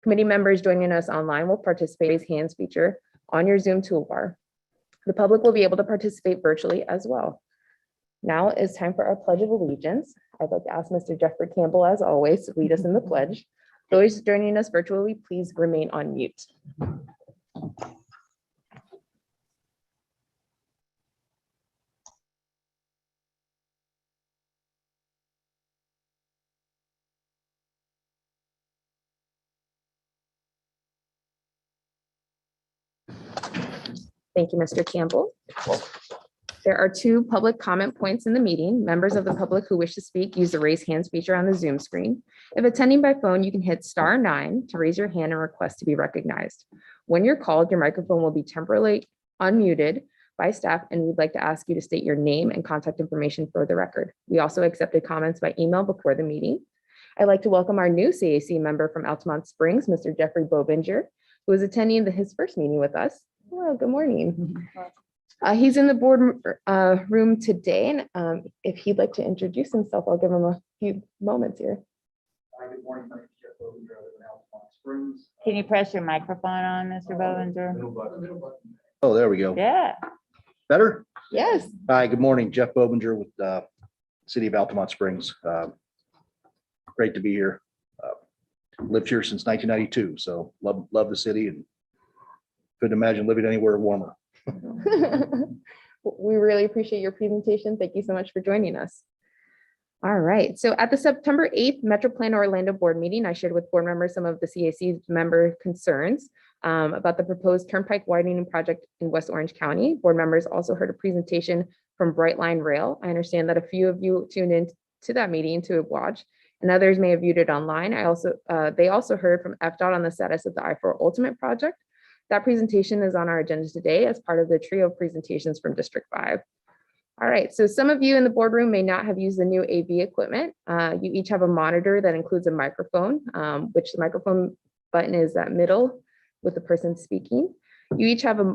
Committee members joining us online will participate in the raise hands feature on your Zoom toolbar. The public will be able to participate virtually as well. Now is time for our Pledge of Allegiance. I'd like to ask Mr. Jeffrey Campbell, as always, to lead us in the pledge. Those joining us virtually, please remain on mute. Thank you, Mr. Campbell. There are 2 public comment points in the meeting. Members of the public who wish to speak use the raise hands feature on the Zoom screen. If attending by phone, you can hit *9 to raise your hand and request to be recognized. When you're called, your microphone will be temporarily unmuted by staff, and we'd like to ask you to state your name and contact information for the record. We also accepted comments by email before the meeting. I'd like to welcome our new CAC member from Altamont Springs, Mr. Jeffrey Bobinger, who is attending his first meeting with us. Hello, good morning. He's in the board room today, and if he'd like to introduce himself, I'll give him a few moments here. Good morning, my name is Jeff Bobinger. I live in Altamont Springs. Can you press your microphone on, Mr. Bobinger? Middle button. Oh, there we go. Yeah. Better? Yes. Hi, good morning. Jeff Bobinger with City of Altamont Springs. Great to be here. Lived here since 1992, so love the city and couldn't imagine living anywhere warmer. We really appreciate your presentation. Thank you so much for joining us. All right, so at the September 8th Metropolitan Orlando board meeting, I shared with board members some of the CAC's member concerns about the proposed turnpike widening project in West Orange County. Board members also heard a presentation from Brightline Rail. I understand that a few of you tuned in to that meeting to watch, and others may have viewed it online. They also heard from FDOT on the status of the I4 Ultimate project. That presentation is on our agenda today as part of the trio of presentations from District 5. All right, so some of you in the boardroom may not have used the new AV equipment. You each have a monitor that includes a microphone, which the microphone button is that middle with the person speaking. You each have a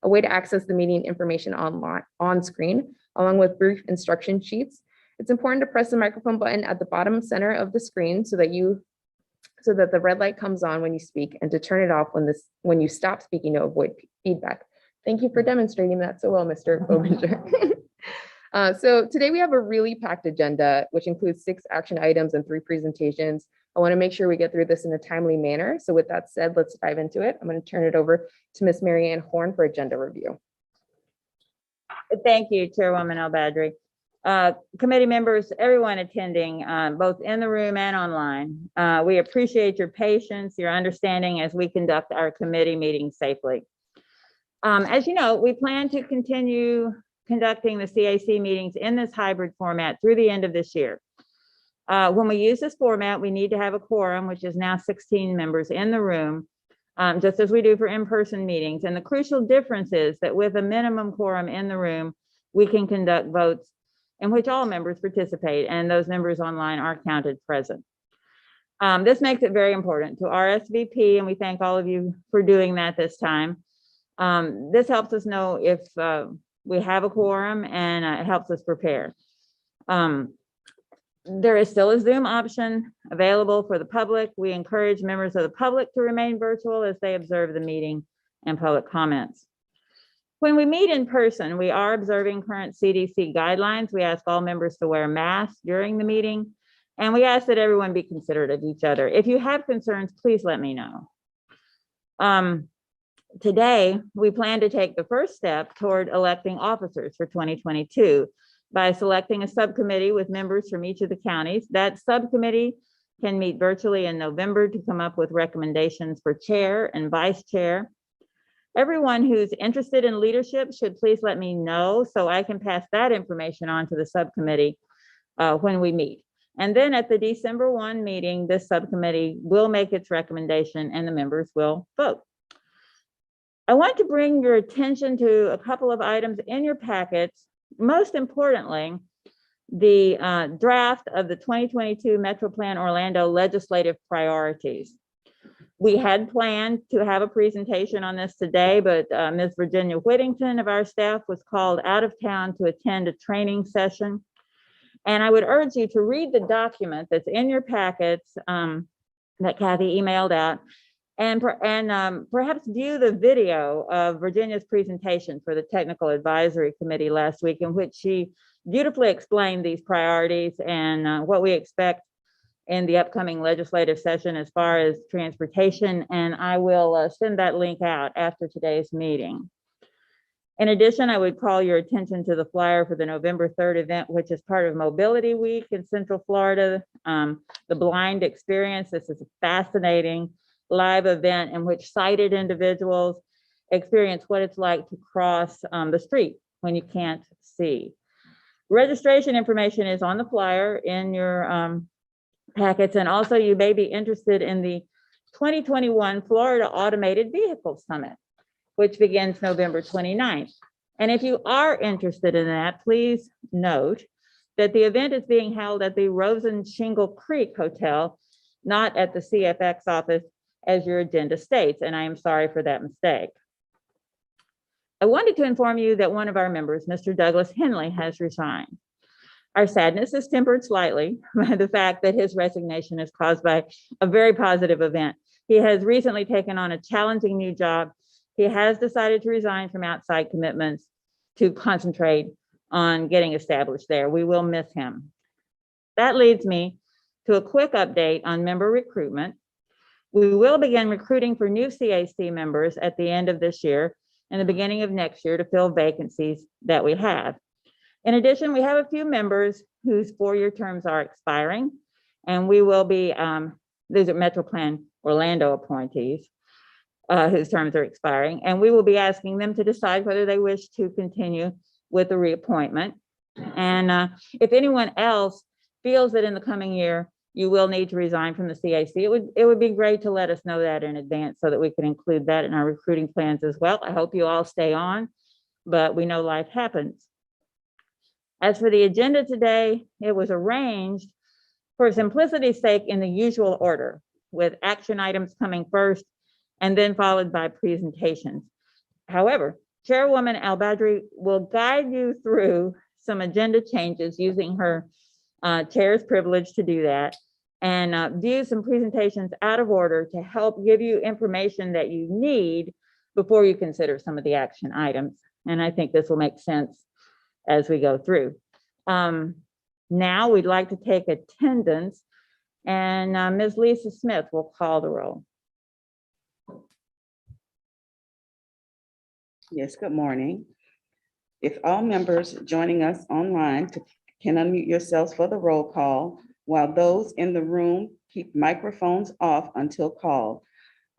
way to access the meeting information on screen, along with brief instruction sheets. It's important to press the microphone button at the bottom center of the screen so that the red light comes on when you speak, and to turn it off when you stop speaking to avoid feedback. Thank you for demonstrating that so well, Mr. Bobinger. So today we have a really packed agenda, which includes 6 action items and 3 presentations. I want to make sure we get through this in a timely manner. So with that said, let's dive into it. I'm going to turn it over to Ms. Mary Ann Horn for agenda review. Thank you, Chairwoman El-Badri. Committee members, everyone attending, both in the room and online. We appreciate your patience, your understanding as we conduct our committee meetings safely. As you know, we plan to continue conducting the CAC meetings in this hybrid format through the end of this year. When we use this format, we need to have a quorum, which is now 16 members in the room, just as we do for in-person meetings. And the crucial difference is that with a minimum quorum in the room, we can conduct votes in which all members participate, and those members online are counted present. This makes it very important to RSVP, and we thank all of you for doing that this time. This helps us know if we have a quorum, and it helps us prepare. There is still a Zoom option available for the public. We encourage members of the public to remain virtual as they observe the meeting and public comments. When we meet in person, we are observing current CDC guidelines. We ask all members to wear masks during the meeting, and we ask that everyone be considerate of each other. If you have concerns, please let me know. Today, we plan to take the first step toward electing officers for 2022 by selecting a subcommittee with members from each of the counties. That subcommittee can meet virtually in November to come up with recommendations for chair and vice chair. Everyone who's interested in leadership should please let me know so I can pass that information on to the subcommittee when we meet. And then at the December 1 meeting, this subcommittee will make its recommendation and the members will vote. I want to bring your attention to a couple of items in your packets. Most importantly, the draft of the 2022 Metro Plan Orlando legislative priorities. We had planned to have a presentation on this today, but Ms. Virginia Whittington of our staff was called out of town to attend a training session. And I would urge you to read the document that's in your packets. that Kathy emailed out, and perhaps view the video of Virginia's presentation for the Technical Advisory Committee last week, in which she beautifully explained these priorities and what we expect in the upcoming legislative session as far as transportation. And I will send that link out after today's meeting. In addition, I would call your attention to the flyer for the November 3rd event, which is part of Mobility Week in Central Florida, the Blind Experience. This is a fascinating live event in which sighted individuals experience what it's like to cross the street when you can't see. Registration information is on the flyer in your packets, and also you may be interested in the 2021 Florida Automated Vehicle Summit, which begins November 29th. And if you are interested in that, please note that the event is being held at the Rosen Shingle Creek Hotel, not at the CFX office as your agenda states, and I am sorry for that mistake. I wanted to inform you that one of our members, Mr. Douglas Henley, has resigned. Our sadness is tempered slightly by the fact that his resignation is caused by a very positive event. He has recently taken on a challenging new job. He has decided to resign from outside commitments to concentrate on getting established there. We will miss him. That leads me to a quick update on member recruitment. We will begin recruiting for new CAC members at the end of this year and the beginning of next year to fill vacancies that we have. In addition, we have a few members whose 4-year terms are expiring, and we will be, these are Metroplan Orlando appointees whose terms are expiring, and we will be asking them to decide whether they wish to continue with the reappointment. And if anyone else feels that in the coming year you will need to resign from the CAC, it would be great to let us know that in advance so that we can include that in our recruiting plans as well. I hope you all stay on, but we know life happens. As for the agenda today, it was arranged for simplicity's sake in the usual order, with action items coming first and then followed by presentations. However, Chairwoman Al-Badri will guide you through some agenda changes using her chair's privilege to do that, and view some presentations out of order to help give you information that you need before you consider some of the action items. And I think this will make sense as we go through. Now we'd like to take attendance, and Ms. Lisa Smith will call the roll. Yes, good morning. If all members joining us online can unmute yourselves for the roll call, while those in the room keep microphones off until called.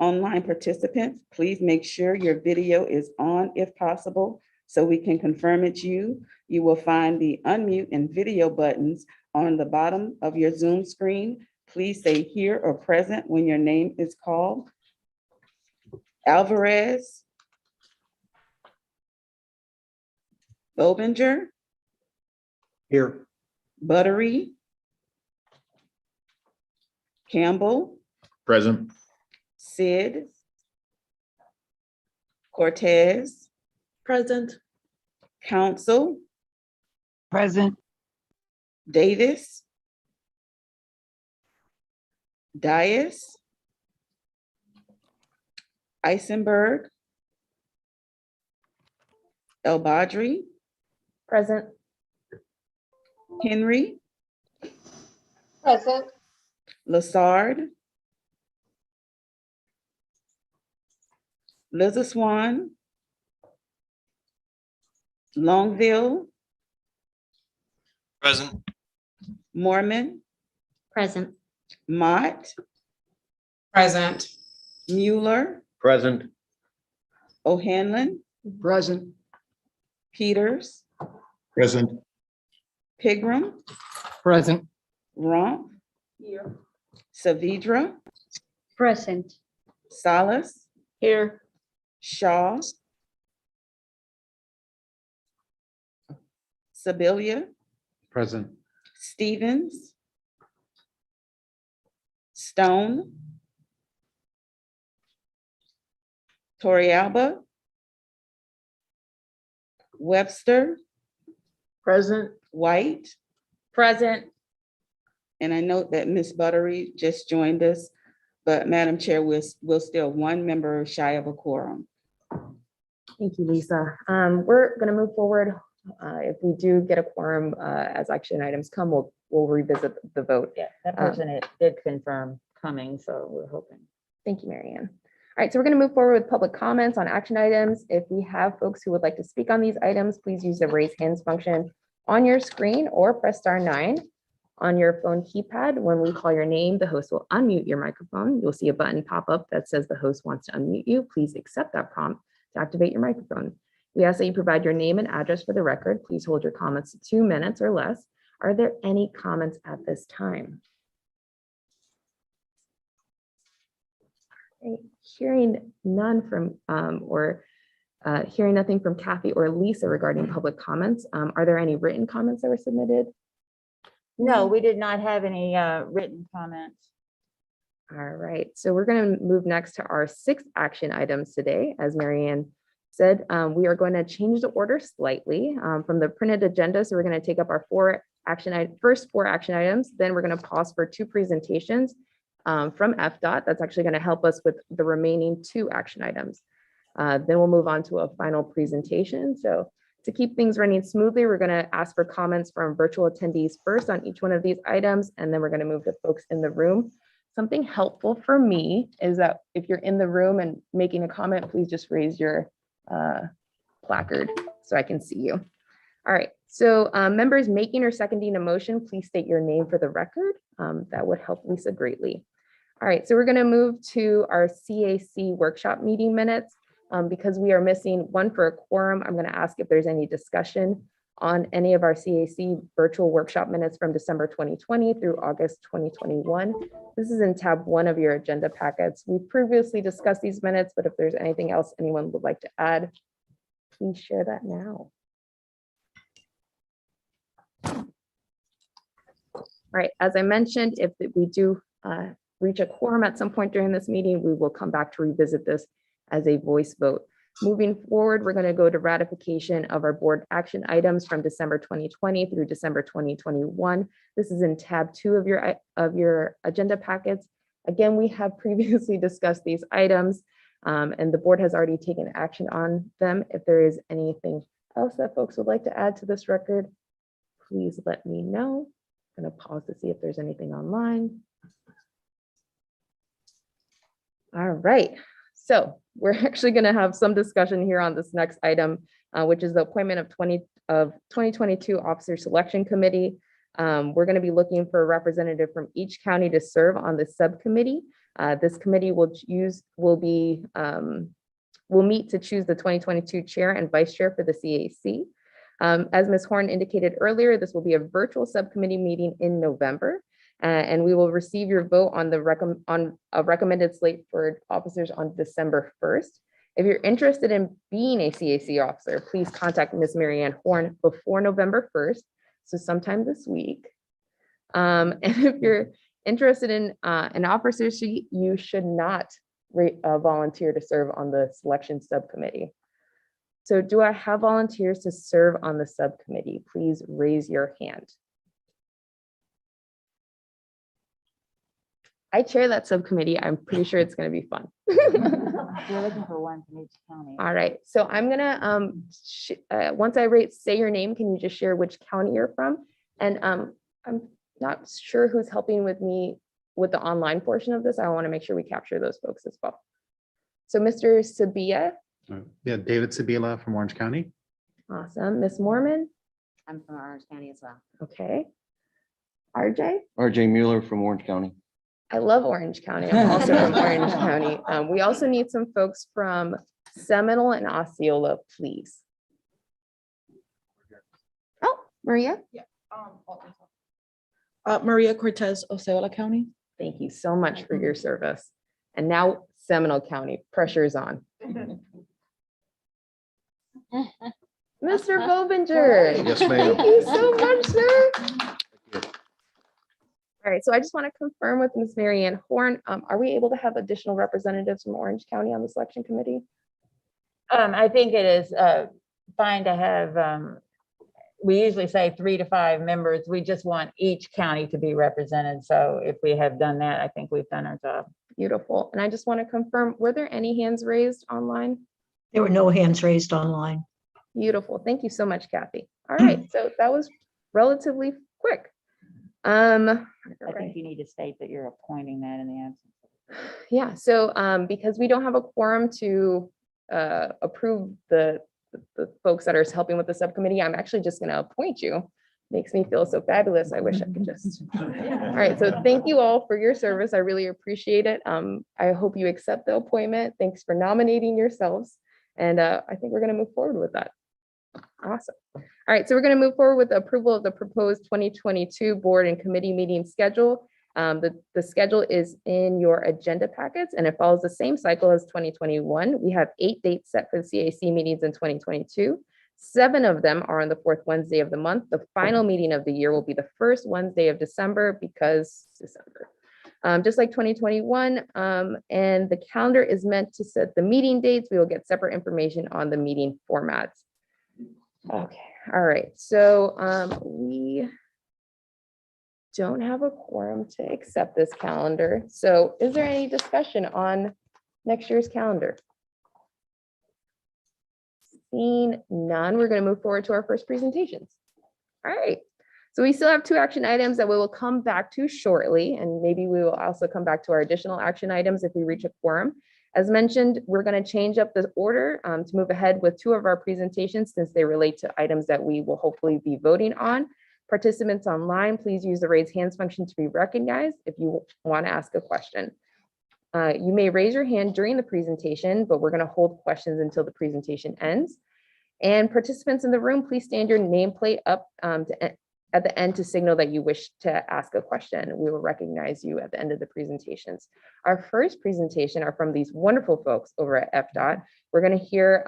Online participants, please make sure your video is on if possible, so we can confirm it's you. You will find the unmute and video buttons on the bottom of your Zoom screen. Please say here or present when your name is called. Alvarez. Bobinger. Here. Buttery. Campbell. Present. Sid. Cortez. Present. Council. Present. Davis. Dias. Eisenberg. El-Badri. Present. Henry. Present. Lassard. Lizaswan. Longville. Present. Mormon. Present. Mott. Present. Mueller. Present. O'Hanlon. Present. Peters. Present. Pigram. Present. Rump. Here. Savidra. Present. Salas. Here. Shaw. Sibilia. Present. Stevens. Stone. Torrealba. Webster. Present. White. Present. And I note that Ms. Buttery just joined us But Madam Chair, we're still one member shy of a quorum. Thank you, Lisa. We're going to move forward. If we do get a quorum as action items come, we'll revisit the vote. Yeah, that person did confirm coming, so we're hoping. Thank you, Mary Ann. All right, so we're going to move forward with public comments on action items. If we have folks who would like to speak on these items, please use the raise hands function on your screen or press *9 on your phone keypad. When we call your name, the host will unmute your microphone. You'll see a button pop up that says the host wants to unmute you. Please accept that prompt to activate your microphone. We ask that you provide your name and address for the record. Please hold your comments to 2 minutes or less. Are there any comments at this time? Okay, hearing none from hearing nothing from Kathy or Lisa regarding public comments. Are there any written comments that were submitted? No, we did not have any written comments. All right, so we're going to move next to our 6 action items today. As Mary Ann said, we are going to change the order slightly from the printed agenda. So we're going to take up our first 4 action items. Then we're going to pause for 2 presentations from FDOT. That's actually going to help us with the remaining 2 action items. Then we'll move on to a final presentation. So to keep things running smoothly, we're going to ask for comments from virtual attendees first on each one of these items, and then we're going to move to folks in the room. Something helpful for me is that if you're in the room and making a comment, please just raise your placard so I can see you. All right, so members making or seconding a motion, please state your name for the record. That would help Lisa greatly. All right, so we're going to move to our CAC workshop meeting minutes. Because we are missing 1 for a quorum, I'm going to ask if there's any discussion on any of our CAC virtual workshop minutes from December 2020 through August 2021. This is in tab 1 of your agenda packets. We previously discussed these minutes, but if there's anything else anyone would like to add, please share that now. All right, as I mentioned, if we do reach a quorum at some point during this meeting, we will come back to revisit this as a voice vote. Moving forward, we're going to go to ratification of our board action items from December 2020 through December 2021. This is in tab 2 of your agenda packets. Again, we have previously discussed these items and the board has already taken action on them. If there is anything else that folks would like to add to this record, please let me know. I'm going to pause to see if there's anything online. All right. So we're actually going to have some discussion here on this next item, which is the appointment of 2022 Officer Selection Committee. We're going to be looking for a representative from each county to serve on the subcommittee. This committee will meet to choose the 2022 chair and vice chair for the CAC. As Ms. Horn indicated earlier, this will be a virtual subcommittee meeting in November. And we will receive your vote on a recommended slate for officers on December 1st. If you're interested in being a CAC officer, please contact Ms. Mary Ann Horn before November 1st, so sometime this week. And if you're interested in an officer seat, you should not volunteer to serve on the selection subcommittee. So do I have volunteers to serve on the subcommittee? Please raise your hand. I chair that subcommittee. I'm pretty sure it's going to be fun. We're looking for 1 from each county. All right, so I'm gonna once I say your name, can you just share which county you're from? And I'm not sure who's helping with me with the online portion of this. I want to make sure we capture those folks as well. So Mr. Sabia. Yeah, David Sabila from Orange County. Awesome. Miss Mormon. I'm from Orange County as well. Okay. RJ. RJ Mueller from Orange County. I love Orange County. I'm also from Orange County. We also need some folks from Seminole and Osceola, please. Oh, Maria. Maria Cortez, Osceola County. Thank you so much for your service. And now Seminole County, pressure's on. Mr. Bobinger. Yes, ma'am. Thank you so much, sir. All right, so I just want to confirm with Ms. Mary Ann Horn, are we able to have additional representatives from Orange County on the selection committee? I think it is fine to have, we usually say 3 to 5 members. We just want each county to be represented. So if we have done that, I think we've done our job. Beautiful. And I just want to confirm, were there any hands raised online? There were no hands raised online. Beautiful. Thank you so much, Kathy. All right, so that was relatively quick. I Okay. think you need to state that you're appointing that in the absence. Yeah, so because we don't have a quorum to approve the folks that are helping with the subcommittee, I'm actually just going to appoint you. Makes me feel so fabulous. I wish I could just. All right, so thank you all for your service. I really appreciate it. I hope you accept the appointment. Thanks for nominating yourselves. And I think we're going to move forward with that. Awesome. All right, so we're going to move forward with the approval of the proposed 2022 board and committee meeting schedule. The schedule is in your agenda packets, and it follows the same cycle as 2021. We have 8 dates set for the CAC meetings in 2022. 7 of them are on the 4th Wednesday of the month. The final meeting of the year will be the 1st Wednesday of December because December. Just like 2021, and the calendar is meant to set the meeting dates. We will get separate information on the meeting formats. Okay, all right, so we don't have a quorum to accept this calendar. So is there any discussion on next year's calendar? Seeing none, we're going to move forward to our first presentations. All right, so we still have 2 action items that we will come back to shortly, and maybe we will also come back to our additional action items if we reach a quorum. As mentioned, we're going to change up the order to move ahead with 2 of our presentations since they relate to items that we will hopefully be voting on. Participants online, please use the raise hands function to be recognized if you want to ask a question. You may raise your hand during the presentation, but we're going to hold questions until the presentation ends. And participants in the room, please stand your nameplate up at the end to signal that you wish to ask a question. We will recognize you at the end of the presentations. Our first presentation are from these wonderful folks over at FDOT. We're going to hear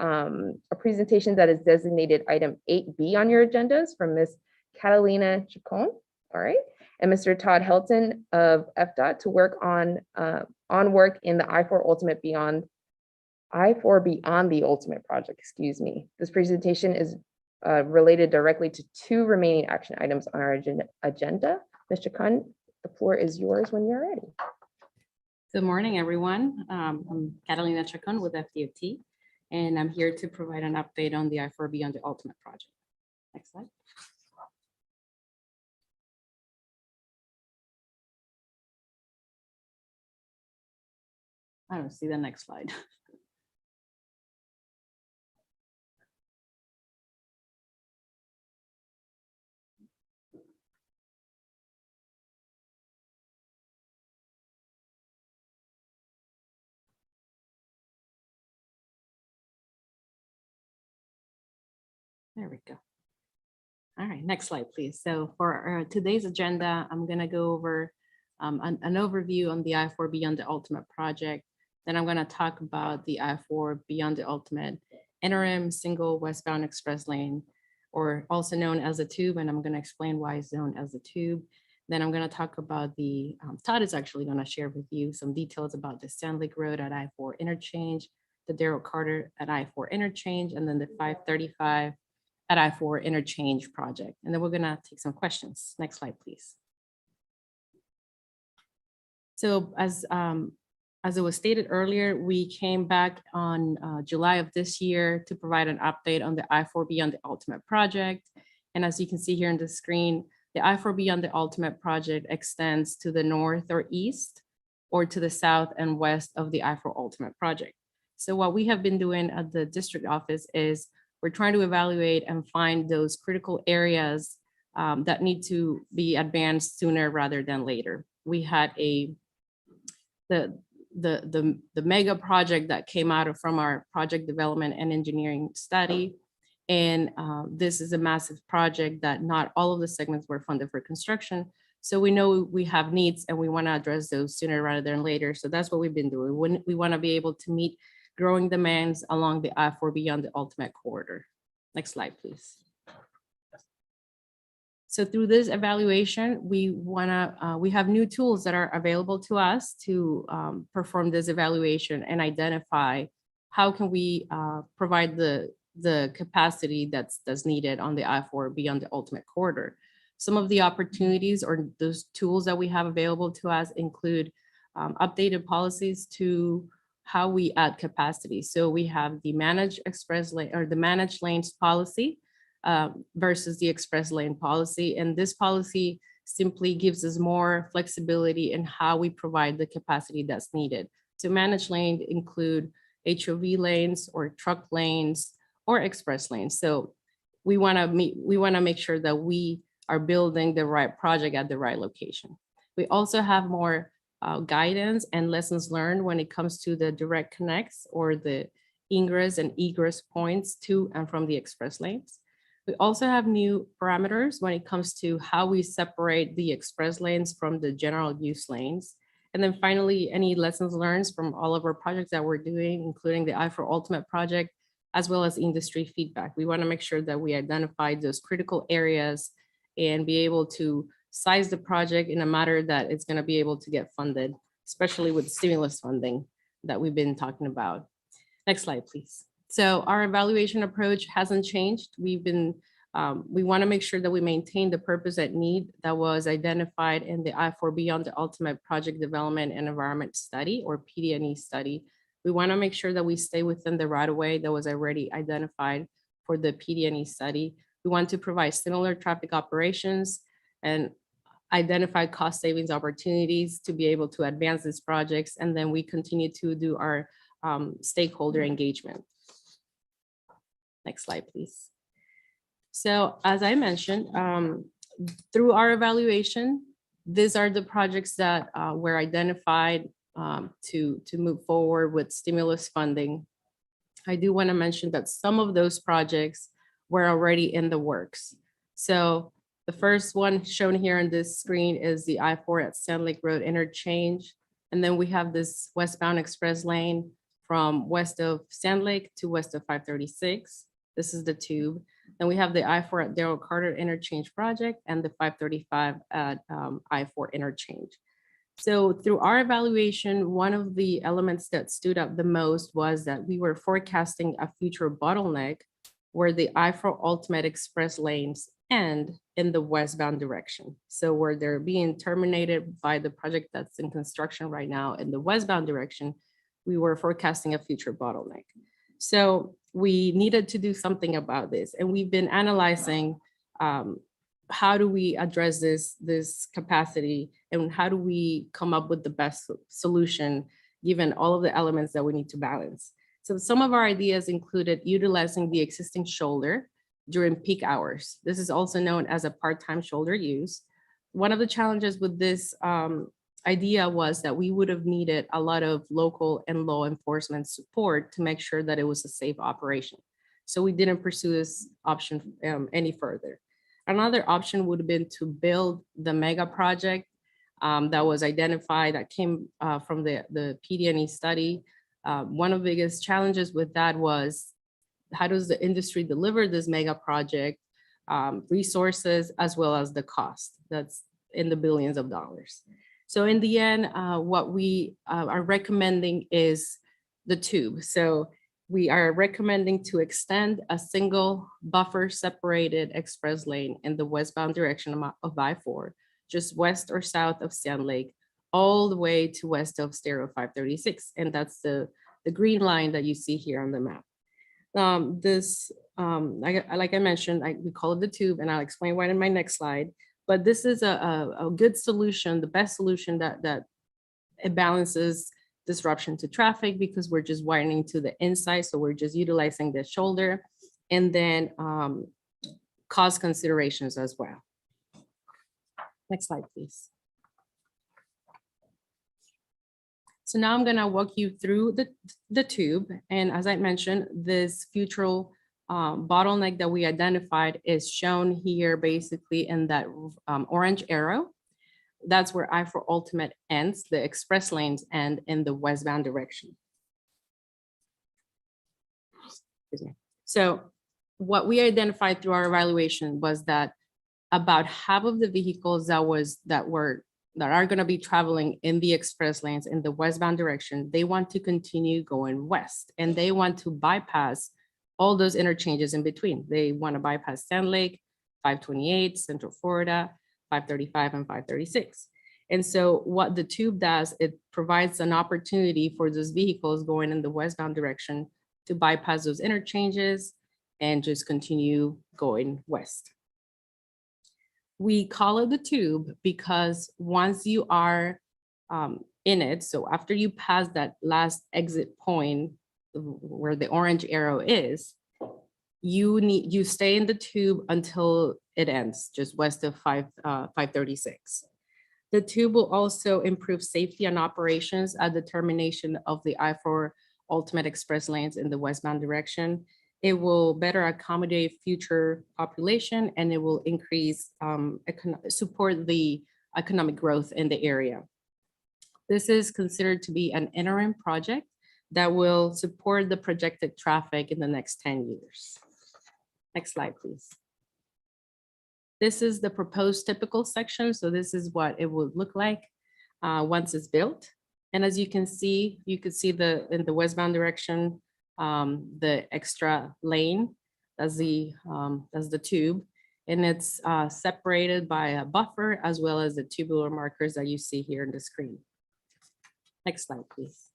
a presentation that is designated item 8B on your agendas from Ms. Catalina Chacon, all right, and Mr. Todd Helton of FDOT to work on work in the I4 Beyond the Ultimate project, excuse me. This presentation is related directly to 2 remaining action items on our agenda. Ms. Chacon, the floor is yours when you're ready. Good morning, everyone. I'm Catalina Chacon with FDOT, and I'm here to provide an update on the I4 Beyond the Ultimate project. Next slide. I don't see the next slide. There we go. All right, next slide, please. So for today's agenda, I'm going to go over an overview on the I4 Beyond the Ultimate project. Then I'm going to talk about the I4 Beyond the Ultimate interim single westbound express lane, or also known as a tube, and I'm going to explain why it's known as a tube. Then I'm going to talk about the, Todd is actually going to share with you some details about the Sand Lake Road at I4 Interchange, the Darrell Carter at I4 Interchange, and then the 535 at I4 Interchange project. And then we're going to take some questions. Next slide, please. So as it was stated earlier, we came back on July of this year to provide an update on the I4 Beyond the Ultimate project. And as you can see here on the screen, the I4 Beyond the Ultimate project extends to the north or east, or to the south and west of the I4 Ultimate project. So what we have been doing at the district office is we're trying to evaluate and find those critical areas that need to be advanced sooner rather than later. We had the mega project that came out from our project development and engineering study. And this is a massive project that not all of the segments were funded for construction. So we know we have needs and we want to address those sooner rather than later. So that's what we've been doing. We want to be able to meet growing demands along the I4 Beyond the Ultimate corridor. Next slide, please. So through this evaluation, we have new tools that are available to us to perform this evaluation and identify how can we provide the capacity that's needed on the I4 Beyond the Ultimate corridor. Some of the opportunities or those tools that we have available to us include updated policies to how we add capacity. So we have the managed express lane or the managed lanes policy versus the express lane policy. And this policy simply gives us more flexibility in how we provide the capacity that's needed. So managed lane include HOV lanes or truck lanes or express lanes. So we want to make sure that we are building the right project at the right location. We also have more guidance and lessons learned when it comes to the direct connects or the ingress and egress points to and from the express lanes. We also have new parameters when it comes to how we separate the express lanes from the general use lanes. And then finally, any lessons learned from all of our projects that we're doing, including the I4 Ultimate project, as well as industry feedback. We want to make sure that we identify those critical areas and be able to size the project in a manner that it's going to be able to get funded, especially with stimulus funding that we've been talking about. Next slide, please. So our evaluation approach hasn't changed. We want to make sure that we maintain the purpose and need that was identified in the I4 Beyond the Ultimate Project Development and Environment Study, or PD&E study. We want to make sure that we stay within the right of way that was already identified for the PD&E study. We want to provide similar traffic operations and identify cost savings opportunities to be able to advance these projects. And then we continue to do our stakeholder engagement. Next slide, please. So as I mentioned, through our evaluation, these are the projects that were identified to move forward with stimulus funding. I do want to mention that some of those projects were already in the works. So the first one shown here on this screen is the I4 at Sand Lake Road Interchange. And then we have this westbound express lane from west of Sand Lake to west of 536. This is the tube. Then we have the I4 at Darrell Carter Interchange Project and the 535 at I4 Interchange. So through our evaluation, one of the elements that stood out the most was that we were forecasting a future bottleneck where the I4 Ultimate Express lanes end in the westbound direction. So where they're being terminated by the project that's in construction right now in the westbound direction, we were forecasting a future bottleneck. So we needed to do something about this. And we've been analyzing how do we address this capacity and how do we come up with the best solution given all of the elements that we need to balance. So some of our ideas included utilizing the existing shoulder during peak hours. This is also known as a part-time shoulder use. One of the challenges with this idea was that we would have needed a lot of local and law enforcement support to make sure that it was a safe operation. So we didn't pursue this option any further. Another option would have been to build the mega project that was identified that came from the PD&E study. One of the biggest challenges with that was how does the industry deliver this mega project, resources, as well as the cost that's in the billions of dollars. So in the end, what we are recommending is the tube. So we are recommending to extend a single buffer separated express lane in the westbound direction of I4, just west or south of Sand Lake, all the way to west of Stereo 536. And that's the green line that you see here on the map. Like I mentioned, we call it the tube, and I'll explain why in my next slide. But this is a good solution, the best solution that it balances disruption to traffic because we're just widening to the inside. So we're just utilizing the shoulder, and then cost considerations as well. Next slide, please. So now I'm gonna walk you through the tube. And as I mentioned, this future bottleneck that we identified is shown here basically in that orange arrow. That's where I4 Ultimate ends, the express lanes end in the westbound direction. So what we identified through our evaluation was that about half of the vehicles that are going to be traveling in the express lanes in the westbound direction, they want to continue going west, and they want to bypass all those interchanges in between. They want to bypass Sand Lake, 528, Central Florida, 535, and 536. And so what the tube does, it provides an opportunity for those vehicles going in the westbound direction to bypass those interchanges and just continue going west. We call it the tube because once you are in it, so after you pass that last exit point where the orange arrow is, you stay in the tube until it ends, just west of 536. The tube will also improve safety and operations at the termination of the I4 Ultimate Express lanes in the westbound direction. It will better accommodate future population, and it will increase, support the economic growth in the area. This is considered to be an interim project that will support the projected traffic in the next 10 years. Next slide, please. This is the proposed typical section. So this is what it would look like once it's built. And as you can see in the westbound direction, the extra lane, that's the tube. And it's separated by a buffer as well as the tubular markers that you see here in the screen. Next slide, please.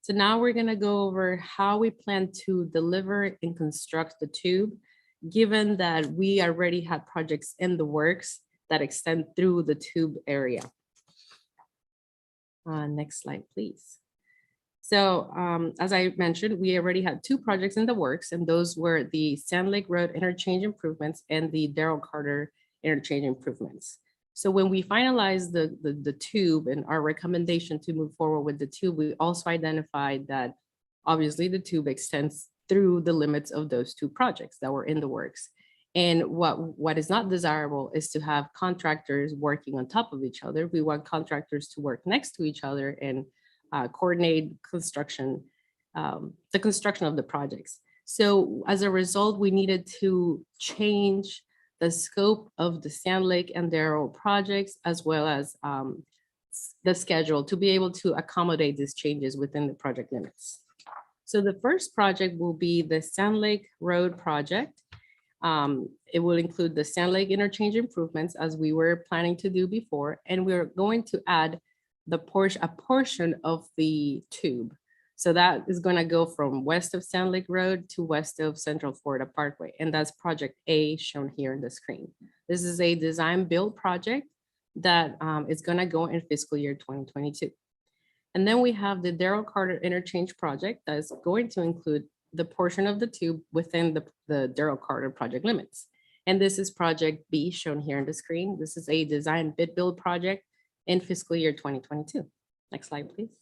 So now we're gonna go over how we plan to deliver and construct the tube, given that we already had projects in the works that extend through the tube area. Next slide, please. So as I mentioned, we already had 2 projects in the works, and those were the Sand Lake Road interchange improvements and the Darrell Carter interchange improvements. So when we finalized the tube and our recommendation to move forward with the tube, we also identified that obviously the tube extends through the limits of those 2 projects that were in the works. And what is not desirable is to have contractors working on top of each other. We want contractors to work next to each other and coordinate construction, the construction of the projects. So as a result, we needed to change the scope of the Sand Lake and Darrell projects, as well as the schedule to be able to accommodate these changes within the project limits. So the first project will be the Sand Lake Road project. It will include the Sand Lake interchange improvements as we were planning to do before, and we're going to add a portion of the tube. So that is going to go from west of Sand Lake Road to west of Central Florida Parkway. And that's project A shown here in the screen. This is a design build project that is going to go in fiscal year 2022. And then we have the Darrell Carter interchange project that is going to include the portion of the tube within the Darrell Carter project limits. And this is project B shown here on the screen. This is a design bid build project in fiscal year 2022. Next slide, please.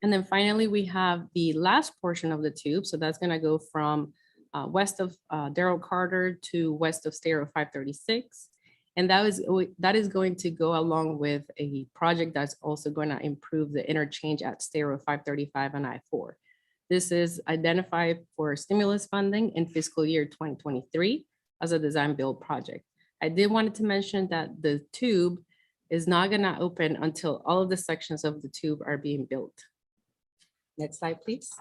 And then finally, we have the last portion of the tube. So that's going to go from west of Darrell Carter to west of State Road 536. And that is going to go along with a project that's also going to improve the interchange at State Road 535 and I4. This is identified for stimulus funding in fiscal year 2023 as a design build project. I did wanted to mention that the tube is not going to open until all of the sections of the tube are being built. Next slide, please.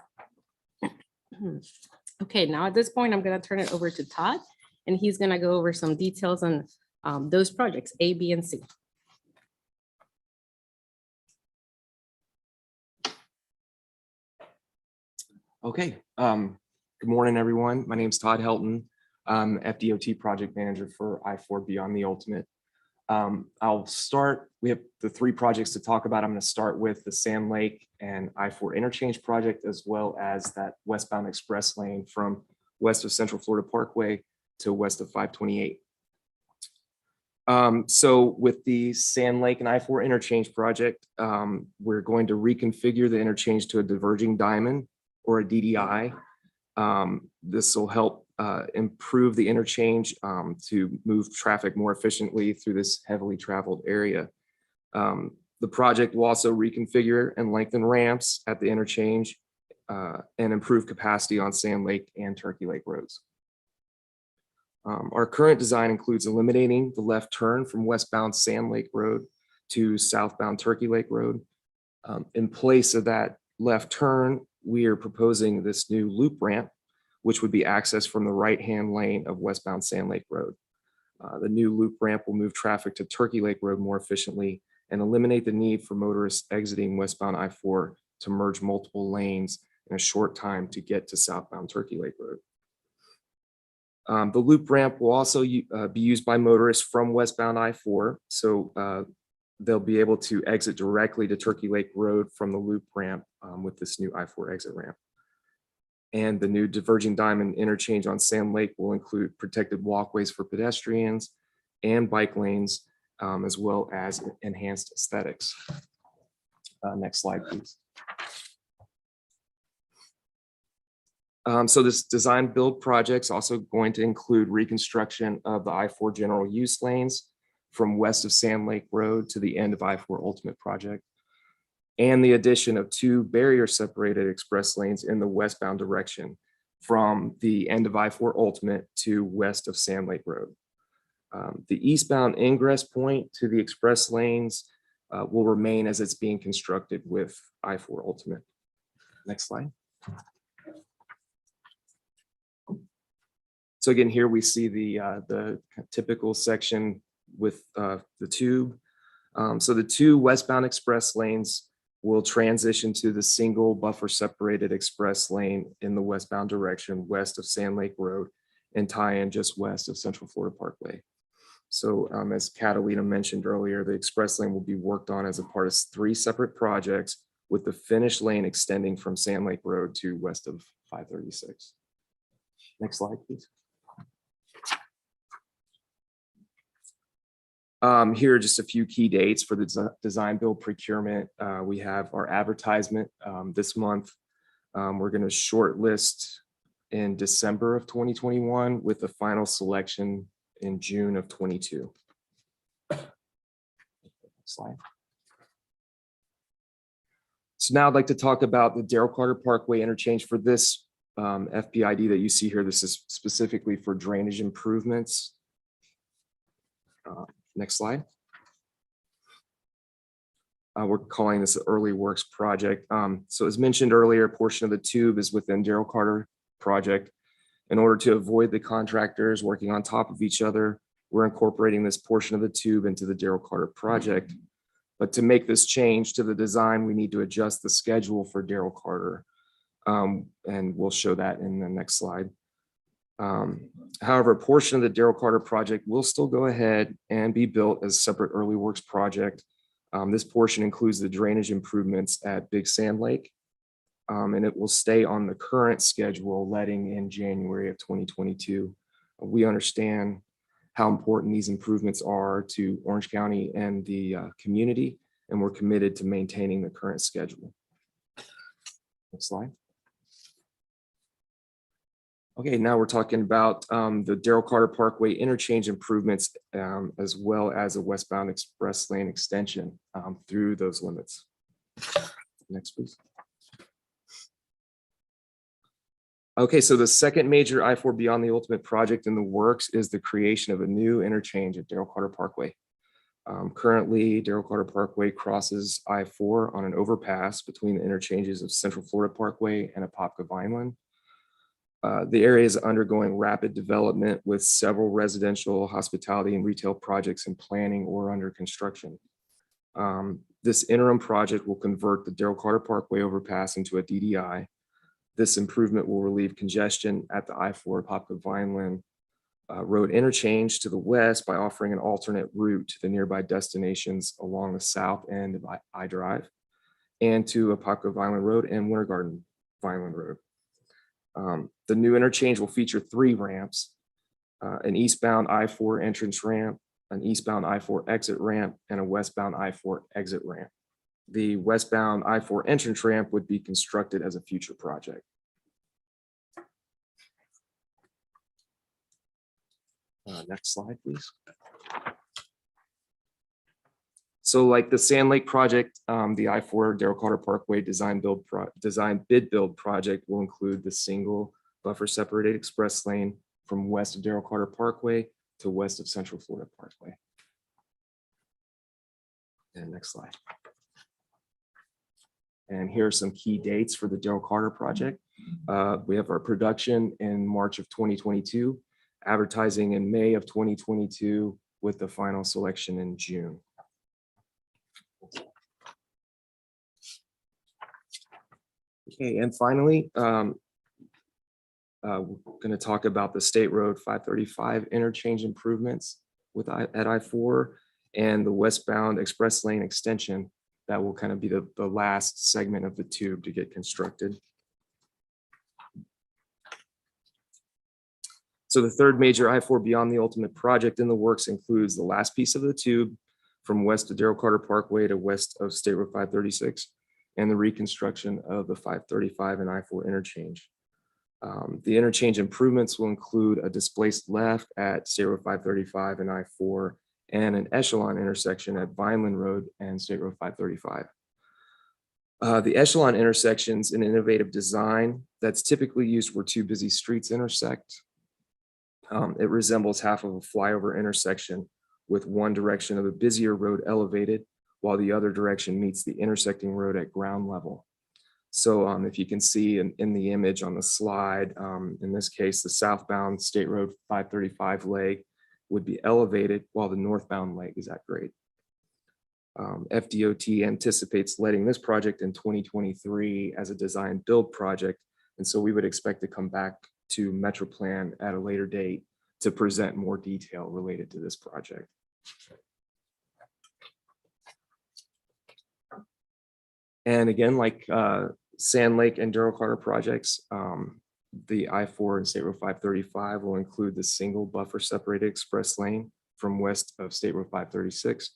Okay, now at this point, I'm going to turn it over to Todd, and he's going to go over some details on those projects, A, B, and C. Okay, good morning, everyone. My name is Todd Helton. I'm FDOT project manager for I4 Beyond the Ultimate. I'll start, we have the 3 projects to talk about. I'm going to start with the Sand Lake and I4 Interchange project, as well as that westbound express lane from west of Central Florida Parkway to west of 528. So with the Sand Lake and I4 Interchange project, we're going to reconfigure the interchange to a diverging diamond or a DDI. This will help improve the interchange to move traffic more efficiently through this heavily traveled area. The project will also reconfigure and lengthen ramps at the interchange and improve capacity on Sand Lake and Turkey Lake roads. Our current design includes eliminating the left turn from westbound Sand Lake Road to southbound Turkey Lake Road. In place of that left turn, we are proposing this new loop ramp, which would be accessed from the right-hand lane of westbound Sand Lake Road. The new loop ramp will move traffic to Turkey Lake Road more efficiently and eliminate the need for motorists exiting westbound I-4 to merge multiple lanes in a short time to get to southbound Turkey Lake Road. The loop ramp will also be used by motorists from westbound I-4, so they'll be able to exit directly to Turkey Lake Road from the loop ramp with this new I-4 exit ramp. And the new diverging diamond interchange on Sand Lake will include protected walkways for pedestrians and bike lanes, as well as enhanced aesthetics. Next slide, please. So this design build project's also going to include reconstruction of the I-4 general use lanes from west of Sand Lake Road to the end of I-4 Ultimate Project, and the addition of 2 barrier separated express lanes in the westbound direction from the end of I-4 Ultimate to west of Sand Lake Road. The eastbound ingress point to the express lanes will remain as it's being constructed with I-4 Ultimate. Next slide. So again, here we see the typical section with the tube. So the 2 westbound express lanes will transition to the single buffer separated express lane in the westbound direction west of Sand Lake Road and tie in just west of Central Florida Parkway. So as Catalina mentioned earlier, the express lane will be worked on as a part of 3 separate projects with the finished lane extending from Sand Lake Road to west of 536. Next slide, please. Here are just a few key dates for the design build procurement. We have our advertisement this month. We're going to shortlist in December of 2021 with the final selection in June of 22. Slide. So now I'd like to talk about the Darrell Carter Parkway interchange for this FPID that you see here. This is specifically for drainage improvements. Next slide. We're calling this an early works project. So as mentioned earlier, a portion of the tube is within Darrell Carter project. In order to avoid the contractors working on top of each other, we're incorporating this portion of the tube into the Darrell Carter project. But to make this change to the design, we need to adjust the schedule for Darrell Carter. And we'll show that in the next slide. However, a portion of the Darrell Carter project will still go ahead and be built as a separate early works project. This portion includes the drainage improvements at Big Sand Lake, and it will stay on the current schedule letting in January of 2022. We understand how important these improvements are to Orange County and the community, and we're committed to maintaining the current schedule. Next slide. Okay, now we're talking about the Darrell Carter Parkway interchange improvements, as well as a westbound express lane extension through those limits. Next, please. Okay, so the second major I-4 Beyond the Ultimate project in the works is the creation of a new interchange at Darrell Carter Parkway. Currently, Darrell Carter Parkway crosses I-4 on an overpass between the interchanges of Central Florida Parkway and Apopka Vineland. The area is undergoing rapid development with several residential, hospitality, and retail projects in planning or under construction. This interim project will convert the Darrell Carter Parkway overpass into a DDI. This improvement will relieve congestion at the I-4 Apopka Vineland Road interchange to the west by offering an alternate route to the nearby destinations along the south end of I-Drive and to Apopka Vineland Road and Winter Garden Vineland Road. The new interchange will feature 3 ramps, an eastbound I-4 entrance ramp, an eastbound I-4 exit ramp, and a westbound I-4 exit ramp. The westbound I-4 entrance ramp would be constructed as a future project. Next slide, please. So like the Sand Lake project, the I-4 Darrell Carter Parkway design bid build project will include the single buffer separated express lane from west of Darrell Carter Parkway to west of Central Florida Parkway. And next slide. And here are some key dates for the Darrell Carter project. We have our production in March of 2022. advertising in May of 2022 with the final selection in June. Okay, and finally, we're going to talk about the State Road 535 interchange improvements at I4 and the westbound express lane extension. That will kind of be the last segment of the tube to get constructed. So the third major I4 Beyond the Ultimate project in the works includes the last piece of the tube from west of Darrell Carter Parkway to west of State Road 536 and the reconstruction of the 535 and I4 interchange. The interchange improvements will include a displaced left at State Road 535 and I4 and an echelon intersection at Vineland Road and State Road 535. The echelon intersection's an innovative design that's typically used where two busy streets intersect. It resembles half of a flyover intersection with one direction of the busier road elevated while the other direction meets the intersecting road at ground level. So if you can see in the image on the slide, in this case, the southbound State Road 535 leg would be elevated while the northbound leg is at grade. FDOT anticipates letting this project in 2023 as a design build project. And so we would expect to come back to Metroplan at a later date to present more detail related to this project. And again, like Sand Lake and Darrell Carter projects, the I4 and State Road 535 will include the single buffer separated express lane from west of State Road 536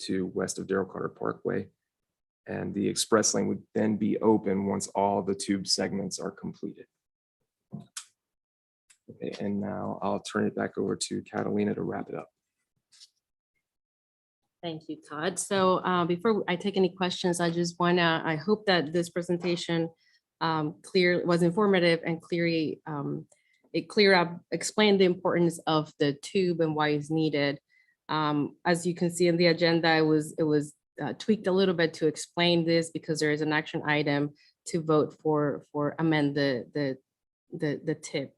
to west of Darrell Carter Parkway. And the express lane would then be open once all the tube segments are completed. Okay, and now I'll turn it back over to Catalina to wrap it up. Thank you, Todd. So before I take any questions, I hope that this presentation was informative and clearly explained the importance of the tube and why it's needed. As you can see in the agenda, it was tweaked a little bit to explain this because there is an action item to vote for amend the tip.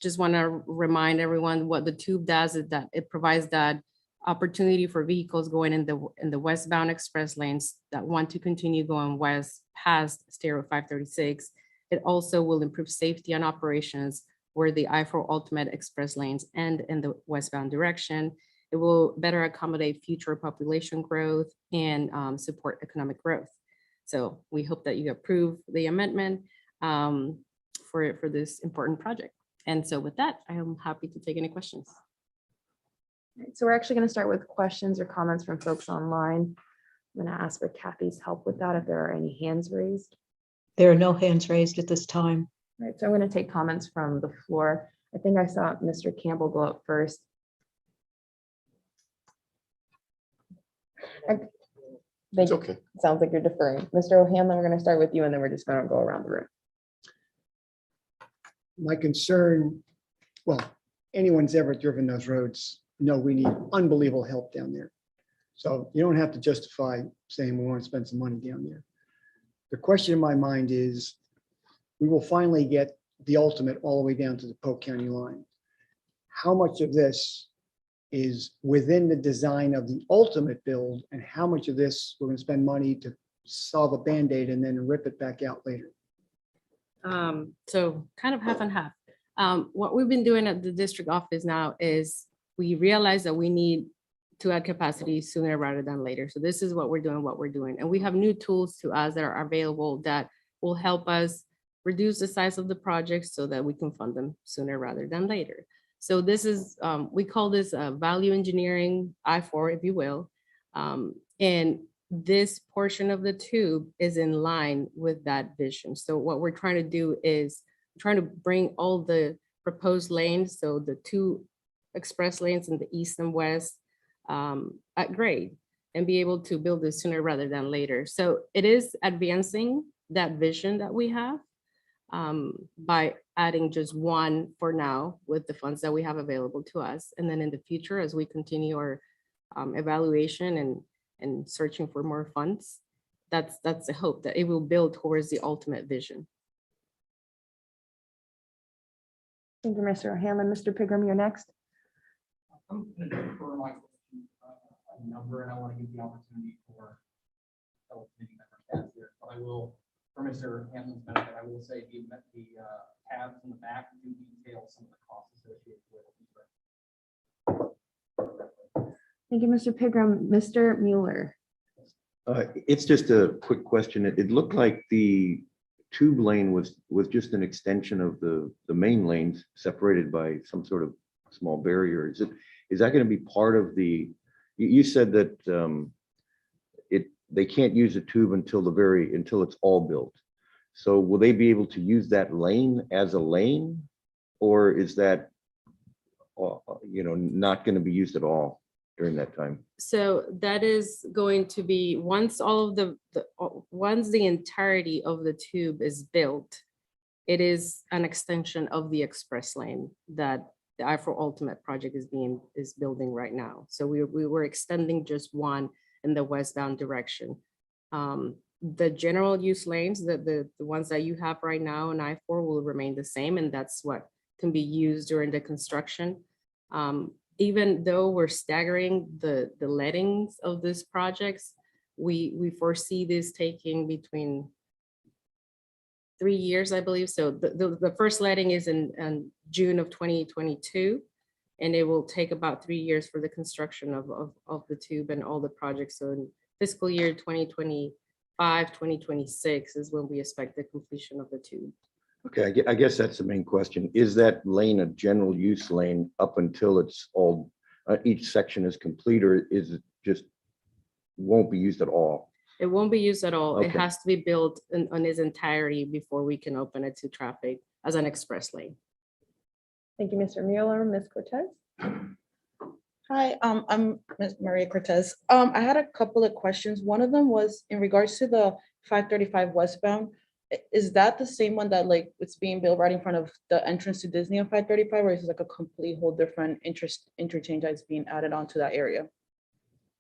Just want to remind everyone what the tube does is that it provides that opportunity for vehicles going in the westbound express lanes that want to continue going west past State Road 536. It also will improve safety and operations where the I4 Ultimate express lanes end in the westbound direction. It will better accommodate future population growth and support economic growth. So we hope that you approve the amendment for this important project. And so with that, I am happy to take any questions. So we're actually going to start with questions or comments from folks online. I'm going to ask for Kathy's help with that if there are any hands raised. There are no hands raised at this time. All right, so I'm going to take comments from the floor. I think I saw Mr. Campbell go up first. It's okay. Sounds like you're deferring. Mr. O'Hanlon, we're going to start with you and then we're just going to go around the room. My concern, well, anyone's ever driven those roads, know we need unbelievable help down there. So you don't have to justify saying we want to spend some money down there. The question in my mind is, we will finally get the ultimate all the way down to the Polk County line. How much of this is within the design of the ultimate build and how much of this we're going to spend money to solve a Band-Aid and then rip it back out later? So kind of half and half. What we've been doing at the district office now is we realize that we need to add capacity sooner rather than later. So this is what we're doing. And we have new tools to us that are available that will help us reduce the size of the projects so that we can fund them sooner rather than later. So this is, we call this value engineering, I4, if you will. And this portion of the tube is in line with that vision. So what we're trying to do is trying to bring all the proposed lanes, so the two express lanes in the east and west at grade and be able to build this sooner rather than later. So it is advancing that vision that we have by adding just one for now with the funds that we have available to us. And then in the future, as we continue our evaluation and searching for more funds, that's the hope that it will build towards the ultimate vision. Thank you, Mr. O'Hanlon. Mr. Pigram, you're next. I'm going to defer my question a number, and I want to give the opportunity for fellow committee members to ask here. But I will, for Mr. Hanlon's benefit, I will say the tabs in the back do detail some of the costs associated with it. Thank you, Mr. Pigram. Mr. Mueller. It's just a quick question. It looked like the tube lane was just an extension of the main lanes separated by some sort of small barrier. Is that going to be part of the, you said that they can't use a tube until it's all built. So will they be able to use that lane as a lane, or is that not going to be used at all during that time? So that is going to be, once all of once the entirety of the tube is built, it is an extension of the express lane that the I4 Ultimate project is building right now. So we were extending just one in the westbound direction. The general use lanes, the ones that you have right now in I4 will remain the same, and that's what can be used during the construction. Even though we're staggering the lettings of these projects, we foresee this taking between 3 years, I believe. So the first letting is in June of 2022, and it will take about 3 years for the construction of the tube and all the projects. So in fiscal year 2025, 2026 is when we expect the completion of the tube. Okay, I guess that's the main question. Is that lane a general use lane up until it's all, each section is complete, or is it just won't be used at all? It won't be used at all. It Okay. has to be built on its entirety before we can open it to traffic as an express lane. Thank you, Mr. Mueller. Ms. Cortez. Hi, I'm Ms. Maria Cortez. I had a couple of questions. One of them was in regards to the 535 westbound. Is that the same one that like it's being built right in front of the entrance to Disney on 535, or is it like a complete whole different interchange that's being added onto that area?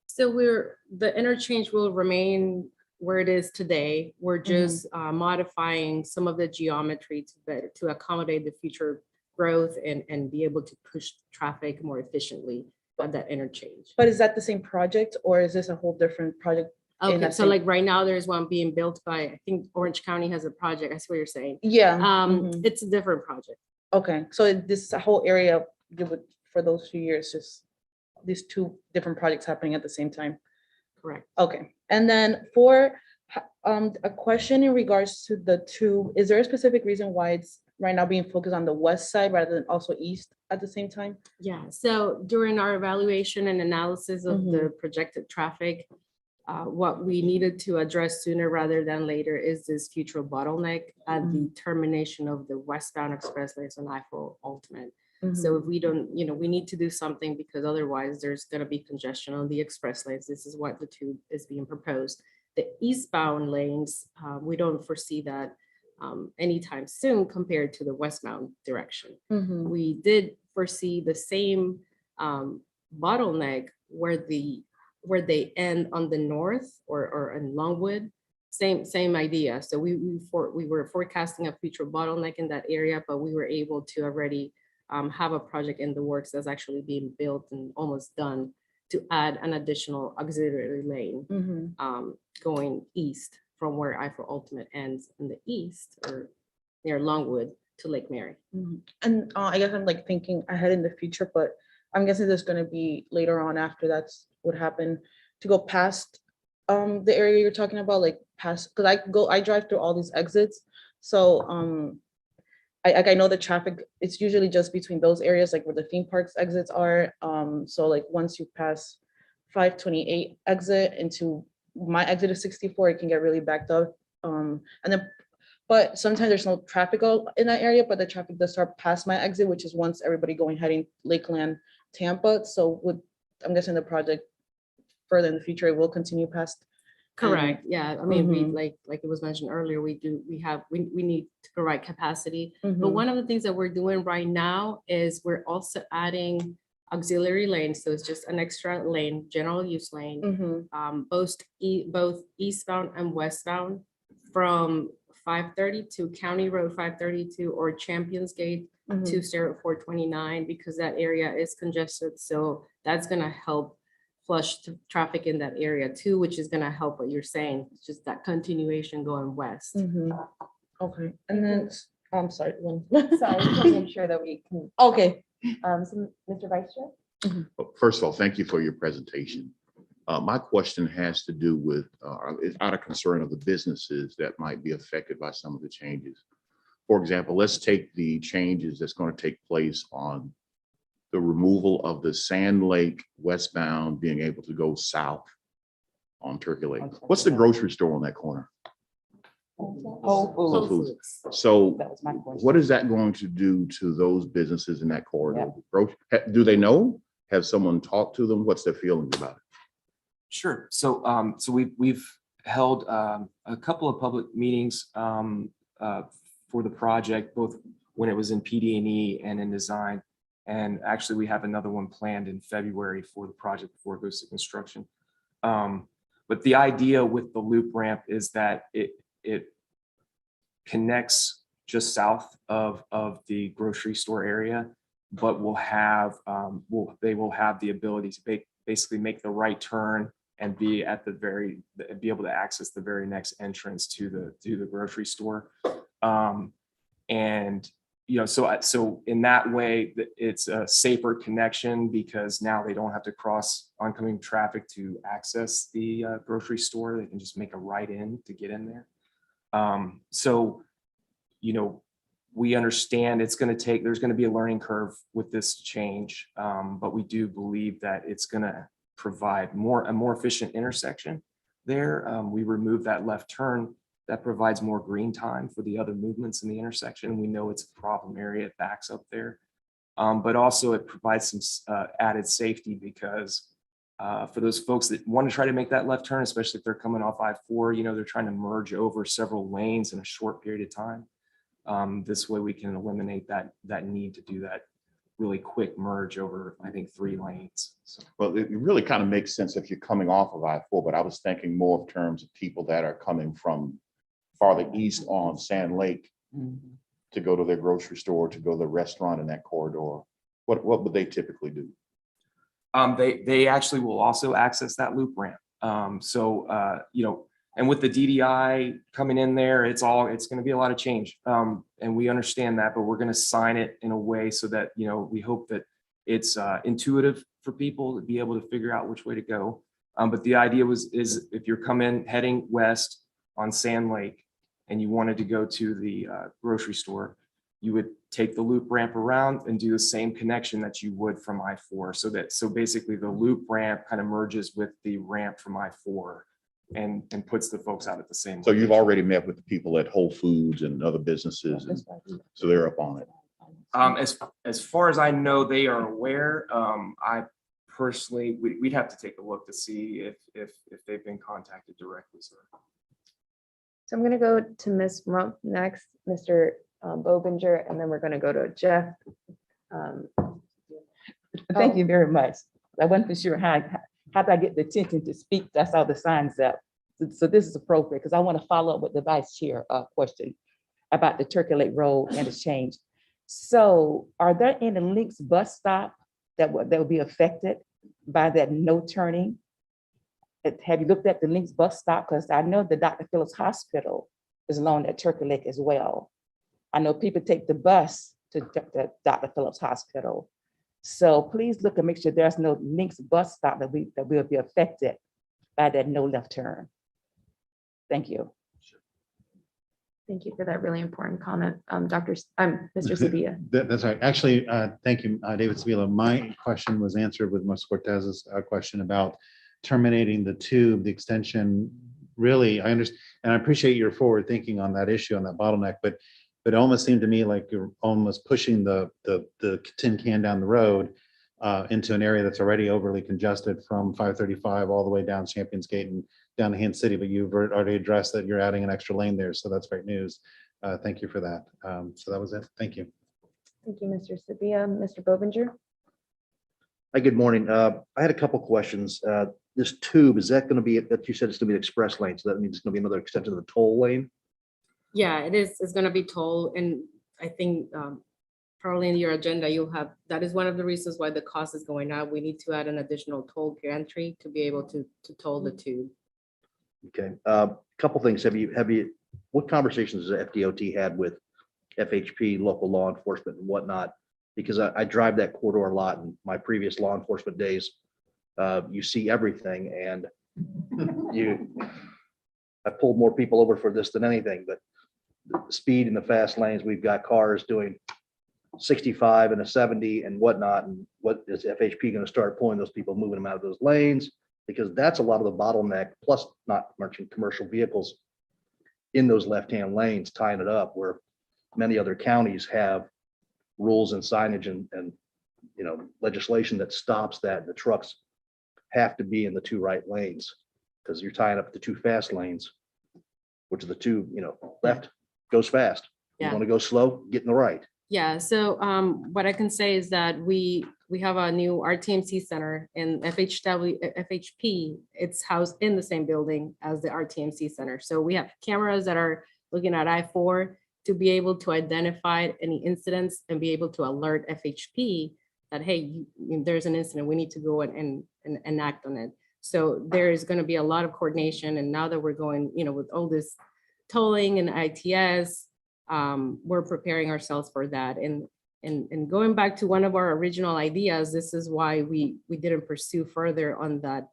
So the interchange will remain where it is today. We're just modifying some of the geometry to accommodate the future growth and be able to push traffic more efficiently at that interchange. But is that the same project, or is this a whole different project? in Okay, that so same- like right now, there's one being built by, I think Orange County has a project. I see what you're saying. Yeah. mhm. It's a different project. Okay, so this whole area, you would, for those few years, just these two different projects happening at the same time. Correct. Okay, and then for a question in regards to the tube, is there a specific reason why it's right now being focused on the west side rather than also east at the same time? Yeah, so during our evaluation and analysis of Mm-hmm. the projected traffic, what we needed to address sooner rather than later is this future bottleneck at the termination of the westbound express lanes on I4 Ultimate. So if we don't, we need to do something, because otherwise there's going to be congestion on the express lanes. This is what the tube is being proposed. The eastbound lanes, we don't foresee that anytime soon compared to the westbound direction. We did foresee the same bottleneck where they end on the north or in Longwood, same idea. So we were forecasting a future bottleneck in that area, but we were able to already have a project in the works that's actually being built and almost done to add an additional auxiliary lane going east from where I4 Ultimate ends in the east or near Longwood to Lake Mary. And I guess I'm like thinking ahead in the future, but I'm guessing there's going to be later on after that's what happened to go past the area you're talking about, like past, because I drive through all these exits. So I know the traffic, it's usually just between those areas, like where the theme parks exits are. So like once you pass 528 exit into my exit of 64, it can get really backed up. And then, but sometimes there's no traffic in that area, but the traffic does start past my exit, which is once everybody heading Lakeland, Tampa. So I'm guessing the project further in the future, it will continue past. Correct. Yeah. I mean, we like it was mentioned earlier, we need to provide capacity. But one of the things that we're doing right now is we're also adding auxiliary lanes. So it's just an extra lane, general use lane, both eastbound and westbound from 532 County Road 532 or Champions Gate to start at 429 because that area is congested. So that's gonna help flush traffic in that area too, which is gonna help what you're saying. It's just that continuation going west. Okay, and then, I'm sorry. one- Sorry, just want to make sure that we can, Okay, so Mr. Vice Chair? First of all, thank you for your presentation. My question has to do with, is out of concern of the businesses that might be affected by some of the changes. For example, let's take the changes that's going to take place on the removal of the Sand Lake westbound being able to go south on Turkey Lake. What's the grocery store on that corner? Whole Foods. So That was my question. what is that going to do to those businesses in that corridor? Do they know? Have someone talked to them? What's their feelings about it? Sure. So, we've held a couple of public meetings for the project, both when it was in PD&E and in design. And actually, we have another one planned in February for the project before it goes to construction. But the idea with the loop ramp is that it connects just south of the grocery store area, but they will have the ability to basically make the right turn and be able to access the very next entrance to the grocery store. And so in that way, it's a safer connection because now they don't have to cross oncoming traffic to access the grocery store. They can just make a right in to get in there. So, we understand there's going to be a learning curve with this change, but we do believe that it's going to provide a more efficient intersection there. We remove that left turn. That provides more green time for the other movements in the intersection. We know it's a problem area, it backs up there. But also it provides some added safety because for those folks that want to try to make that left turn, especially if they're coming off I4, they're trying to merge over several lanes in a short period of time. This way we can eliminate that need to do that really quick merge over, I think, 3 lanes. So. Well, it really kind of makes sense if you're coming off of I4, but I was thinking more of terms of people that are coming from farther east on Sand Lake to go to their grocery store, to go to the restaurant in that corridor. What would they typically do? They actually will also access that loop ramp. And with the DDI coming in there, it's going to be a lot of change. And we understand that, but we're going to sign it in a way so that, we hope that it's intuitive for people to be able to figure out which way to go. But the idea is if you're heading west on Sand Lake and you wanted to go to the grocery store, you would take the loop ramp around and do the same connection that you would from I4. So basically the loop ramp kind of merges with the ramp from I4 and puts the folks out at the same. So you've already met with the people at Whole Foods and other businesses, and so they're up on it. As far as I know, they are aware. I personally, we'd have to take a look to see if they've been contacted directly, sir. So I'm going to go to Ms. Rump next, Mr. Bobinger, and then we're going to go to Jeff. Thank you very much. I wasn't sure how I get the attention to speak. That's all the signs up. So this is appropriate because I want to follow up with the vice chair question about the Turkey Lake Road interchange. So are there any Links bus stop that will be affected by that no turning? Have you looked at the Links bus stop? Because I know the Dr. Phillips Hospital is along at Turkey Lake as well. I know people take the bus to Dr. Phillips Hospital. So please look and make sure there's no Links bus stop that will be affected by that no left turn. Thank you. Thank you for that really important comment, Mr. Sabia. That's right. Actually, thank you, David Sabila. My question was answered with Ms. Cortez's question about terminating the tube, the extension. Really, I understand, and I appreciate your forward thinking on that issue, on that bottleneck, but it almost seemed to me like you're almost pushing the tin can down the road into an area that's already overly congested from 535 all the way down Champions Gate and down to Haines City, but you've already addressed that you're adding an extra lane there, so that's great news. Thank you for that. So that was it. Thank you. Thank you, Mr. Sabia. Mr. Bobinger? Hi, good morning. I had a couple questions. This tube, is that going to be, that you said it's going to be an express lane, so that means it's going to be another extension of the toll lane? Yeah, it is. It's going to be toll, and I think probably in your agenda, you'll have, that is one of the reasons why the cost is going up. We need to add an additional toll gantry to be able to toll the tube. Okay, couple things. What conversations has FDOT had with FHP, local law enforcement and whatnot? Because I drive that corridor a lot in my previous law enforcement days. You see everything and I pulled more people over for this than anything, but the speed in the fast lanes, we've got cars doing 65 and a 70 and whatnot. And what is FHP going to start pulling those people, moving them out of those lanes? Because that's a lot of the bottleneck, plus not mentioning commercial vehicles in those left-hand lanes, tying it up where many other counties have rules and signage and legislation that stops that. The trucks have to be in the 2 right lanes because you're tying up the 2 fast lanes, which are the 2, left goes fast. You Yeah. want to go slow, get in the right. Yeah, so what I can say is that we have a new RTMC center in FHP. It's housed in the same building as the RTMC center. So we have cameras that are looking at I4 to be able to identify any incidents and be able to alert FHP that, hey, there's an incident, we need to go and act on it. So there is going to be a lot of coordination. And now that we're going, with all this tolling and ITS, we're preparing ourselves for that. And going back to one of our original ideas, this is why we didn't pursue further on that,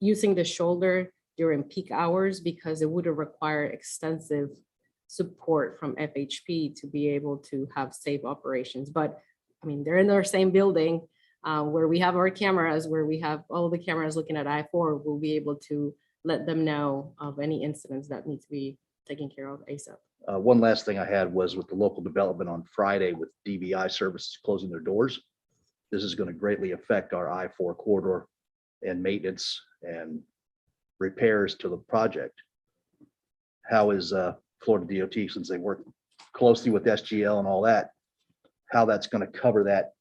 using the shoulder during peak hours, because it would have required extensive support from FHP to be able to have safe operations. But I mean, they're in our same building where we have our cameras, where we have all the cameras looking at I4, we'll be able to let them know of any incidents that need to be taken care of ASAP. One last thing I had was with the local development on Friday with DVI services closing their doors. This is going to greatly affect our I4 corridor and maintenance and repairs to the project. How is Florida DOT, since they work closely with SGL and all that, how that's going to cover that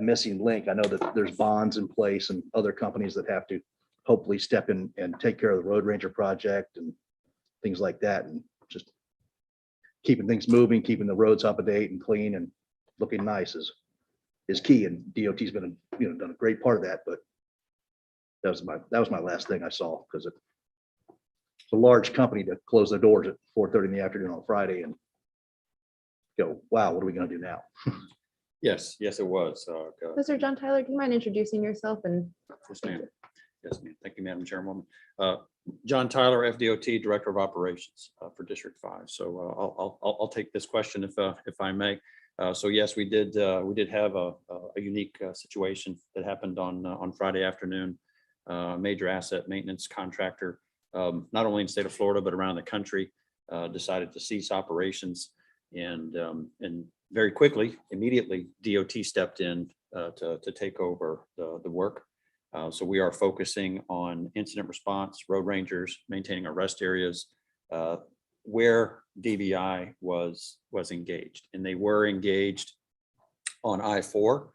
missing link? I know that there's bonds in place and other companies that have to hopefully step in and take care of the Road Ranger project and things like that, and just keeping things moving, keeping the roads up to date and clean and looking nice is key. And DOT's been done a great part of that. But that was my last thing I saw, because it's a large company to close their doors at 4:30 in the afternoon on Friday and go, wow, what are we going to do now? Yes, it was. Mr. John Tyler, do you mind introducing yourself? And Yes, ma'am. Yes, ma'am. Thank you, Madam Chairwoman. John Tyler, FDOT Director of Operations for District 5. So I'll take this question if I may. So yes, we did have a unique situation that happened on Friday afternoon. Major asset maintenance contractor, not only in the state of Florida, but around the country, decided to cease operations. And very quickly, immediately, DOT stepped in to take over the work. So we are focusing on incident response, road rangers, maintaining our rest areas, where DVI was engaged. And they were engaged on I4,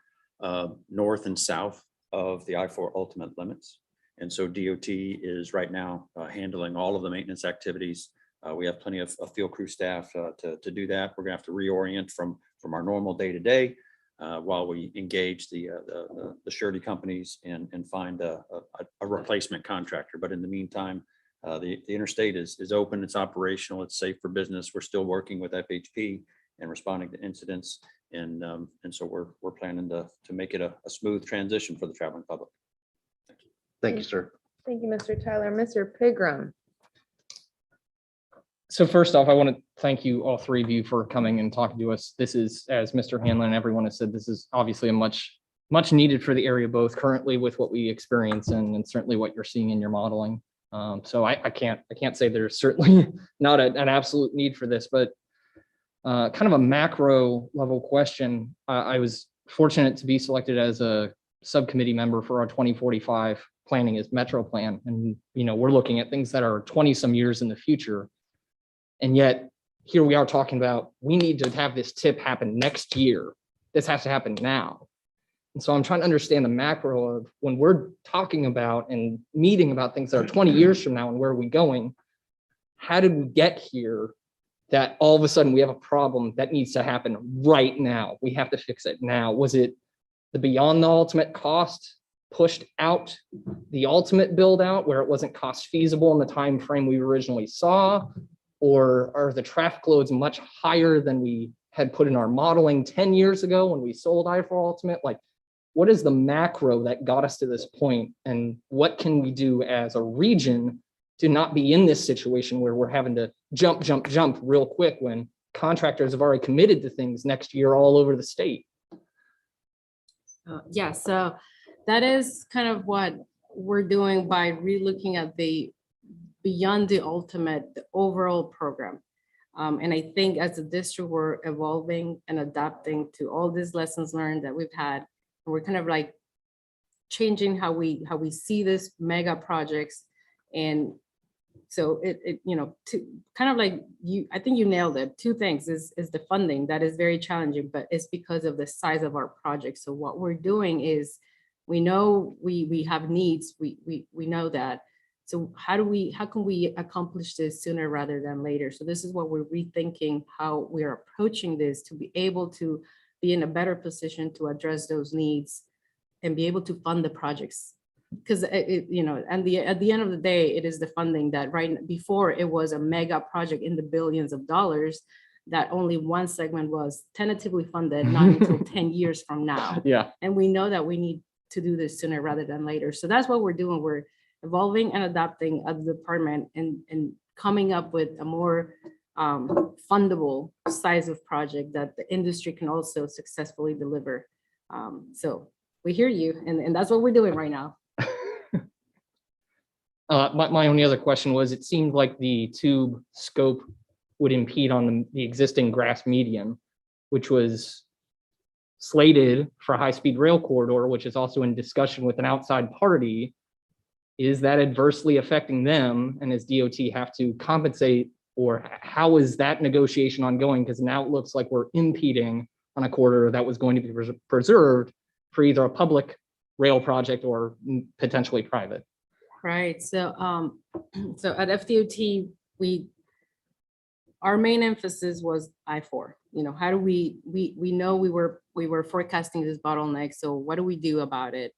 north and south of the I4 ultimate limits. And so DOT is right now handling all of the maintenance activities. We have plenty of field crew staff to do that. We're gonna have to reorient from our normal day-to-day while we engage the surety companies and find a replacement contractor. But in the meantime, the interstate is open, it's operational, it's safe for business. We're still working with FHP and responding to incidents. And so we're planning to make it a smooth transition for the traveling public. Thank you, sir. thank you, Mr. Tyler. Mr. Pigram. So first off, I want to thank you, all 3 of you, for coming and talking to us. This is, as Mr. Hanlon and everyone has said, this is obviously a much needed for the area, both currently with what we experience and certainly what you're seeing in your modeling. So I can't say there's certainly not an absolute need for this, but kind of a macro level question. I was fortunate to be selected as a subcommittee member for our 2045 planning as Metro Plan. And, we're looking at things that are 20 some years in the future. And yet here we are talking about, we need to have this tip happen next year. This has to happen now. And so I'm trying to understand the macro of when we're talking about and meeting about things that are 20 years from now and where are we going? How did we get here? that all of a sudden we have a problem that needs to happen right now. We have to fix it now. Was it the beyond the ultimate cost pushed out the ultimate build out where it wasn't cost feasible in the time frame we originally saw? Or are the traffic loads much higher than we had put in our modeling 10 years ago when we sold I4 Ultimate? Like, what is the macro that got us to this point, and what can we do as a region to not be in this situation where we're having to jump real quick when contractors have already committed to things next year all over the state? Yeah, so that is kind of what we're doing by relooking at the beyond the ultimate, the overall program. And I think as a district, we're evolving and adapting to all these lessons learned that we've had. And we're kind of like changing how we see this mega projects. And so it to kind of like I think you nailed it. Two things is the funding that is very challenging, but it's because of the size of our project. So what we're doing is we know we have needs, we know that. So how can we accomplish this sooner rather than later? So this is what we're rethinking, how we are approaching this to be able to be in a better position to address those needs and be able to fund the projects. Because at the end of the day, it is the funding that before it was a mega project in the billions of dollars that only one segment was tentatively funded, not until 10 years from now. Yeah. And we know that we need to do this sooner rather than later. So that's what we're doing. We're evolving and adapting as a department and coming up with a more fundable size of project that the industry can also successfully deliver. So we hear you, and that's what we're doing right now. My only other question was, it seemed like the tube scope would impede on the existing grass median, which was slated for high-speed rail corridor, which is also in discussion with an outside party. Is that adversely affecting them? And does DOT have to compensate, or how is that negotiation ongoing? Because now it looks like we're impeding on a corridor that was going to be preserved for either a public rail project or potentially private. Right. So so at FDOT, our main emphasis was I4. How do we know we were forecasting this bottleneck. So what do we do about it?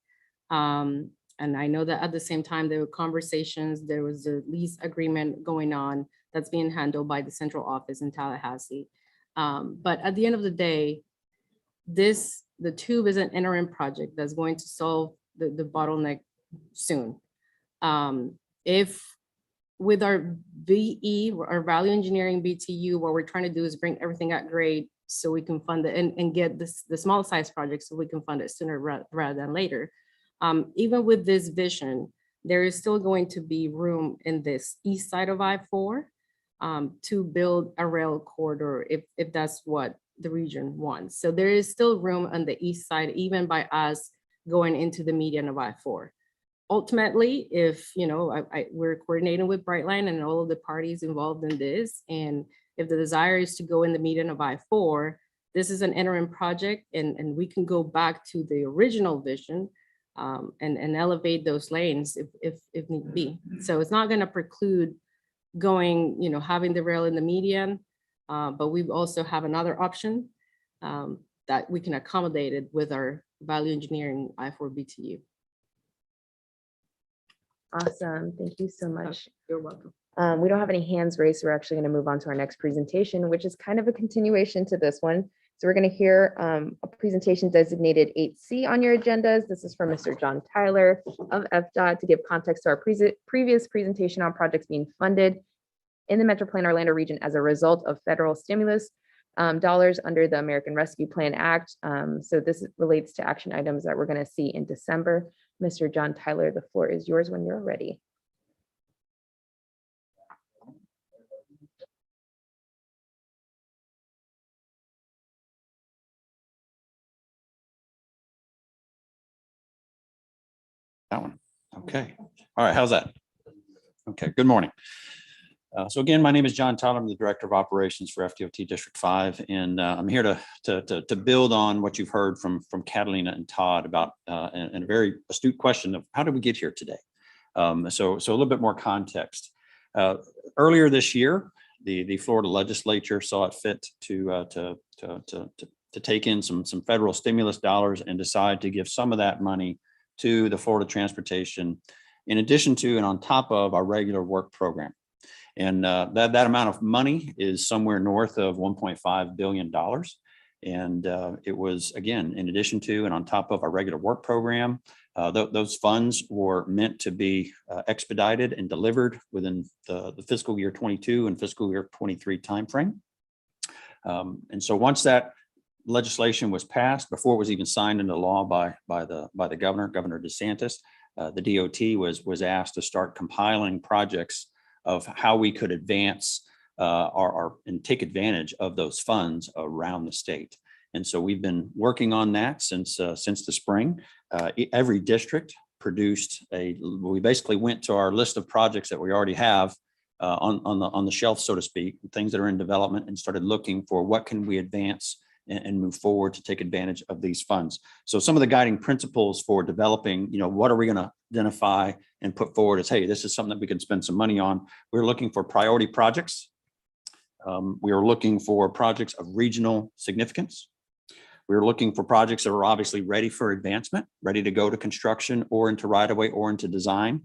And I know that at the same time, there were conversations, there was a lease agreement going on that's being handled by the central office in Tallahassee. But at the end of the day, the tube is an interim project that's going to solve the bottleneck soon. If with our VE, our value engineering BTU, what we're trying to do is bring everything at grade so we can fund it and get the small size projects so we can fund it sooner rather than later. Even with this vision, there is still going to be room in this east side of I4 to build a rail corridor if that's what the region wants. So there is still room on the east side, even by us going into the median of I4. Ultimately, if we're coordinating with Brightline and all of the parties involved in this, and if the desire is to go in the median of I4, this is an interim project, and we can go back to the original vision and elevate those lanes if need be. So it's not going to preclude going, having the rail in the median, but we also have another option that we can accommodate it with our value engineering I4 BTU. Awesome. Thank you so much. You're welcome. We don't have any hands raised. We're actually going to move on to our next presentation, which is kind of a continuation to this one. So we're going to hear a presentation designated 8C on your agendas. This is from Mr. John Tyler of FDOT to give context to our previous presentation on projects being funded in the Metropolitan Orlando region as a result of federal stimulus dollars under the American Rescue Plan Act. So this relates to action items that we're going to see in December. Mr. John Tyler, the floor is yours when you're ready. That one. Okay. All right. How's that? Okay. Good morning. So again, my name is John Tyler. I'm the Director of Operations for FDOT District 5, and I'm here to build on what you've heard from Catalina and Todd about and a very astute question of how did we get here today. So a little bit more context. Earlier this year, the Florida legislature saw it fit to take in some federal stimulus dollars and decide to give some of that money to the Florida Transportation, in addition to and on top of our regular work program. And that amount of money is somewhere north of $1.5 billion. And it was, again, in addition to and on top of our regular work program. Those funds were meant to be expedited and delivered within the fiscal year 22 and fiscal year 23 timeframe. And so once that legislation was passed, before it was even signed into law by the governor, Governor DeSantis, the DOT was asked to start compiling projects of how we could advance and take advantage of those funds around the state. And so we've been working on that since the spring. Every district produced we basically went to our list of projects that we already have on the shelf, so to speak, things that are in development, and started looking for what can we advance and move forward to take advantage of these funds. So some of the guiding principles for developing, what are we going to identify and put forward as, hey, this is something that we can spend some money on. We're looking for priority projects. We are looking for projects of regional significance. We're looking for projects that are obviously ready for advancement, ready to go to construction or into right-of-way or into design.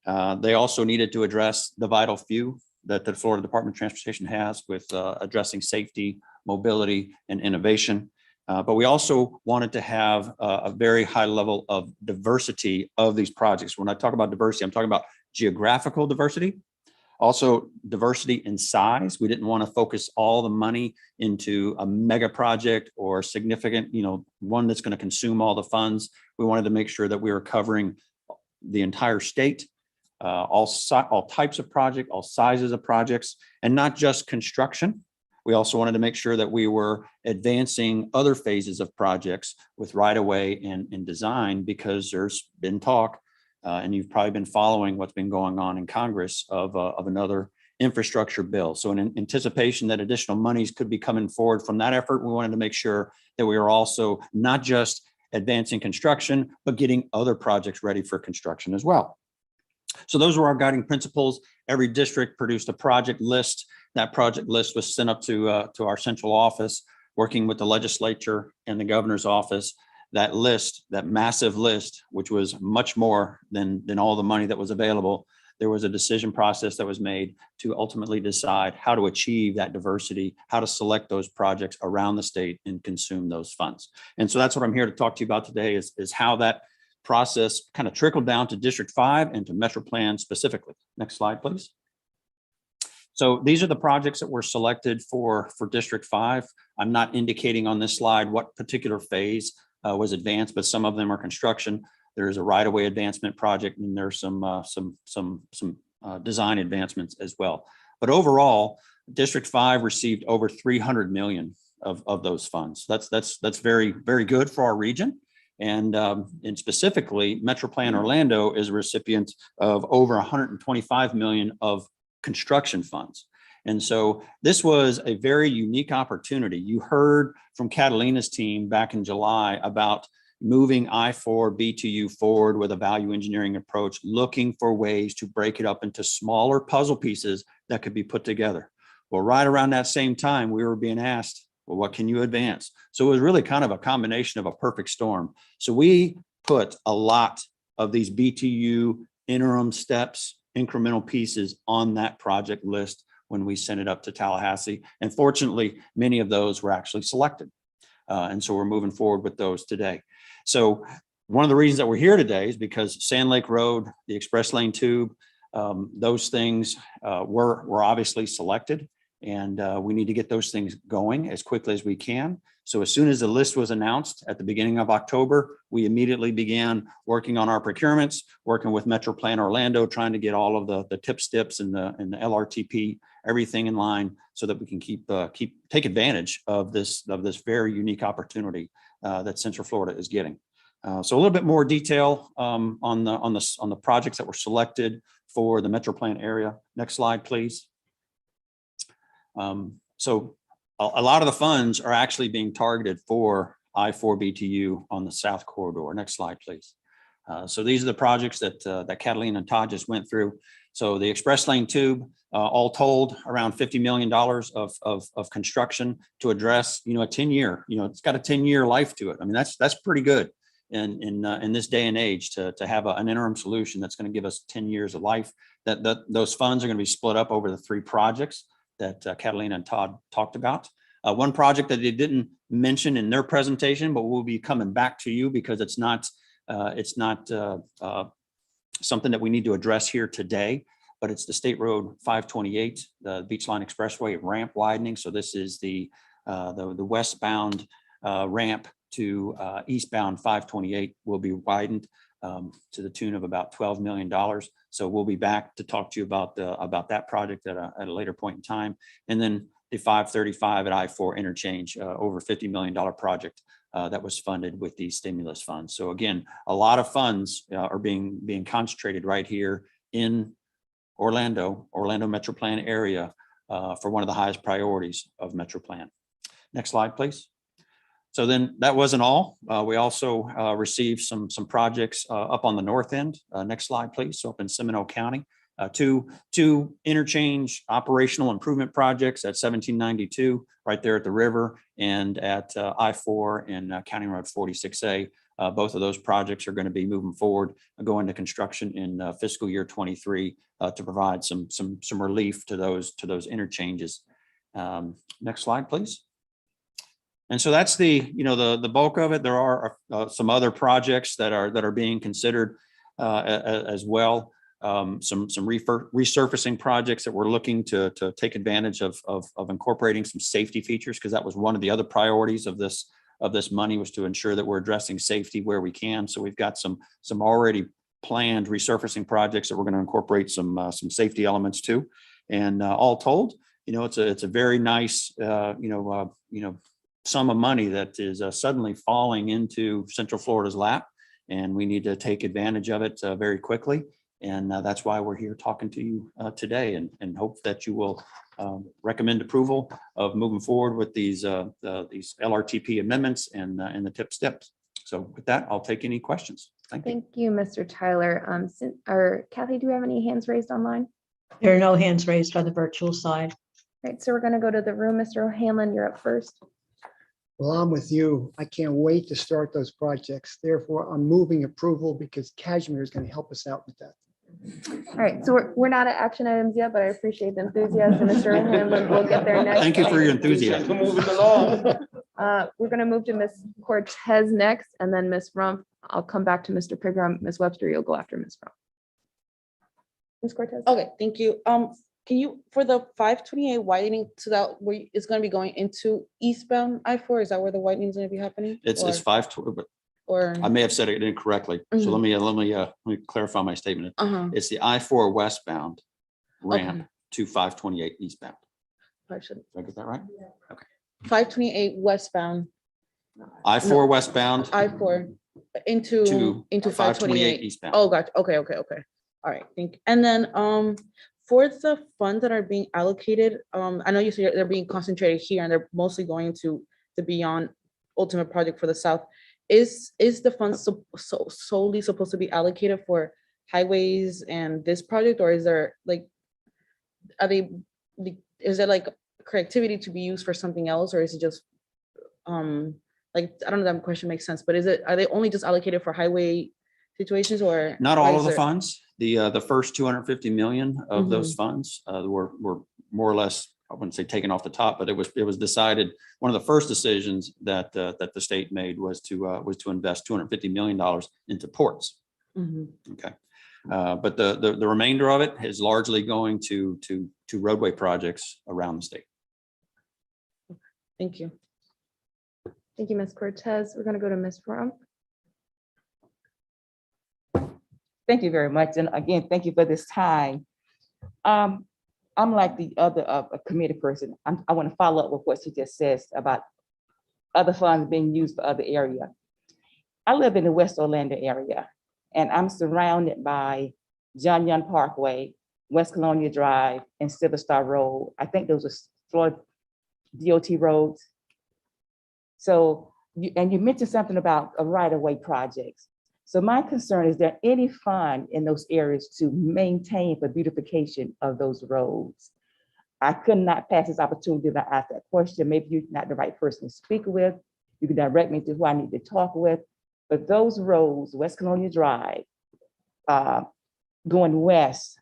They also needed to address the vital few that the Florida Department of Transportation has with addressing safety, mobility, and innovation. But we also wanted to have a very high level of diversity of these projects. When I talk about diversity, I'm talking about geographical diversity, also diversity in size. We didn't want to focus all the money into a mega project or significant, one that's going to consume all the funds. We wanted to make sure that we were covering the entire state, all types of project, all sizes of projects, and not just construction. We also wanted to make sure that we were advancing other phases of projects with right-of-way and design, because there's been talk, and you've probably been following what's been going on in Congress of another infrastructure bill. So in anticipation that additional monies could be coming forward from that effort, we wanted to make sure that we were also not just advancing construction, but getting other projects ready for construction as well. So those were our guiding principles. Every district produced a project list. That project list was sent up to our central office, working with the legislature and the governor's office. That list, that massive list, which was much more than all the money that was available, there was a decision process that was made to ultimately decide how to achieve that diversity, how to select those projects around the state and consume those funds. And so that's what I'm here to talk to you about today is how that process kind of trickled down to District 5 and to Metroplan specifically. Next slide, please. So these are the projects that were selected for District 5. I'm not indicating on this slide what particular phase was advanced, but some of them are construction. There is a right-of-way advancement project, and there's some design advancements as well. But overall, District 5 received over 300 million of those funds. That's very, very good for our region. And specifically, Metroplan Orlando is a recipient of over 125 million of construction funds. And so this was a very unique opportunity. You heard from Catalina's team back in July about moving I4 B2U forward with a value engineering approach, looking for ways to break it up into smaller puzzle pieces that could be put together. Well, right around that same time, we were being asked, well, what can you advance? So it was really kind of a combination of a perfect storm. So we put a lot of these BTU interim steps, incremental pieces on that project list when we sent it up to Tallahassee. And fortunately, many of those were actually selected. And so we're moving forward with those today. So one of the reasons that we're here today is because Sand Lake Road, the Express Lane Tube, those things were obviously selected. And we need to get those things going as quickly as we can. So as soon as the list was announced at the beginning of October, we immediately began working on our procurements, working with Metroplan Orlando, trying to get all of the tip steps and the LRTP, everything in line so that we can take advantage of this very unique opportunity that Central Florida is getting. So a little bit more detail on the projects that were selected for the Metroplan area. Next slide, please. So a lot of the funds are actually being targeted for I4 BTU on the South Corridor. Next slide, please. So these are the projects that Catalina and Todd just went through. So the express lane tube, all told, around $50 million of construction to address, a 10-year, it's got a 10-year life to it. I mean, that's pretty good in this day and age to have an interim solution that's going to give us 10 years of life. Those funds are going to be split up over the 3 projects that Catalina and Todd talked about. One project that they didn't mention in their presentation, but we'll be coming back to you because it's not something that we need to address here today, but it's the State Road 528, the Beachline Expressway ramp widening. So this is the westbound ramp to eastbound 528 will be widened to the tune of about $12 million. So we'll be back to talk to you about that project at a later point in time. And then the 535 at I4 Interchange, over $50 million project that was funded with these stimulus funds. So again, a lot of funds are being concentrated right here in Orlando Metroplan area for one of the highest priorities of Metroplan. Next slide, please. So then that wasn't all. We also received some projects up on the north end. Next slide, please. So up in Seminole County, two interchange operational improvement projects at 1792 right there at the river and at I4 and County Road 46A. Both of those projects are going to be moving forward, going to construction in fiscal year 23 to provide some relief to those interchanges. Next slide, please. And so that's the bulk of it. There are some other projects that are being considered as well. Some resurfacing projects that we're looking to take advantage of incorporating some safety features, because that was one of the other priorities of this money, was to ensure that we're addressing safety where we can. So we've got some already planned resurfacing projects that we're going to incorporate some safety elements to. And all told, it's a very nice sum of money that is suddenly falling into Central Florida's lap, and we need to take advantage of it very quickly. And that's why we're here talking to you today, and hope that you will recommend approval of moving forward with these LRTP amendments and the tip steps. So with that, I'll take any questions. Thank you. Thank you, Mr. Tyler. Kathy, do we have any hands raised online? There are no hands raised on the virtual side. All right, so we're going to go to the room. Mr. O'Hanlon, you're up first. Well, I'm with you. I can't wait to start those projects. Therefore, I'm moving approval because Kashmir is going to help us out with that. All right, so we're not at action items yet, but I appreciate the enthusiasm, Mr. O'Hanlon. We'll get there next. Thank you for your enthusiasm. We're going to move to Ms. Cortez next, and then Ms. Rumpf. I'll come back to Mr. Pigram. Ms. Webster, you'll go after Ms. Rumpf. Ms. Cortez. Okay, thank you. Can you, for the 528 widening to that, where it's going to be going into eastbound I4, is that where the widening is going to be happening? It's 520, but Or, I may have said it incorrectly. So let me clarify my statement. It's the I4 westbound ramp to 528 eastbound. Did I get that right? Okay. 528 westbound, I4 westbound I4 into to 528 eastbound. Oh, gotcha. Okay. All right, thank you. And then for the funds that are being allocated, I know you said they're being concentrated here and they're mostly going to the Beyond Ultimate Project for the South. Is the funds solely supposed to be allocated for highways and this project, or is there is there like creativity to be used for something else, or is it just I don't know if that question makes sense, but are they only just allocated for highway situations, or not all of the funds? The first 250 million of those funds were more or less, I wouldn't say taken off the top, but it was decided. One of the first decisions that the state made was to invest $250 million into ports. Okay, but the remainder of it is largely going to roadway projects around the state. Thank you. Thank you, Ms. Cortez. We're going to go to Ms. Rumpf. Thank you very much. And again, thank you for this time. I'm like the other committee person. I want to follow up with what she just says about other funds being used for other area. I live in the West Orlando area, and I'm surrounded by John Young Parkway, West Colonia Drive, and Silver Star Road. I think those are Florida DOT roads. So, you mentioned something about a right-of-way projects. So my concern, is there any fund in those areas to maintain the beautification of those roads? I could not pass this opportunity to ask that question. Maybe you're not the right person to speak with. You can direct me to who I need to talk with. But those roads, West Colonial Drive, going west,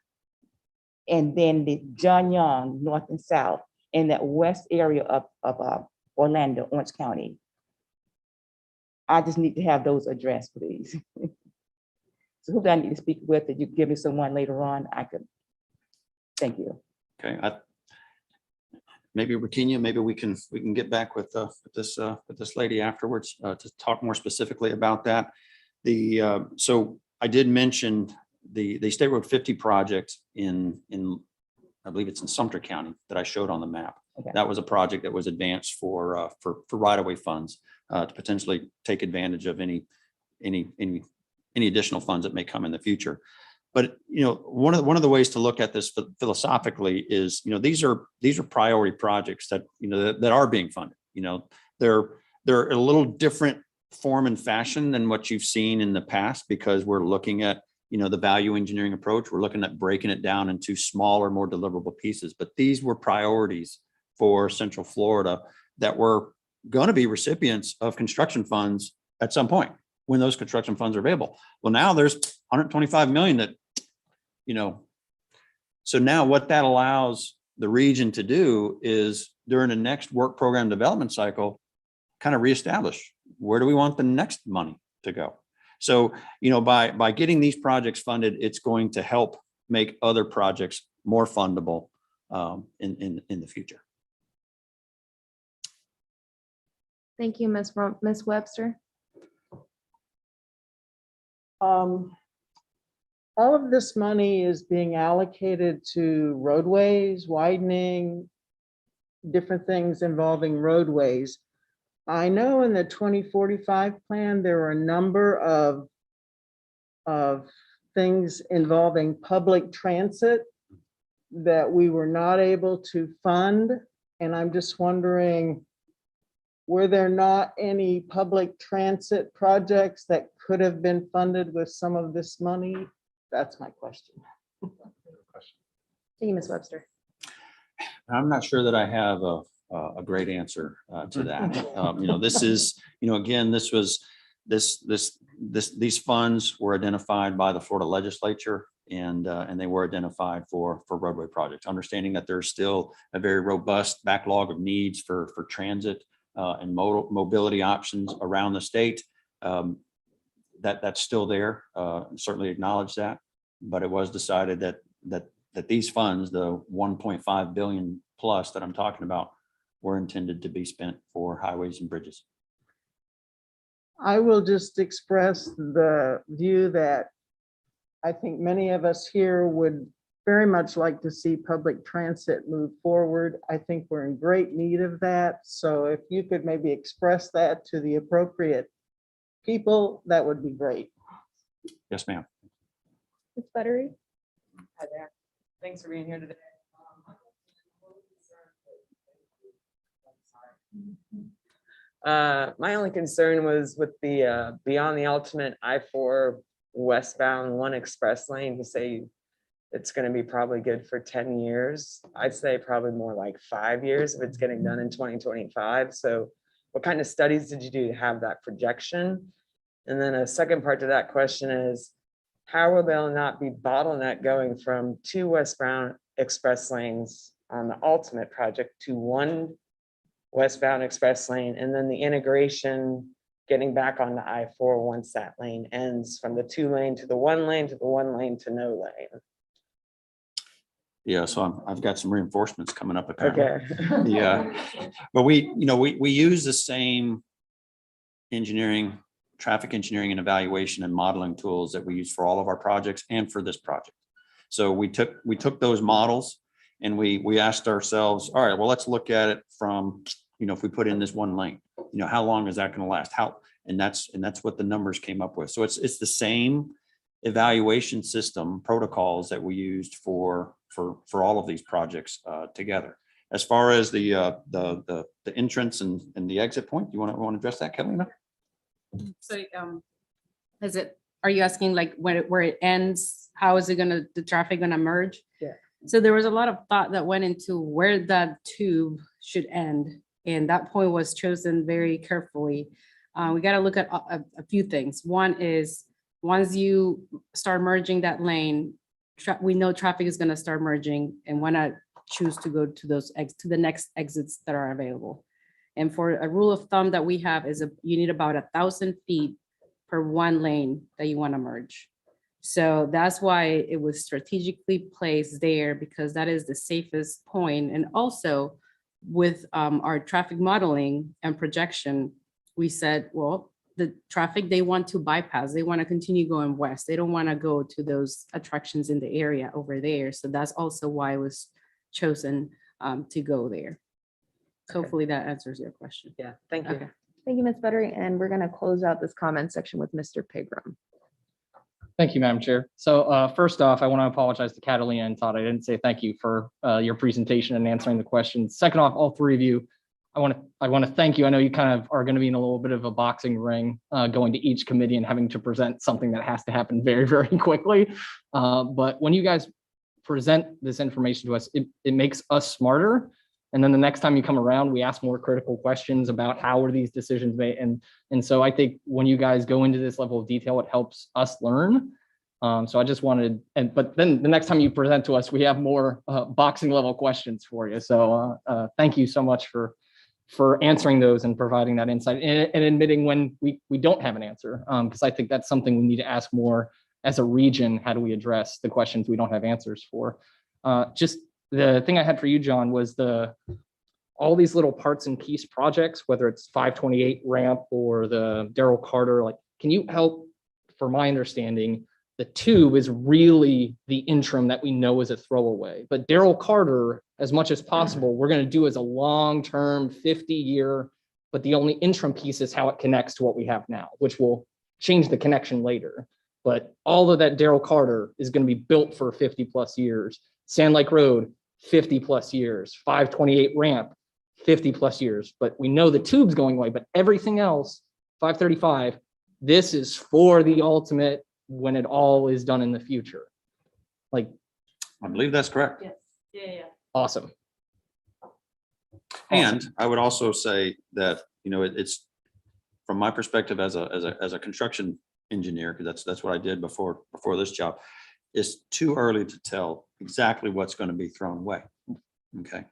and then the John Young, north and south, in that west area of Orlando, Orange County. I just need to have those addressed, please. So who do I need to speak with? That you give me someone later on, I could. Thank you. Okay, maybe Virginia, maybe we can get back with this lady afterwards to talk more specifically about that. So I did mention the State Road 50 project in I believe it's in Sumter County that I showed on the map. Okay. That was a project that was advanced for right-of-way funds to potentially take advantage of any additional funds that may come in the future. But one of the ways to look at this philosophically is these are priority projects that that are being funded. They're a little different form and fashion than what you've seen in the past, because we're looking at the value engineering approach. We're looking at breaking it down into smaller, more deliverable pieces. But these were priorities for Central Florida that were going to be recipients of construction funds at some point when those construction funds are available. Well, now there's 125 million that, so now what that allows the region to do is during the next work program development cycle, kind of reestablish where do we want the next money to go. So, by getting these projects funded, it's going to help make other projects more fundable in the future. Thank you, Ms. Webster. All of this money is being allocated to roadways, widening, different things involving roadways. I know in the 2045 plan, there are a number of things involving public transit that we were not able to fund. And I'm just wondering, were there not any public transit projects that could have been funded with some of this money? That's my question. Thank you, Ms. Webster. I'm not sure that I have a great answer to that. This is, again, these funds were identified by the Florida legislature, and they were identified for roadway projects, understanding that there's still a very robust backlog of needs for transit and mobility options around the state. That's still there. Certainly acknowledge that, but it was decided that these funds, the 1.5 billion plus that I'm talking about, were intended to be spent for highways and bridges. I will just express the view that I think many of us here would very much like to see public transit move forward. I think we're in great need of that. So if you could maybe express that to the appropriate people, that would be great. Yes, ma'am. Ms. Buttery. Hi there. Thanks for being here today. My only concern was with the beyond the ultimate I4 westbound 1 express lane. You say it's going to be probably good for 10 years. I'd say probably more like 5 years if it's getting done in 2025. So what kind of studies did you do to have that projection? And then a second part to that question is, how will there not be bottleneck going from 2 westbound express lanes on the ultimate project to 1 westbound express lane, and then the integration getting back on the I4 once that lane ends, from the 2 lane to the 1 lane to the 1 lane to no lane? Yeah, so I've got some reinforcements coming up apparently. Okay. Yeah, but we use the same engineering, traffic engineering and evaluation and modeling tools that we use for all of our projects and for this project. So we took those models and we asked ourselves, all right, well, let's look at it from, if we put in this 1 lane, how long is that going to last? And that's what the numbers came up with. So it's the same evaluation system protocols that we used for all of these projects together. As far as the entrance and the exit point, you want to address that, Catalina? So is it are you asking like where it ends? How is the traffic gonna merge? Yeah. So there was a lot of thought that went into where that tube should end. And that point was chosen very carefully. We got to look at a few things. One is, once you start merging that lane, we know traffic is going to start merging and want to choose to go to to the next exits that are available. And for a rule of thumb that we have is you need about 1,000 feet per one lane that you want to merge. So that's why it was strategically placed there, because that is the safest point. And also with our traffic modeling and projection, we said, well, the traffic they want to bypass, they want to continue going west. They don't want to go to those attractions in the area over there. So that's also why it was chosen to go there. Hopefully that answers your question. Yeah, thank you. Okay. Thank you, Ms. Buttery. And we're going to close out this comment section with Mr. Pigram. Thank you, Madam Chair. So first off, I want to apologize to Catalina and Todd. I didn't say thank you for your presentation and answering the questions. Second off, all three of you, I want to thank you. I know you kind of are going to be in a little bit of a boxing ring going to each committee and having to present something that has to happen very, very quickly. But when you guys present this information to us, it makes us smarter. And then the next time you come around, we ask more critical questions about how are these decisions made. And so I think when you guys go into this level of detail, it helps us learn. So I just wanted, but then the next time you present to us, we have more boxing level questions for you. So thank you so much for answering those and providing that insight and admitting when we don't have an answer. Because I think that's something we need to ask more as a region. How do we address the questions we don't have answers for? Just the thing I had for you, John, was all these little parts and piece projects, whether it's 528 ramp or the Darrell Carter, like, can you help, for my understanding, the tube is really the interim that we know is a throwaway, but Darrell Carter, as much as possible, we're going to do as a long-term 50-year, but the only interim piece is how it connects to what we have now, which will change the connection later. But all of that Darrell Carter is going to be built for 50 plus years. Sand Lake Road, 50 plus years, 528 ramp, 50 plus years, but we know the tube's going away, but everything else, 535, this is for the ultimate when it all is done in the future. Like, I believe that's correct. Yes. Yeah. awesome. And I would also say that, it's from my perspective as a construction engineer, because that's what I did before this job, it's too early to tell exactly what's going to be thrown away. Okay.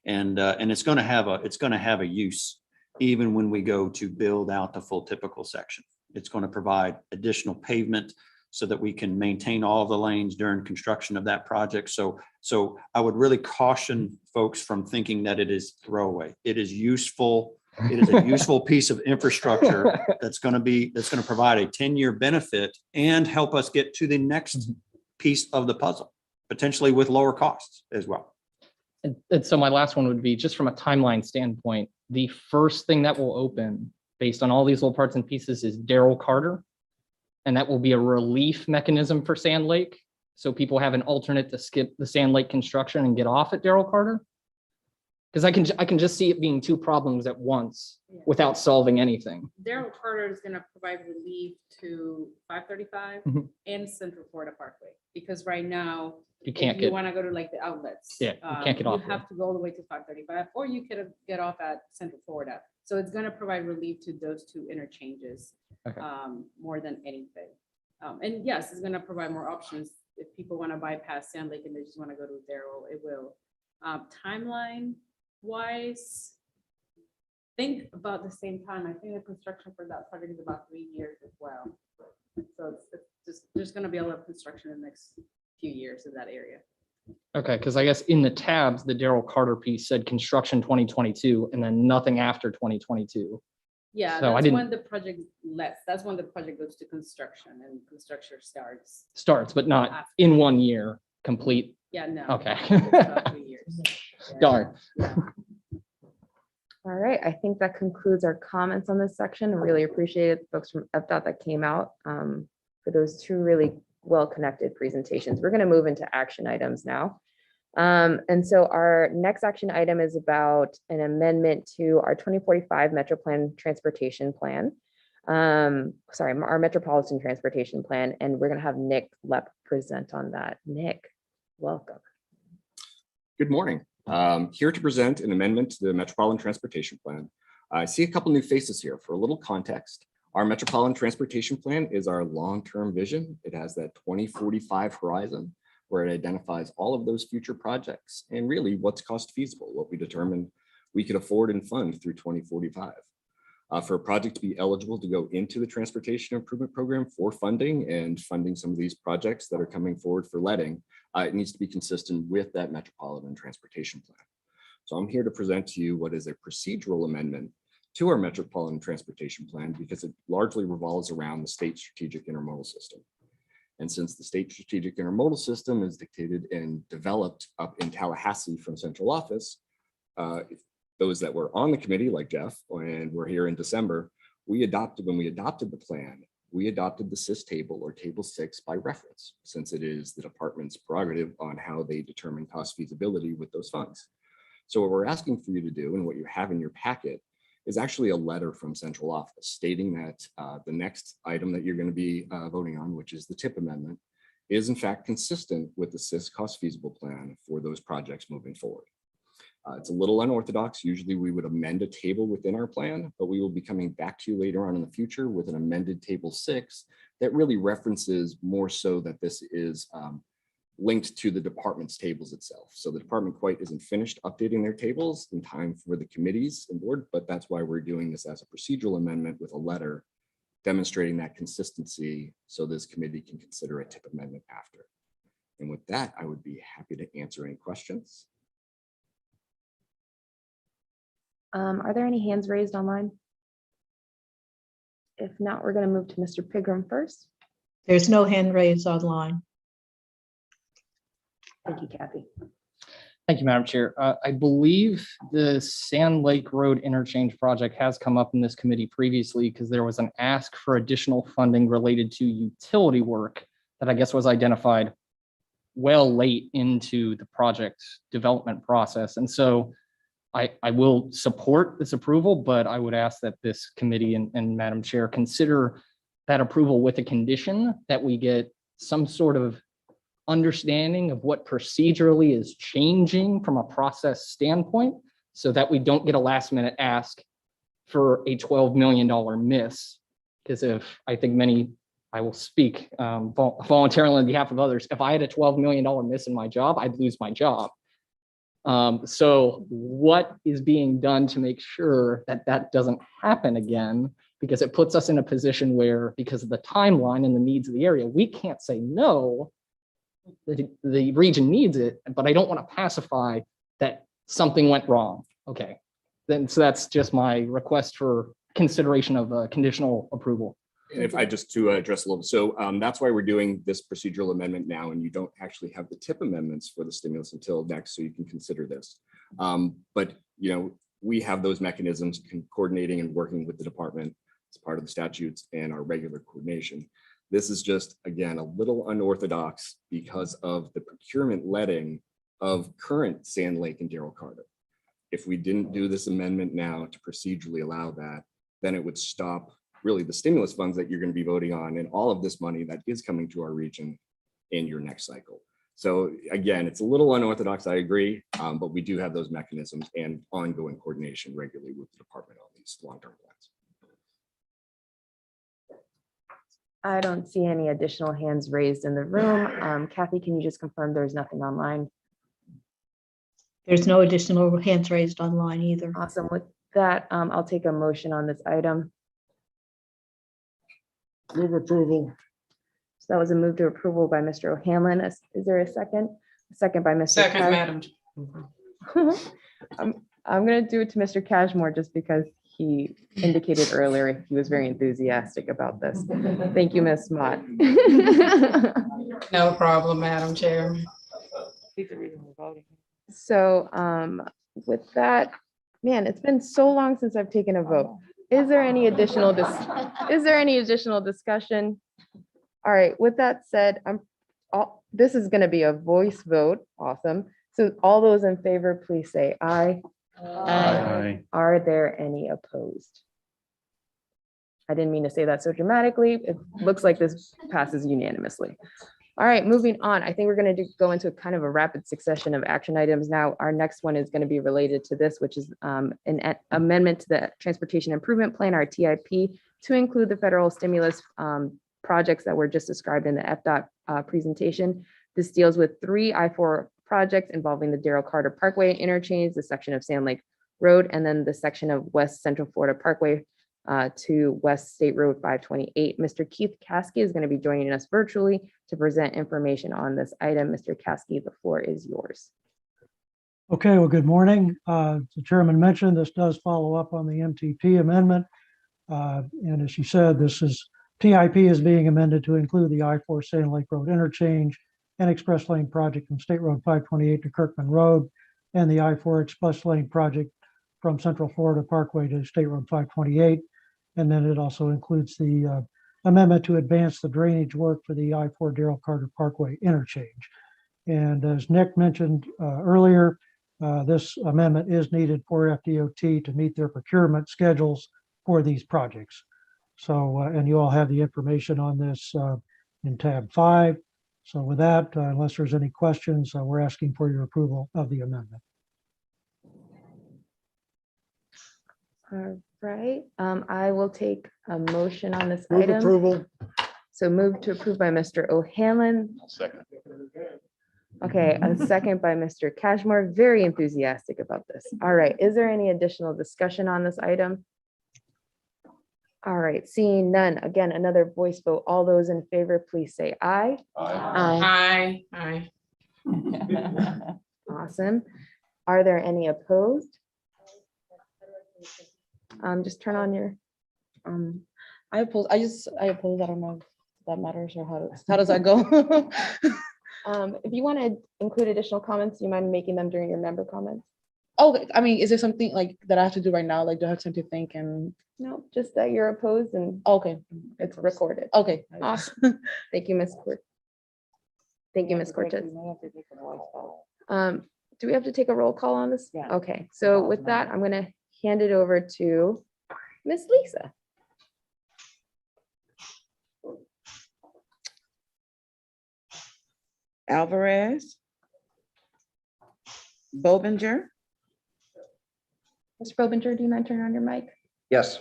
And it's going to have a use even when we go to build out the full typical section. It's going to provide additional pavement so that we can maintain all of the lanes during construction of that project. So I would really caution folks from thinking that it is throwaway. It is useful. It is a useful piece of infrastructure that's going to provide a 10-year benefit and help us get to the next piece of the puzzle, potentially with lower costs as well. And so my last one would be, just from a timeline standpoint, the first thing that will open based on all these little parts and pieces is Darrell Carter. And that will be a relief mechanism for Sand Lake. So people have an alternate to skip the Sand Lake construction and get off at Darrell Carter. Because I can just see it being two problems at once without solving anything. Darrell Carter is going to provide relief to 535 Mhm. and Central Florida Parkway, because right now You can't if you get, want to go to like the outlets. Yeah, you can't get off You have to go all the way to 535, or you could get off at Central Florida. So it's going to provide relief to those two interchanges Okay. more than anything. And yes, it's going to provide more options. If people want to bypass Sand Lake and they just want to go to Darrell, it will. Timeline wise, think about the same time. I think the construction for that project is about 3 years as well. So it's just, there's going to be a lot of construction in the next few years in that area. okay, because I guess in the tabs, the Darrell Carter piece said construction 2022 and then nothing after 2022. Yeah, So I that's didn't- when the project that's when the project goes to construction and construction starts. Starts, but not After. in 1 year complete. Yeah, no. Okay. It's about 3 years. Yeah. Darn. All right, I think that concludes our comments on this section. I really appreciate folks from FDOT that came out for those two really well-connected presentations. We're going to move into action items now. And so our next action item is about an amendment to our 2045 Metro Plan Transportation Plan. Sorry, our Metropolitan Transportation Plan, and we're gonna have Nick Lepp present on that. Nick, welcome. Good morning. Here to present an amendment to the Metropolitan Transportation Plan. I see a couple new faces here. For a little context, our Metropolitan Transportation Plan is our long-term vision. It has that 2045 horizon where it identifies all of those future projects and really what's cost feasible, what we determined we could afford and fund through 2045. For a project to be eligible to go into the Transportation Improvement Program for funding and funding some of these projects that are coming forward for letting, it needs to be consistent with that Metropolitan Transportation Plan. So I'm here to present to you what is a procedural amendment to our Metropolitan Transportation Plan because it largely revolves around the state strategic intermodal system. And since the state strategic intermodal system is dictated and developed up in Tallahassee from central office, those that were on the committee like Jeff and were here in December, when we adopted the plan, we adopted the SIS table or table 6 by reference, since it is the department's prerogative on how they determine cost feasibility with those funds. So what we're asking for you to do and what you have in your packet is actually a letter from central office stating that the next item that you're going to be voting on, which is the TIP amendment, is in fact consistent with the SIS cost feasible plan for those projects moving forward. It's a little unorthodox. Usually we would amend a table within our plan, but we will be coming back to you later on in the future with an amended table 6 that really references more so that this is linked to the department's tables itself. So the department quite isn't finished updating their tables in time for the committees and board, but that's why we're doing this as a procedural amendment with a letter demonstrating that consistency so this committee can consider a TIP amendment after. And with that, I would be happy to answer any questions. Are there any hands raised online? If not, we're going to move to Mr. Pigram first. There's no hand raised online. Thank you, Kathy. Thank you, Madam Chair. I believe the Sand Lake Road Interchange project has come up in this committee previously because there was an ask for additional funding related to utility work that I guess was identified well late into the project development process. And so I will support this approval, but I would ask that this committee and Madam Chair consider that approval with a condition that we get some sort of understanding of what procedurally is changing from a process standpoint so that we don't get a last minute ask for a $12 million miss. Because if I think I will speak voluntarily on behalf of others, if I had a $12 million miss in my job, I'd lose my job. So what is being done to make sure that that doesn't happen again? Because it puts us in a position where, because of the timeline and the needs of the area, we can't say no, the region needs it, but I don't want to pacify that something went wrong. Okay, then so that's just my request for consideration of a conditional approval. And if I just to address a little, so that's why we're doing this procedural amendment now, and you don't actually have the TIP amendments for the stimulus until next, so you can consider this. But we have those mechanisms coordinating and working with the department as part of the statutes and our regular coordination. This is just, again, a little unorthodox because of the procurement letting of current Sand Lake and Darrell Carter. If we didn't do this amendment now to procedurally allow that, then it would stop really the stimulus funds that you're going to be voting on and all of this money that is coming to our region in your next cycle. So again, it's a little unorthodox, I agree, but we do have those mechanisms and ongoing coordination regularly with the department on these long-term plans. I don't see any additional hands raised in the room. Kathy, can you just confirm there's nothing online? There's no additional hands raised online either. Awesome. With that, I'll take a motion on this item. Move approval. So that was a move to approval by Mr. O'Hanlon. Is there a second? A second by Mr. Second, Cash- Madam. I'm going to do it to Mr. Cashmore just because he indicated earlier he was very enthusiastic about this. Thank you, Ms. Mott. No problem, Madam Chair. So with that, man, it's been so long since I've taken a vote. Is there any additional discussion? All right, with that said, this is going to be a voice vote. Awesome. So all those in favor, please say aye. Aye. Are there any opposed? I didn't mean to say that so dramatically. It looks like this passes unanimously. All right, moving on. I think we're going to go into kind of a rapid succession of action items now. Our next one is going to be related to this, which is an amendment to the Transportation Improvement Plan, our TIP, to include the federal stimulus projects that were just described in the FDOT presentation. This deals with 3 I4 projects involving the Darrell Parkway Interchange, the section of Sand Lake Road, and then the section of West Central Florida Parkway to West State Road 528. Mr. Keith Caskey is going to be joining us virtually to present information on this item. Mr. Caskey, the floor is yours. Okay, well, good morning. The chairman mentioned this does follow up on the MTP amendment. And as she said, TIP is being amended to include the I4 Sand Lake Road Interchange and Express Lane project from State Road 528 to Kirkman Road, and the I4 Express Lane project from Central Florida Parkway to State Road 528. And then it also includes the amendment to advance the drainage work for the I4 Darrell Parkway interchange. And as Nick mentioned earlier, this amendment is needed for FDOT to meet their procurement schedules for these projects. So, and you all have the information on this in tab 5. So with that, unless there's any questions, we're asking for your approval of the amendment. All right, I will take a motion on this Move item. approval. So move to approve by Mr. O'Hanlon. Second. Okay, a second by Mr. Cashmore, very enthusiastic about this. All right, is there any additional discussion on this item? All right, seeing none, again, another voice vote. All those in favor, please say aye. Aye. Aye. Awesome. Are there any opposed? Just turn on your, I oppose. I oppose. I don't know if that matters or how does that go? if you want to include additional comments, you mind making them during your member comments? Oh, I mean, is there something like that I have to do right now? Like, do I have time to think and? No, just that you're opposed and Okay, it's recorded. okay. Awesome. Thank you, Ms. Court. Thank you, Ms. Cortez. Do we have to take a roll call on this? Yeah. Okay, so with that, I'm gonna hand it over to Ms. Lisa. Alvarez. Bobinger. Mr. Bobinger, do you mind turning on your mic? Yes.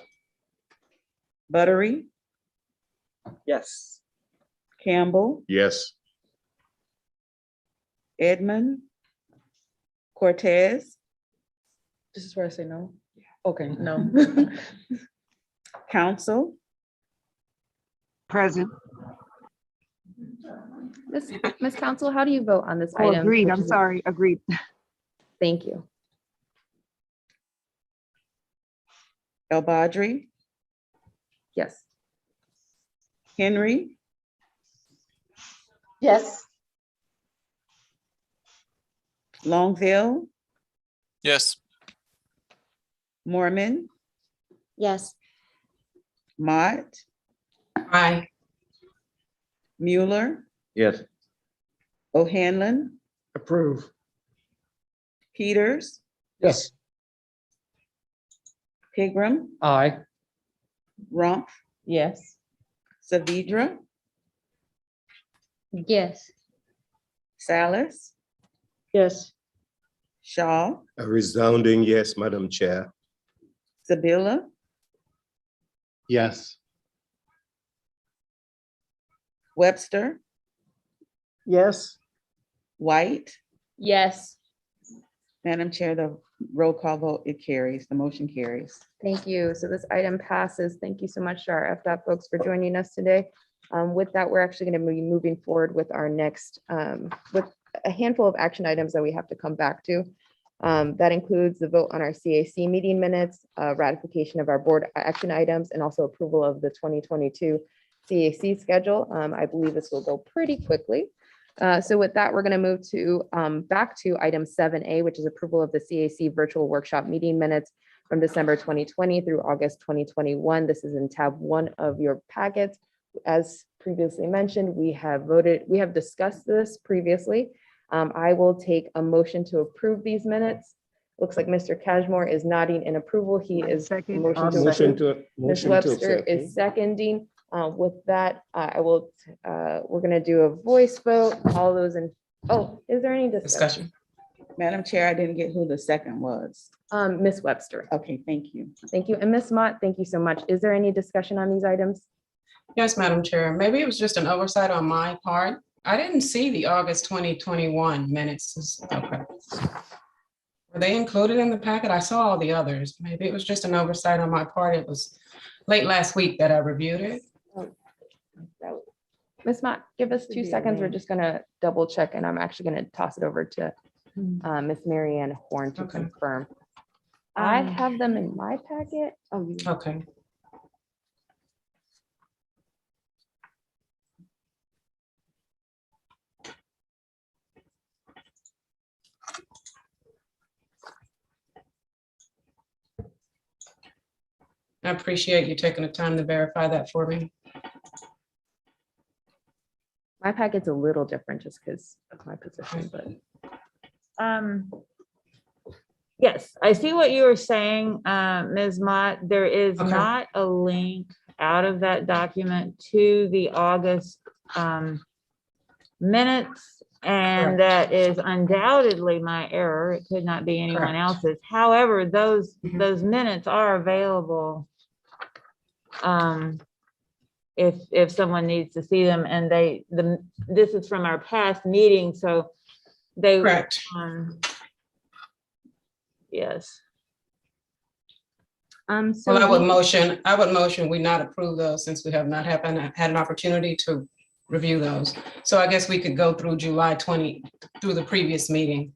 Buttery. Yes. Campbell. Yes. Edmund. Cortez. This is where I say no. Okay, no. Council. Present. Ms. Council, how do you vote on this Oh, item? agreed. which I'm is- sorry. Agreed. Thank you. El Badri. Yes. Henry. Yes. Longville. Yes. Mormon. Yes. Mott. Aye. Mueller. Yes. O'Hanlon. Approve. Peters. Yes. Pigram. Aye. Rumpf. Yes. Savidra. Yes. Salas. Yes. Shaw. A resounding yes, Madam Chair. Sabila. Yes. Webster. Yes. White. Yes. Madam Chair, the roll call vote, it carries, the motion carries. Thank you. So this item passes. Thank you so much to our FDOT folks for joining us today. With that, we're actually going to be moving forward with our next, with a handful of action items that we have to come back to. That includes the vote on our CAC meeting minutes, ratification of our board action items, and also approval of the 2022 CAC schedule. I believe this will go pretty quickly. So with that, we're going to move to back to item 7A, which is approval of the CAC virtual workshop meeting minutes from December 2020 through August 2021. This is in tab 1 of your packets. As previously mentioned, we have discussed this previously. I will take a motion to approve these minutes. Looks like Mr. Cashmore is nodding in approval. He is motion to Motion approve. to, Ms. motion to Webster accept. is seconding. With that, we're gonna do a voice vote. All those in, oh, is there any discussion? Madam Chair, I didn't get who the second was. Ms. Webster. Okay, thank you. Thank you. And Ms. Mott, thank you so much. Is there any discussion on these items? Yes, Madam Chair. Maybe it was just an oversight on my part. I didn't see the August 2021 minutes. Okay. Were they included in the packet? I saw all the others. Maybe it was just an oversight on my part. It was late last week that I reviewed it. Ms. Mott, give us 2 seconds. We're just gonna double check and I'm actually gonna toss it over to Ms. Mary Ann Horn to confirm. I have them in my packet. Oh, okay. I appreciate you taking the time to verify that for me. My packet's a little different just because of my position, but. Yes, I see what you were saying, Ms. Mott. There is not a link out of that document to the August minutes, and that is undoubtedly my error. It could not be anyone else's. However, those minutes are available if someone needs to see them, and this is from our past meeting, so they yes. Well, I would motion we not approve those since we have not had an opportunity to review those. So I guess we could go through July 20 through the previous meeting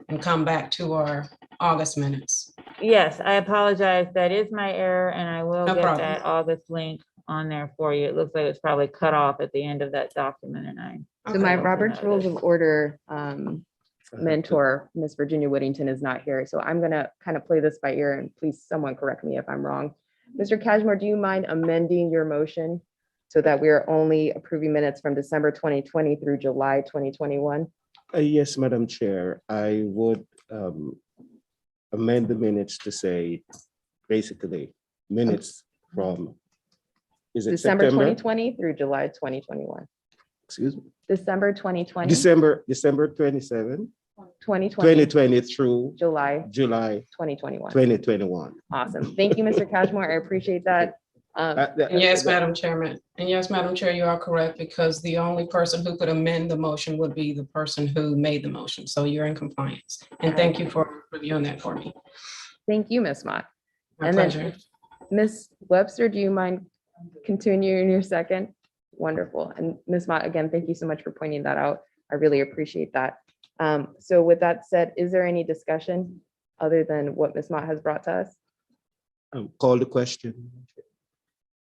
and come back to our August minutes. Yes, I apologize. That is my error, and I will No get problem. that August link on there for you. It looks like it's probably cut off at the end of that document, and So my Robert's Rules of Order mentor, Miss Virginia Whittington, is not here. So I'm gonna kind of play this by ear, and please someone correct me if I'm wrong. Mr. Cashmore, do you mind amending your motion so that we are only approving minutes from December 2020 through July 2021? Yes, Madam Chair, I would amend the minutes to say, basically, minutes from, is it December September? 2020 through July 2021. Excuse me? December 2020. December 27, 2020 through July 2021. 2021. Awesome. Thank you, Mr. Cashmore. I appreciate that. And yes, Madam Chairman. And yes, Madam Chair, you are correct, because the only person who could amend the motion would be the person who made the motion. So you're in compliance. And thank you for reviewing that for me. Thank you, Ms. Mott. My And pleasure. then Ms. Webster, do you mind continuing your second? Wonderful. And Ms. Mott, again, thank you so much for pointing that out. I really appreciate that. So with that said, is there any discussion other than what Ms. Mott has brought to us? Call the question.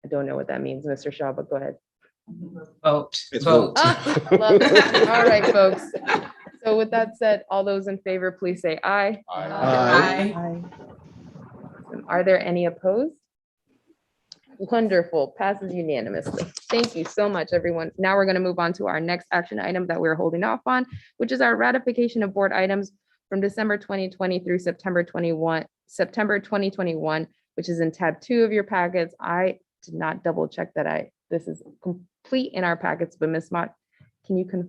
I don't know what that means, Mr. Shaw, but go ahead. Vote. It's Vote. Love it. All right, folks. So with that said, all those in favor, please say aye. Aye. Aye. Awesome. Are there any opposed? Wonderful, passes unanimously. Thank you so much, everyone. Now we're going to move on to our next action item that we're holding off on, which is our ratification of board items from December 2020 through September 2021, which is in tab 2 of your packets. I did not double check that this is complete in our packets, but Ms. Mott, can you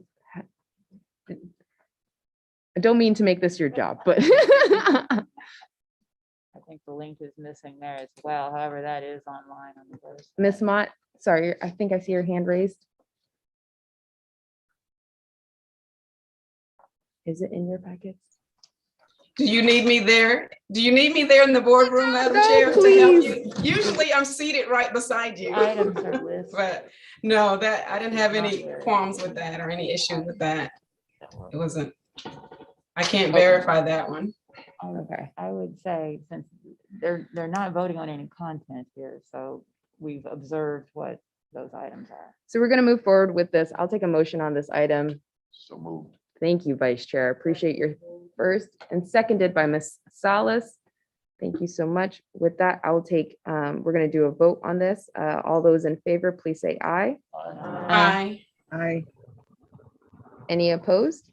I don't mean to make this your job, but I think the link is missing there as well. However, that is online on the first. Ms. Mott, sorry, I think I see your hand raised. Is it in your packets? Do you need me there? Do you need me there in the boardroom, Madam No, Chair, to help please. you? Usually I'm seated right beside you. Items are listed. But no, that I didn't have any qualms with that or any issue with that. It wasn't, I can't verify that one. Okay. I would say, since they're not voting on any content here, so we've observed what those items are. So we're going to move forward with this. I'll take a motion on this item. So moved. Thank you, Vice Chair. Appreciate your first, and seconded by Ms. Salas. Thank you so much. With that, I will take, we're going to do a vote on this. All those in favor, please say aye. Aye. Aye. Any opposed?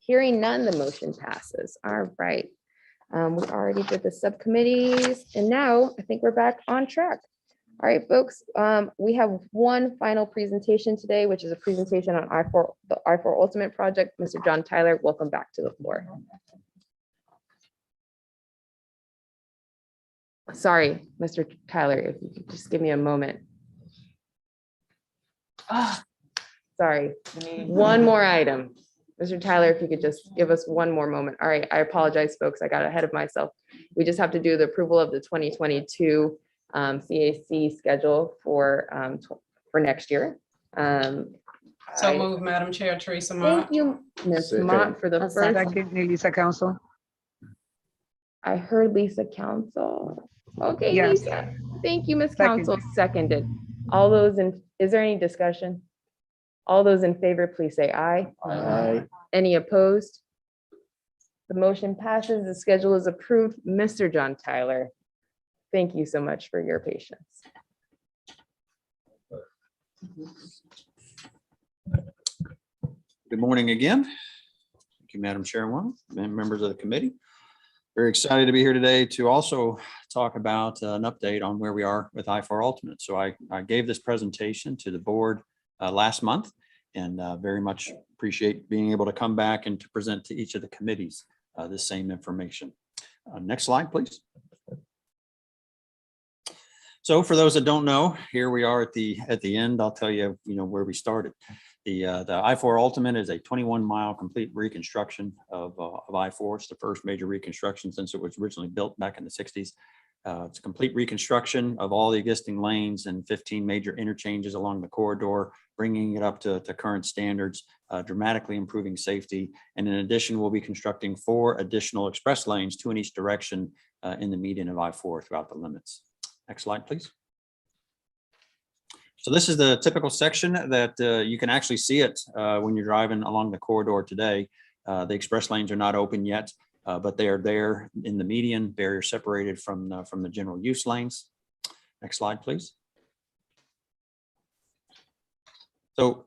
Hearing none, the motion passes. All right. We already did the subcommittees, and now I think we're back on track. All right, folks, we have one final presentation today, which is a presentation on the I4 Ultimate Project. Mr. John Tyler, welcome back to the floor. Sorry, Mr. Tyler, if you could just give me a moment. Sorry, one more item. Mr. Tyler, if you could just give us one more moment. All right, I apologize, folks. I got ahead of myself. We just have to do the approval of the 2022 CAC schedule for next year. So move, Madam Chair, Teresa Mott. Thank you, Ms. Mott, for the first. Second, Lisa Council. I heard Lisa Council. Okay, Yes. Lisa. Thank you, Ms. Second. Council. Seconded. All those in, is there any discussion? All those in favor, please say aye. Aye. Any opposed? The motion passes. The schedule is approved. Mr. John Tyler, thank you so much for your patience. Good morning again. Thank you, Madam Chairwoman, and members of the committee. Very excited to be here today to also talk about an update on where we are with I4 Ultimate. So I gave this presentation to the board last month, and very much appreciate being able to come back and to present to each of the committees this same information. Next slide, please. So for those that don't know, here we are at the end. I'll tell you, where we started. The I4 Ultimate is a 21-mile complete reconstruction of I4. It's the first major reconstruction since it was originally built back in the 60s. It's a complete reconstruction of all the existing lanes and 15 major interchanges along the corridor, bringing it up to current standards, dramatically improving safety. And in addition, we'll be constructing 4 additional express lanes, 2 in each direction in the median of I4 throughout the limits. Next slide, please. So this is the typical section that you can actually see it when you're driving along the corridor today. The express lanes are not open yet, but they are there in the median, barrier separated from the general use lanes. Next slide, please. So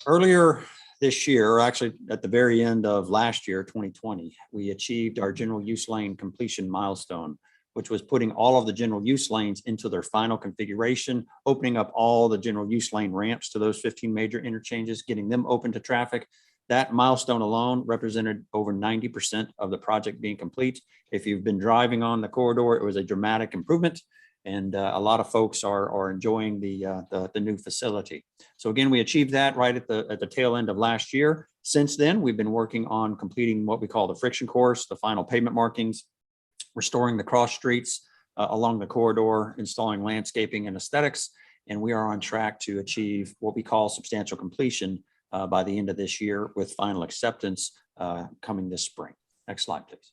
earlier this year, or actually at the very end of last year, 2020, we achieved our general use lane completion milestone, which was putting all of the general use lanes into their final configuration, opening up all the general use lane ramps to those 15 major interchanges, getting them open to traffic. That milestone alone represented over 90% of the project being complete. If you've been driving on the corridor, it was a dramatic improvement, and a lot of folks are enjoying the new facility. So again, we achieved that right at the tail end of last year. Since then, we've been working on completing what we call the friction course, the final pavement markings, restoring the cross streets along the corridor, installing landscaping and aesthetics, and we are on track to achieve what we call substantial completion by the end of this year, with final acceptance coming this spring. Next slide, please.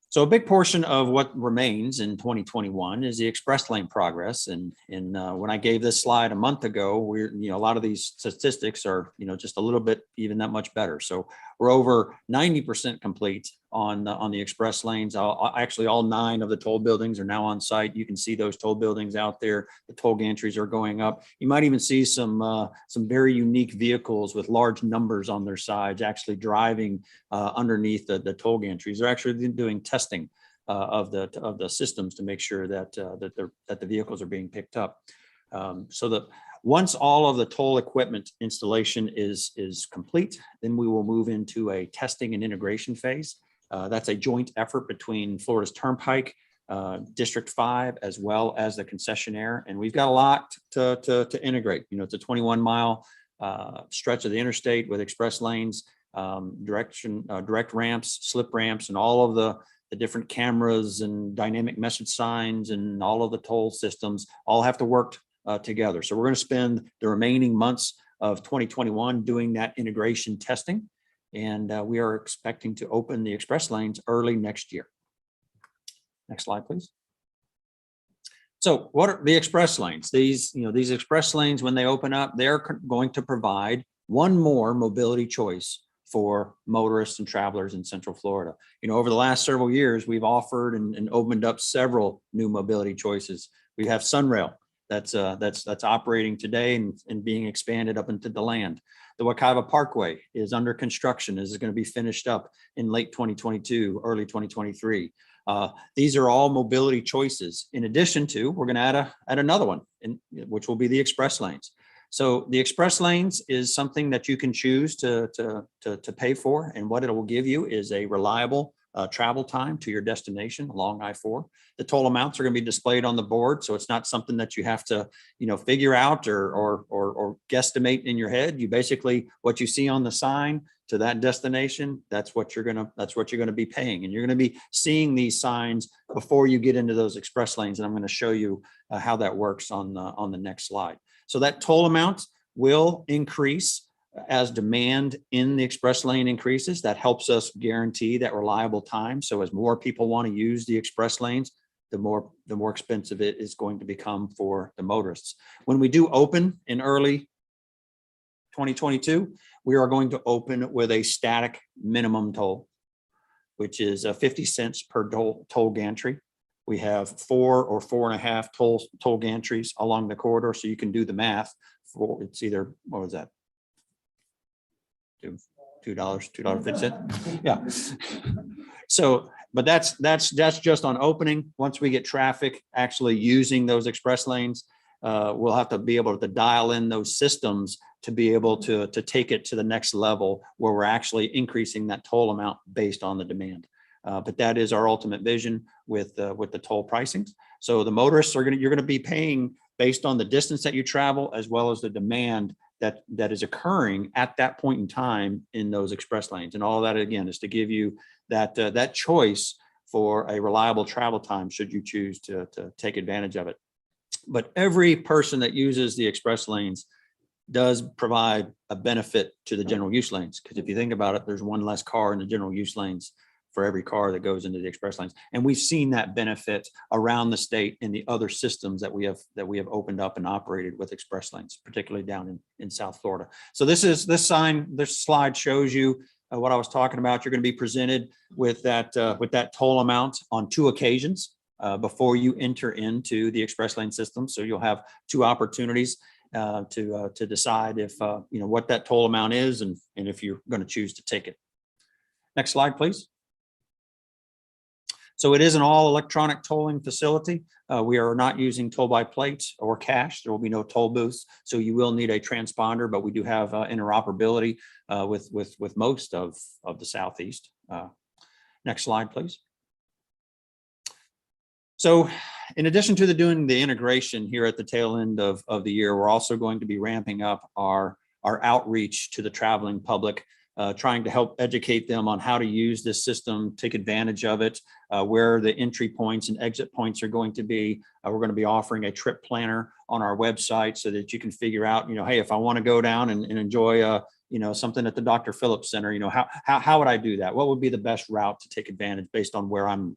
So a big portion of what remains in 2021 is the express lane progress. And when I gave this slide a month ago, a lot of these statistics are, just a little bit even that much better. So we're over 90% complete on the express lanes. Actually, all 9 of the toll buildings are now on site. You can see those toll buildings out there. The toll gantries are going up. You might even see some very unique vehicles with large numbers on their sides actually driving underneath the toll gantries. They're actually doing testing of the systems to make sure that the vehicles are being picked up. So that once all of the toll equipment installation is complete, then we will move into a testing and integration phase. That's a joint effort between Florida's Turnpike, District 5, as well as the concessionaire. And we've got a lot to integrate. It's a 21-mile stretch of the interstate with express lanes, direct ramps, slip ramps, and all of the different cameras and dynamic message signs and all of the toll systems all have to work together. So we're going to spend the remaining months of 2021 doing that integration testing. And we are expecting to open the express lanes early next year. Next slide, please. So what are the express lanes? These express lanes, when they open up, they're going to provide one more mobility choice for motorists and travelers in Central Florida. Over the last several years, we've offered and opened up several new mobility choices. We have Sunrail that's operating today and being expanded up into the land. The Wekiva Parkway is under construction. This is going to be finished up in late 2022, early 2023. These are all mobility choices. In addition to, we're going to add another one, which will be the express lanes. So the express lanes is something that you can choose to pay for, and what it will give you is a reliable travel time to your destination along I-4. The toll amounts are going to be displayed on the board, so it's not something that you have to, figure out or guesstimate in your head. You basically, what you see on the sign to that destination, that's what you're gonna be paying, and you're going to be seeing these signs before you get into those express lanes. And I'm going to show you how that works on the next slide. So that toll amount will increase as demand in the express lane increases. That helps us guarantee that reliable time. So as more people want to use the express lanes, the more expensive it is going to become for the motorists. When we do open in early 2022, we are going to open with a static minimum toll, which is 50 cents per toll gantry. We have 4 or 4.5 toll gantries along the corridor, so you can do the math. It's either, what was that? $2.50. Yeah. So, but that's just on opening. Once we get traffic actually using those express lanes, we'll have to be able to dial in those systems to be able to take it to the next level where we're actually increasing that toll amount based on the demand. But that is our ultimate vision with the toll pricings. So the motorists you're going to be paying based on the distance that you travel, as well as the demand that is occurring at that point in time in those express lanes. And all that, again, is to give you that choice for a reliable travel time should you choose to take advantage of it. But every person that uses the express lanes does provide a benefit to the general use lanes. Because if you think about it, there's one less car in the general use lanes for every car that goes into the express lanes. And we've seen that benefit around the state in the other systems that we have opened up and operated with express lanes, particularly down in South Florida. So this slide shows you what I was talking about. You're going to be presented with that toll amount on 2 occasions before you enter into the express lane system. So you'll have 2 opportunities to decide if what that toll amount is and if you're going to choose to take it. Next slide, please. So it is an all electronic tolling facility. We are not using toll by plate or cash. There will be no toll booths. So you will need a transponder, but we do have interoperability with most of the Southeast. Next slide, please. So in addition to doing the integration here at the tail end of the year, we're also going to be ramping up our outreach to the traveling public, trying to help educate them on how to use this system, take advantage of it, where the entry points and exit points are going to be. We're going to be offering a trip planner on our website so that you can figure out, hey, if I want to go down and enjoy something at the Dr. Phillips Center, how would I do that? What would be the best route to take advantage based on where I'm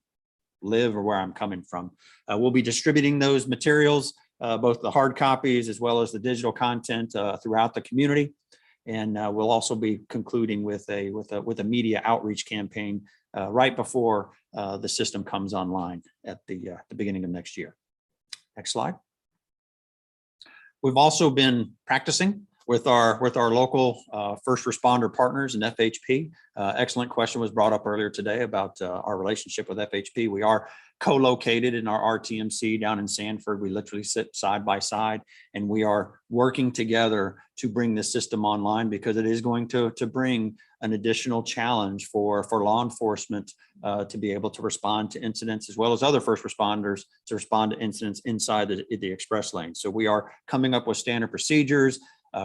live or where I'm coming from? We'll be distributing those materials, both the hard copies as well as the digital content throughout the community. And we'll also be concluding with a media outreach campaign right before the system comes online at the beginning of next year. Next slide. We've also been practicing with our local first responder partners and FHP. Excellent question was brought up earlier today about our relationship with FHP. We are co-located in our RTMC down in Sanford. We literally sit side by side, and we are working together to bring this system online, because it is going to bring an additional challenge for law enforcement to be able to respond to incidents, as well as other first responders to respond to incidents inside the express lane. So we are coming up with standard procedures,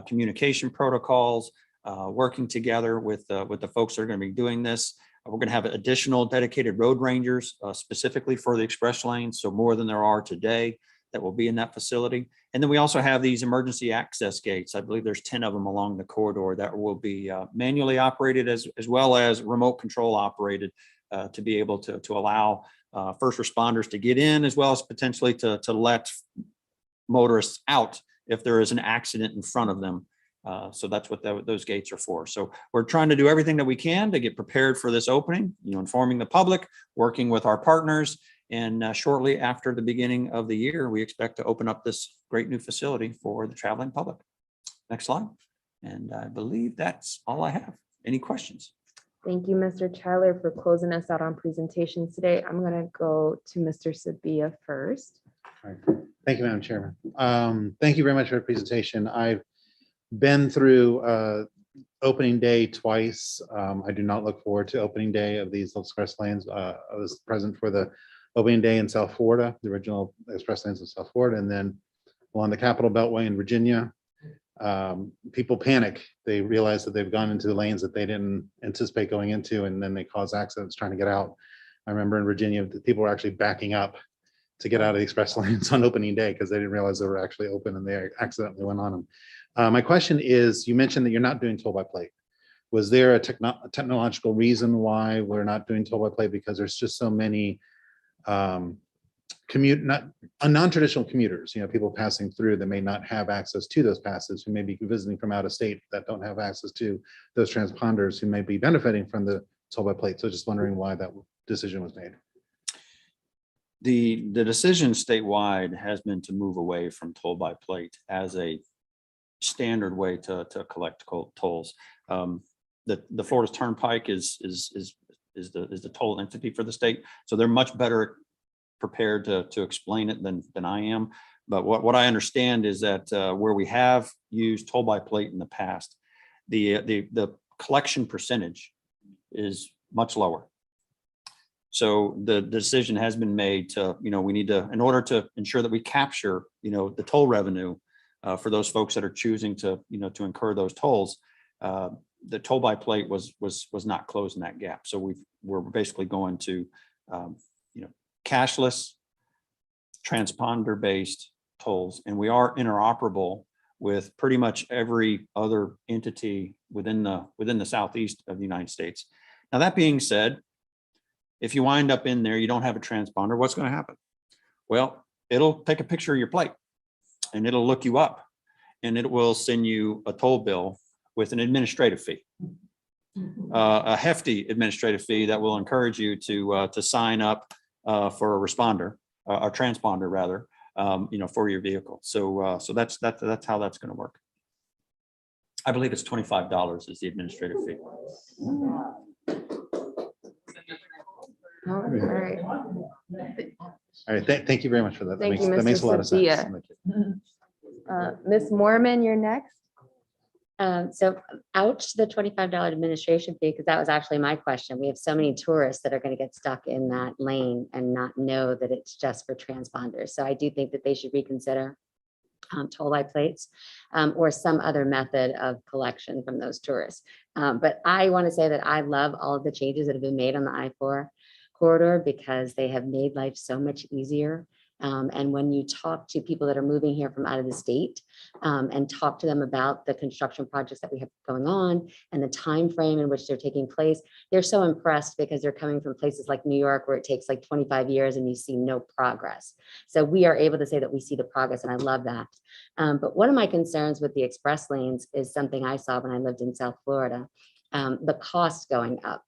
communication protocols, working together with the folks that are going to be doing this. We're going to have additional dedicated road rangers specifically for the express lanes, so more than there are today that will be in that facility. And then we also have these emergency access gates. I believe there's 10 of them along the corridor that will be manually operated as well as remote control operated to be able to allow first responders to get in, as well as potentially to let motorists out if there is an accident in front of them. So that's what those gates are for. So we're trying to do everything that we can to get prepared for this opening, informing the public, working with our partners. And shortly after the beginning of the year, we expect to open up this great new facility for the traveling public. Next slide. And I believe that's all I have. Any questions? Thank you, Mr. Tyler, for closing us out on presentations today. I'm going to go to Mr. Sabia first. All right. Thank you, Madam Chairman. Thank you very much for the presentation. I've been through opening day twice. I do not look forward to opening day of these express lanes. I was present for the opening day in South Florida, the original express lanes in South Florida, and then along the Capitol Beltway in Virginia. People panic. They realize that they've gone into the lanes that they didn't anticipate going into, and then they cause accidents trying to get out. I remember in Virginia, the people were actually backing up to get out of the express lanes on opening day because they didn't realize they were actually open and they accidentally went on them. My question is, you mentioned that you're not doing toll by plate. Was there a technological reason why we're not doing toll by plate? Because there's just so many non-traditional commuters, people passing through that may not have access to those passes, who may be visiting from out of state that don't have access to those transponders, who may be benefiting from the toll by plate. So just wondering why that decision was made. The decision statewide has been to move away from toll by plate as a standard way to collect tolls. The Florida Turnpike is the toll entity for the state, so they're much better prepared to explain it than I am. But what I understand is that where we have used toll by plate in the past, the collection percentage is much lower. So the decision has been made to, we need to, in order to ensure that we capture, the toll revenue for those folks that are choosing to, to incur those tolls, the toll by plate was not closing that gap. So we're basically going to, cashless, transponder-based tolls, and we are interoperable with pretty much every other entity within the southeast of the United States. Now, that being said, if you wind up in there, you don't have a transponder, what's going to happen? Well, it'll take a picture of your plate and it'll look you up and it will send you a toll bill with an administrative fee, a hefty administrative fee that will encourage you to sign up for a responder, a transponder rather, for your vehicle. So that's how that's going to work. I believe it's $25 is the administrative fee. All right. All right, thank you very much for that. Thank you, That makes Mr. a lot of sense. Sabia. Ms. Mormon, you're next. So ouch, the $25 administration fee, because that was actually my question. We have so many tourists that are going to get stuck in that lane and not know that it's just for transponders. So I do think that they should reconsider toll by plates or some other method of collection from those tourists. But I want to say that I love all of the changes that have been made on the I4 corridor because they have made life so much easier. And when you talk to people that are moving here from out of the state and talk to them about the construction projects that we have going on and the time frame in which they're taking place, they're so impressed because they're coming from places like New York where it takes like 25 years and you see no progress. So we are able to say that we see the progress, and I love that. But one of my concerns with the express lanes is something I saw when I lived in South Florida, the cost going up.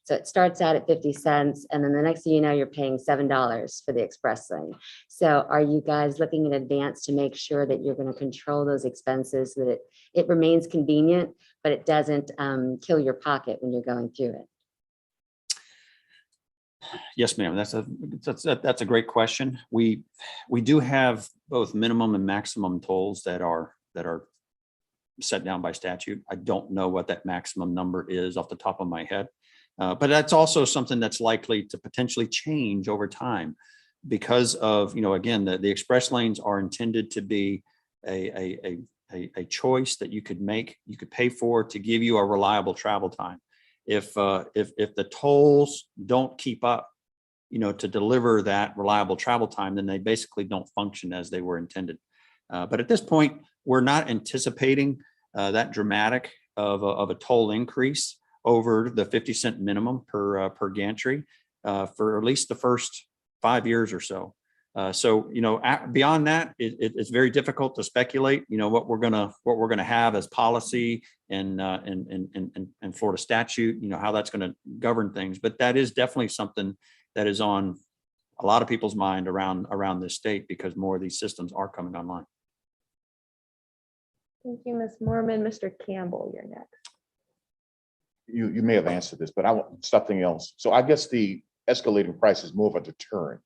So it starts out at 50 cents, and then the next thing you know, you're paying $7 for the express lane. So are you guys looking in advance to make sure that you're going to control those expenses so that it remains convenient, but it doesn't kill your pocket when you're going through it? Yes, ma'am. That's a great question. We do have both minimum and maximum tolls that are set down by statute. I don't know what that maximum number is off the top of my head. But that's also something that's likely to potentially change over time because of, again, the express lanes are intended to be a choice that you could make, you could pay for to give you a reliable travel time. If the tolls don't keep up, to deliver that reliable travel time, then they basically don't function as they were intended. But at this point, we're not anticipating that dramatic of a toll increase over the 50-cent minimum per gantry for at least the first 5 years or so. Beyond that, it's very difficult to speculate. What we're gonna have as policy and Florida statute. How that's going to govern things. But that is definitely something that is on a lot of people's mind around this state because more of these systems are coming online. Thank you, Ms. Mormon. Mr. Campbell, you're next. You may have answered this, but I want something else. So I guess the escalating price is more of a deterrent.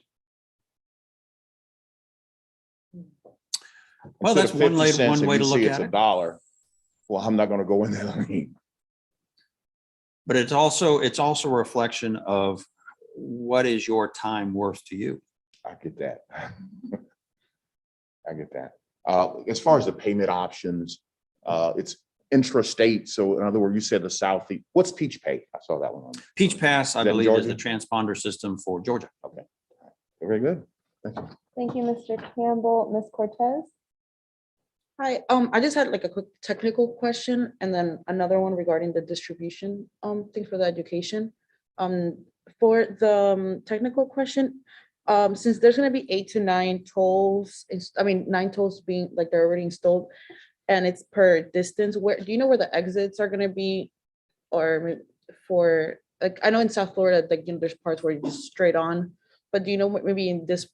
Well, Instead that's of one 50 way, cents one and way you to see look it's at it. $1. Well, I'm not gonna go in that lane. But it's also a reflection of what is your time worth to you? I get that. I get that. As far as the payment options, it's intrastate. So in other words, you said the Southeast. What's Peach Pay? I saw that one on. Peach Pass, I Is that in believe, is the Georgia? transponder system for Georgia. Okay. Very good. Thank you. Thank you, Mr. Campbell. Ms. Cortez? Hi, I just had like a quick technical question and then another one regarding the distribution, thing for the education. For the technical question, since there's gonna be 8 to 9 tolls, 9 tolls being like they're already installed and it's per distance, where, do you know where the exits are gonna be? Or for, like, I know in South Florida, like, there's parts where you just straight on, but do you know maybe in this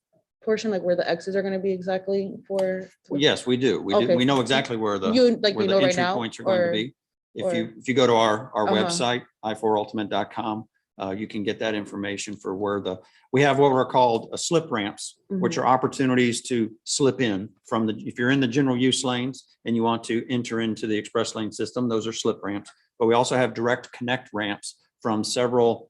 portion, like where the exits are gonna be exactly for? Yes, we do. Okay. We know exactly where the Like, where you the know right entry now, points are going to or- be. If or- you go to our Uh-huh. website, i4ultimate.com, you can get that information for where we have what we're called slip ramps, which Mhm. are opportunities to slip in from if you're in the general use lanes and you want to enter into the express lane system, those are slip ramps. But we also have direct connect ramps from several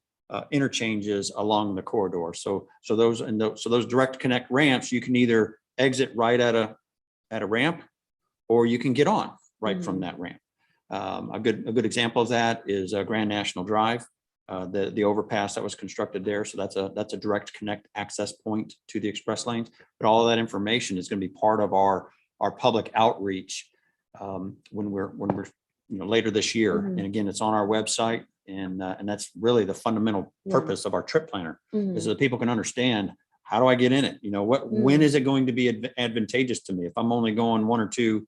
interchanges along the corridor. So those direct connect ramps, you can either exit right at a ramp, or you can get on right from that ramp. A good example of that is Grand National Drive, the overpass that was constructed there. So that's a direct connect access point to the express lanes. But all of that information is going to be part of our public outreach when we're later this year. Mhm. And again, it's on our website, and that's really the fundamental Yeah. purpose of our trip planner, Mhm. is so that people can understand, how do I get in it? When is it going to be advantageous to me? If I'm only going 1 or 2,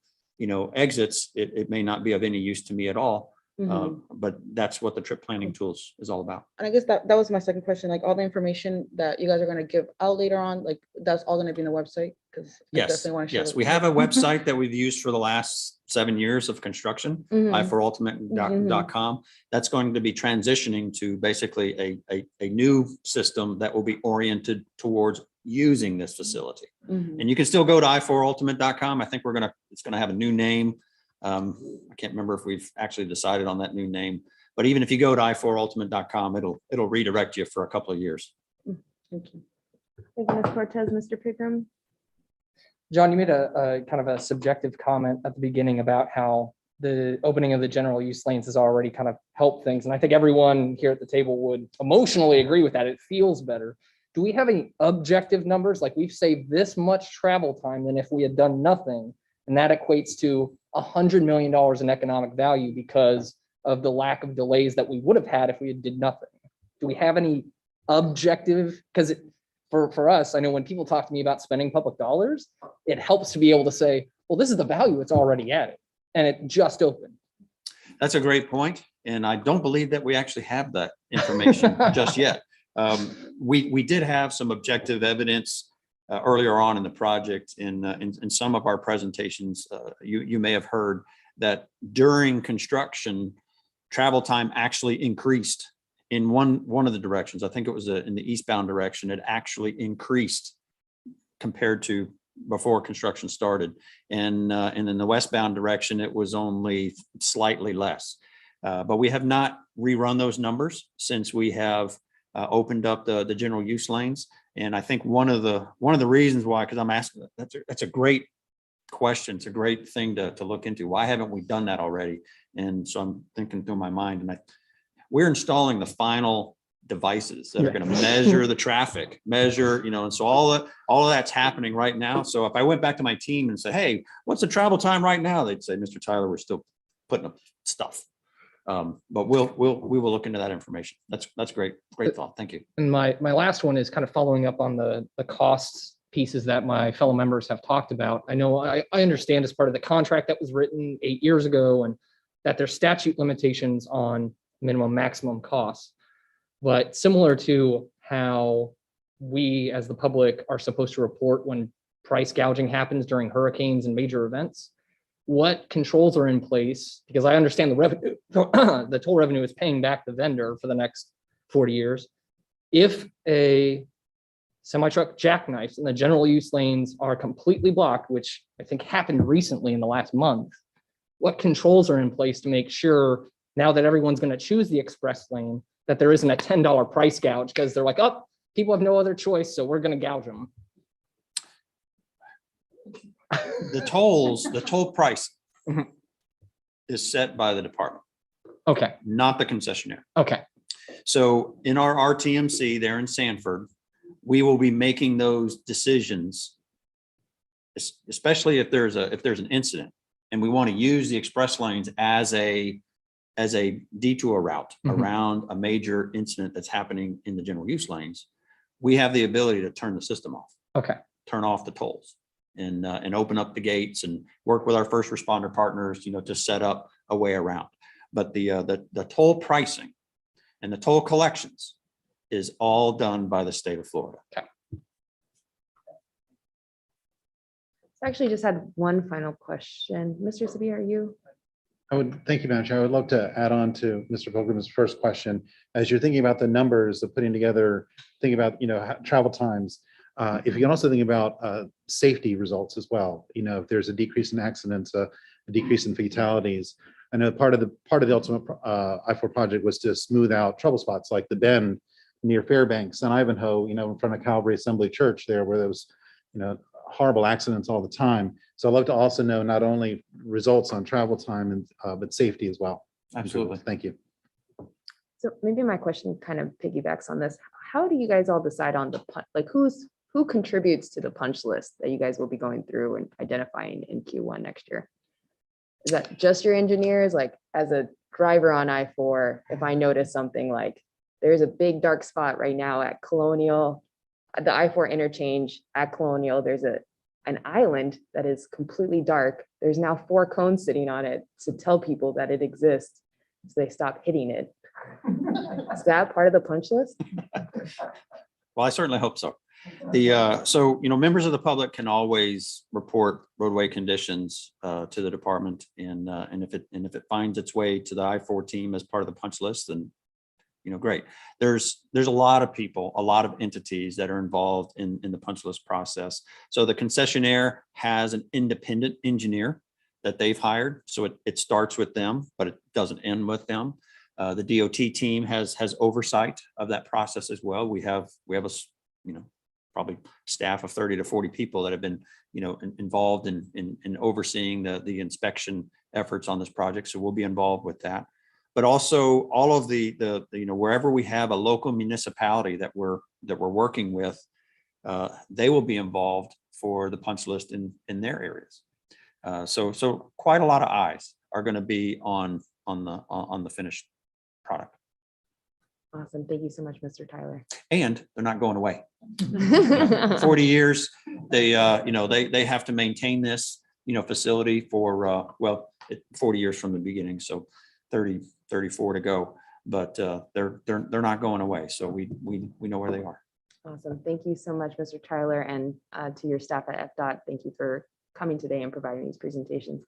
exits, it may not be of any use to me at all. But that's what the trip planning tools is all about. And I guess that was my second question, like all the information that you guys are gonna give out later on, like that's all gonna be in the website? Because I Yes, definitely want to share. yes, we have a website that we've used for the last 7 years of construction, Mhm. i4ultimate.com. That's going to be transitioning to basically a new system that will be oriented towards using this facility. Mhm. And you can still go to i4ultimate.com. I think it's gonna have a new name. I can't remember if we've actually decided on that new name, but even if you go to i4ultimate.com, it'll redirect you for a couple of years. Thank you. Thank you, Ms. Cortez. Mr. Pickram? John, you made a kind of a subjective comment at the beginning about how the opening of the general use lanes has already kind of helped things. And I think everyone here at the table would emotionally agree with that. It feels better. Do we have any objective numbers? Like, we've saved this much travel time than if we had done nothing. And that equates to $100 million in economic value because of the lack of delays that we would have had if we had did nothing. Do we have any objective? Because for us, I know when people talk to me about spending public dollars, it helps to be able to say, well, this is the value it's already added, and it just opened. That's a great point, and I don't believe that we actually have that information just yet. We did have some objective evidence earlier on in the project. In some of our presentations, you may have heard that during construction, travel time actually increased in one of the directions. I think it was in the eastbound direction. It actually increased compared to before construction started. And in the westbound direction, it was only slightly less. But we have not rerun those numbers since we have opened up the general use lanes. And I think one of the reasons why, because I'm asking, that's a great question. It's a great thing to look into. Why haven't we done that already? And so I'm thinking through my mind, and we're installing the final devices that are going to measure the traffic, and so all of that's happening right now. So if I went back to my team and said, hey, what's the travel time right now? They'd say, Mr. Tyler, we're still putting up stuff. But we will look into that information. That's great. Great thought. Thank you. And my last one is kind of following up on the costs pieces that my fellow members have talked about. I know I understand as part of the contract that was written 8 years ago, and that there's statute limitations on minimum maximum costs. But similar to how we as the public are supposed to report when price gouging happens during hurricanes and major events, what controls are in place? Because I understand the revenue, the toll revenue is paying back the vendor for the next 40 years. If a semi-truck jackknifes and the general use lanes are completely blocked, which I think happened recently in the last month, what controls are in place to make sure now that everyone's going to choose the express lane, that there isn't a $10 price gouge because they're like, oh, people have no other choice, so we're going to gouge them. The toll price is set by the department. Okay. Not the concessionaire. Okay. So in our RTMC there in Sanford, we will be making those decisions, especially if there's an incident and we want to use the express lanes as a detour route around a major incident that's happening in the general use lanes. We have the ability to turn the system off. Okay. Turn off the tolls and open up the gates and work with our first responder partners, to set up a way around. But the toll pricing and the toll collections is all done by the state of Florida. Okay. I actually just had one final question. Mr. Sabi, are you? Thank you, Madam Chair. I would love to add on to Mr. Pilgrim's first question. As you're thinking about the numbers of putting together, thinking about, travel times, if you can also think about safety results as well, if there's a decrease in accidents, a decrease in fatalities. I know part of the ultimate I4 project was to smooth out trouble spots like the bend near Fairbanks and Ivanhoe, in front of Calvary Assembly Church there, where there was, horrible accidents all the time. So I'd love to also know not only results on travel time and but safety as well. Absolutely. Thank you. So maybe my question kind of piggybacks on this. How do you guys all decide on the punch? Like who contributes to the punch list that you guys will be going through and identifying in Q1 next year? Is that just your engineers? Like as a driver on I4, if I notice something like there's a big dark spot right now at Colonial, the I4 interchange at Colonial, there's an island that is completely dark. There's now 4 cones sitting on it to tell people that it exists, so they stop hitting it. Is that part of the punch list? Well, I certainly hope so. So members of the public can always report roadway conditions to the department, and if it finds its way to the I4 team as part of the punch list, then great. There's a lot of people, a lot of entities that are involved in the punch list process. So the concessionaire has an independent engineer that they've hired. So it starts with them, but it doesn't end with them. The DOT team has oversight of that process as well. We have a probably staff of 30 to 40 people that have been involved in overseeing the inspection efforts on this project. So we'll be involved with that. But also all of the wherever we have a local municipality that we're working with, they will be involved for the punch list in their areas. So quite a lot of eyes are going to be on the finished product. Awesome. Thank you so much, Mr. Tyler. And they're not going away. 40 years, they have to maintain this facility for 40 years from the beginning. So 34 to go, but they're not going away. So we know where they are. Awesome. Thank you so much, Mr. Tyler, and to your staff at FDOT. Thank you for coming today and providing these presentations.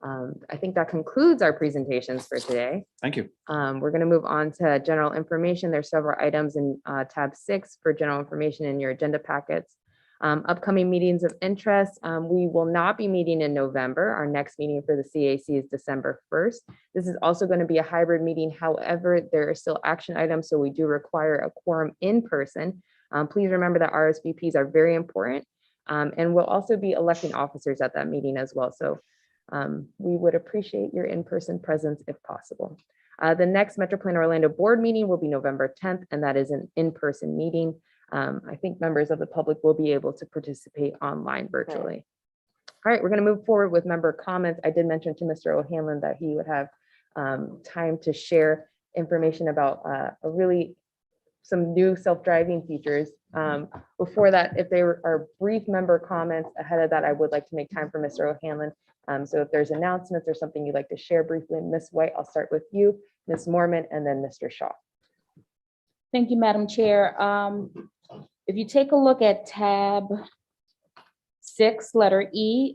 I think that concludes our presentations for today. Thank you. We're going to move on to general information. There's several items in tab 6 for general information in your agenda packets. Upcoming meetings of interest. We will not be meeting in November. Our next meeting for the CAC is December 1st. This is also going to be a hybrid meeting. However, there are still action items, so we do require a quorum in person. Please remember that RSVPs are very important, and we'll also be electing officers at that meeting as well. So we would appreciate your in-person presence if possible. The next Metropolitan Orlando board meeting will be November 10th, and that is an in-person meeting. I think members of the public will be able to participate online virtually. All right, we're going to move forward with member comments. I did mention to Mr. O'Hanlon that he would have time to share information about some new self-driving features. Before that, if there are brief member comments ahead of that, I would like to make time for Mr. O'Hanlon. So if there's announcements or something you'd like to share briefly, Ms. White, I'll start with you, Ms. Mormon, and then Mr. Shaw. Thank you, Madam Chair. If you take a look at tab 6, letter E,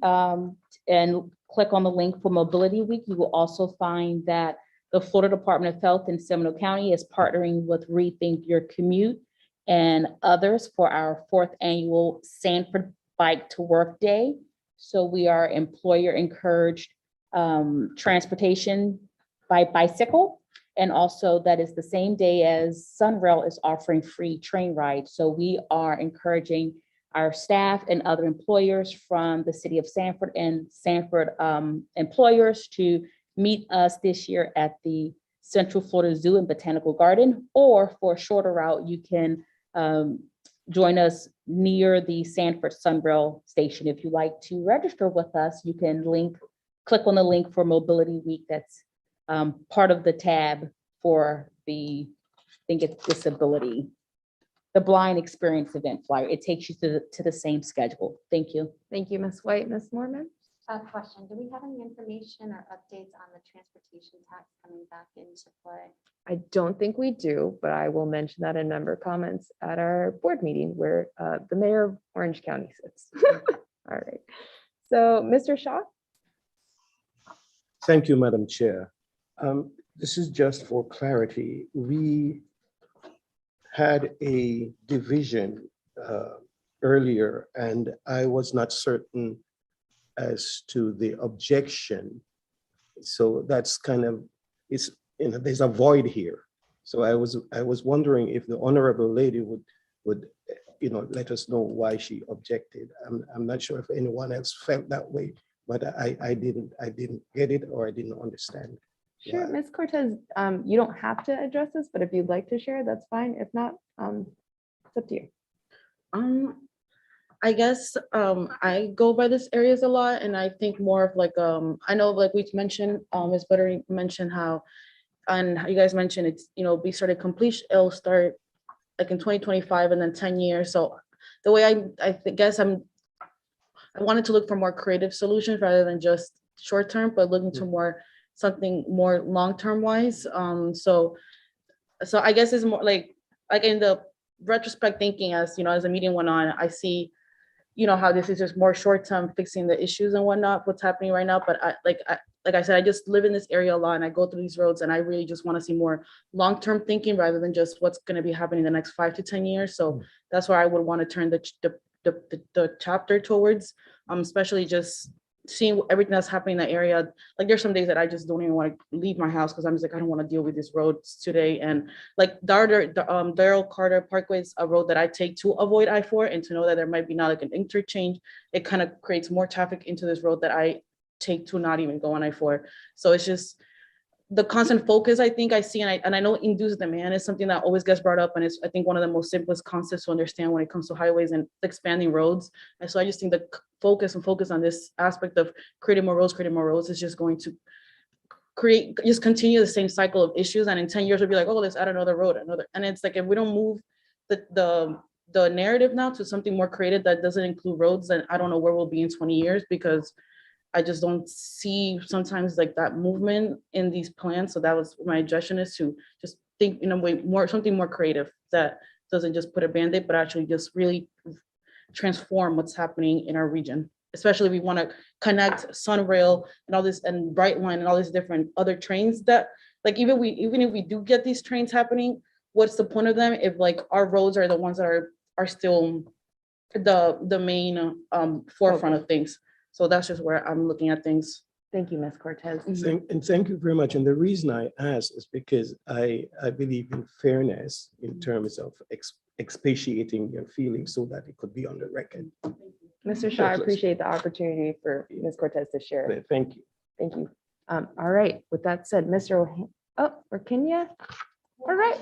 and click on the link for Mobility Week, you will also find that the Florida Department of Health in Seminole County is partnering with Rethink Your Commute and others for our 4th annual Sanford Bike to Work Day. So we are employer encouraged transportation by bicycle. And also that is the same day as Sunrail is offering free train rides. So we are encouraging our staff and other employers from the city of Sanford and Sanford employers to meet us this year at the Central Florida Zoo and Botanical Garden, or for a shorter route, you can join us near the Sanford Sunrail station. If you'd like to register with us, you can click on the link for Mobility Week. That's part of the tab for the, I think it's disability, the blind experience event flyer. It takes you to the same schedule. Thank you. Thank you, Ms. White. Ms. Mormon? Question, do we have any information or updates on the transportation tax coming back into play? I don't think we do, but I will mention that in member comments at our board meeting where the mayor of Orange County sits. All right. So, Mr. Shaw? Thank you, Madam Chair. This is just for clarity. We had a division earlier, and I was not certain as to the objection. So that's kind of, it's, there's a void here. So I was wondering if the honorable lady would let us know why she objected. I'm not sure if anyone else felt that way, but I didn't get it, or I didn't understand. Sure, Ms. Cortez, you don't have to address this, but if you'd like to share, that's fine. If not, it's up to you. I guess I go by this areas a lot, and I think more of like I know like we mentioned, Ms. Buttery mentioned how, and you guys mentioned it's be started completion, it'll start like in 2025 and then 10 years. So the way I guess I wanted to look for more creative solutions rather than just short term, but looking to something more long term wise. So I guess it's more like in the retrospect thinking as as the meeting went on, I see how this is just more short-term fixing the issues and whatnot, what's happening right now. But like I said, I just live in this area a lot and I go through these roads, and I really just want to see more long-term thinking rather than just what's going to be happening the next 5 to 10 years. So that's where I would want to turn the chapter towards, especially just seeing everything that's happening in the area. Like there's some days that I just don't even want to leave my house because I'm just like, I don't want to deal with these roads today. And like Darrell Carter Parkway is a road that I take to avoid I4, and to know that there might be not like an interchange, it kind of creates more traffic into this road that I take to not even go on I4. So it's just the constant focus I think I see, and I know induced demand is something that always gets brought up, and it's I think one of the most simplest concepts to understand when it comes to highways and expanding roads. And so I just think the focus on this aspect of creating more roads is just going to continue the same cycle of issues. And in 10 years we'll be like, oh, let's add another road, and it's like if we don't move the narrative now to something more creative that doesn't include roads, then I don't know where we'll be in 20 years, because I just don't see sometimes like that movement in these plans. So that was my suggestion, is to just think in a way something more creative that doesn't just put a Band-Aid, but actually just really transform what's happening in our region. Especially if we want to connect Sunrail and all this, and Brightline and all these different other trains that like, even if we do get these trains happening, what's the point of them if like our roads are the ones that are still the main forefront of things. So that's just where I'm looking at things. Thank you, Ms. Cortez. Thank you very much. And the reason I ask is because I believe in fairness in terms of expatiating your feelings so that it could be on the record. Mr. Shaw, I appreciate the opportunity for Ms. Cortez to share. Thank you. Thank you. All right, with that said, Mr. or Kenya? All right.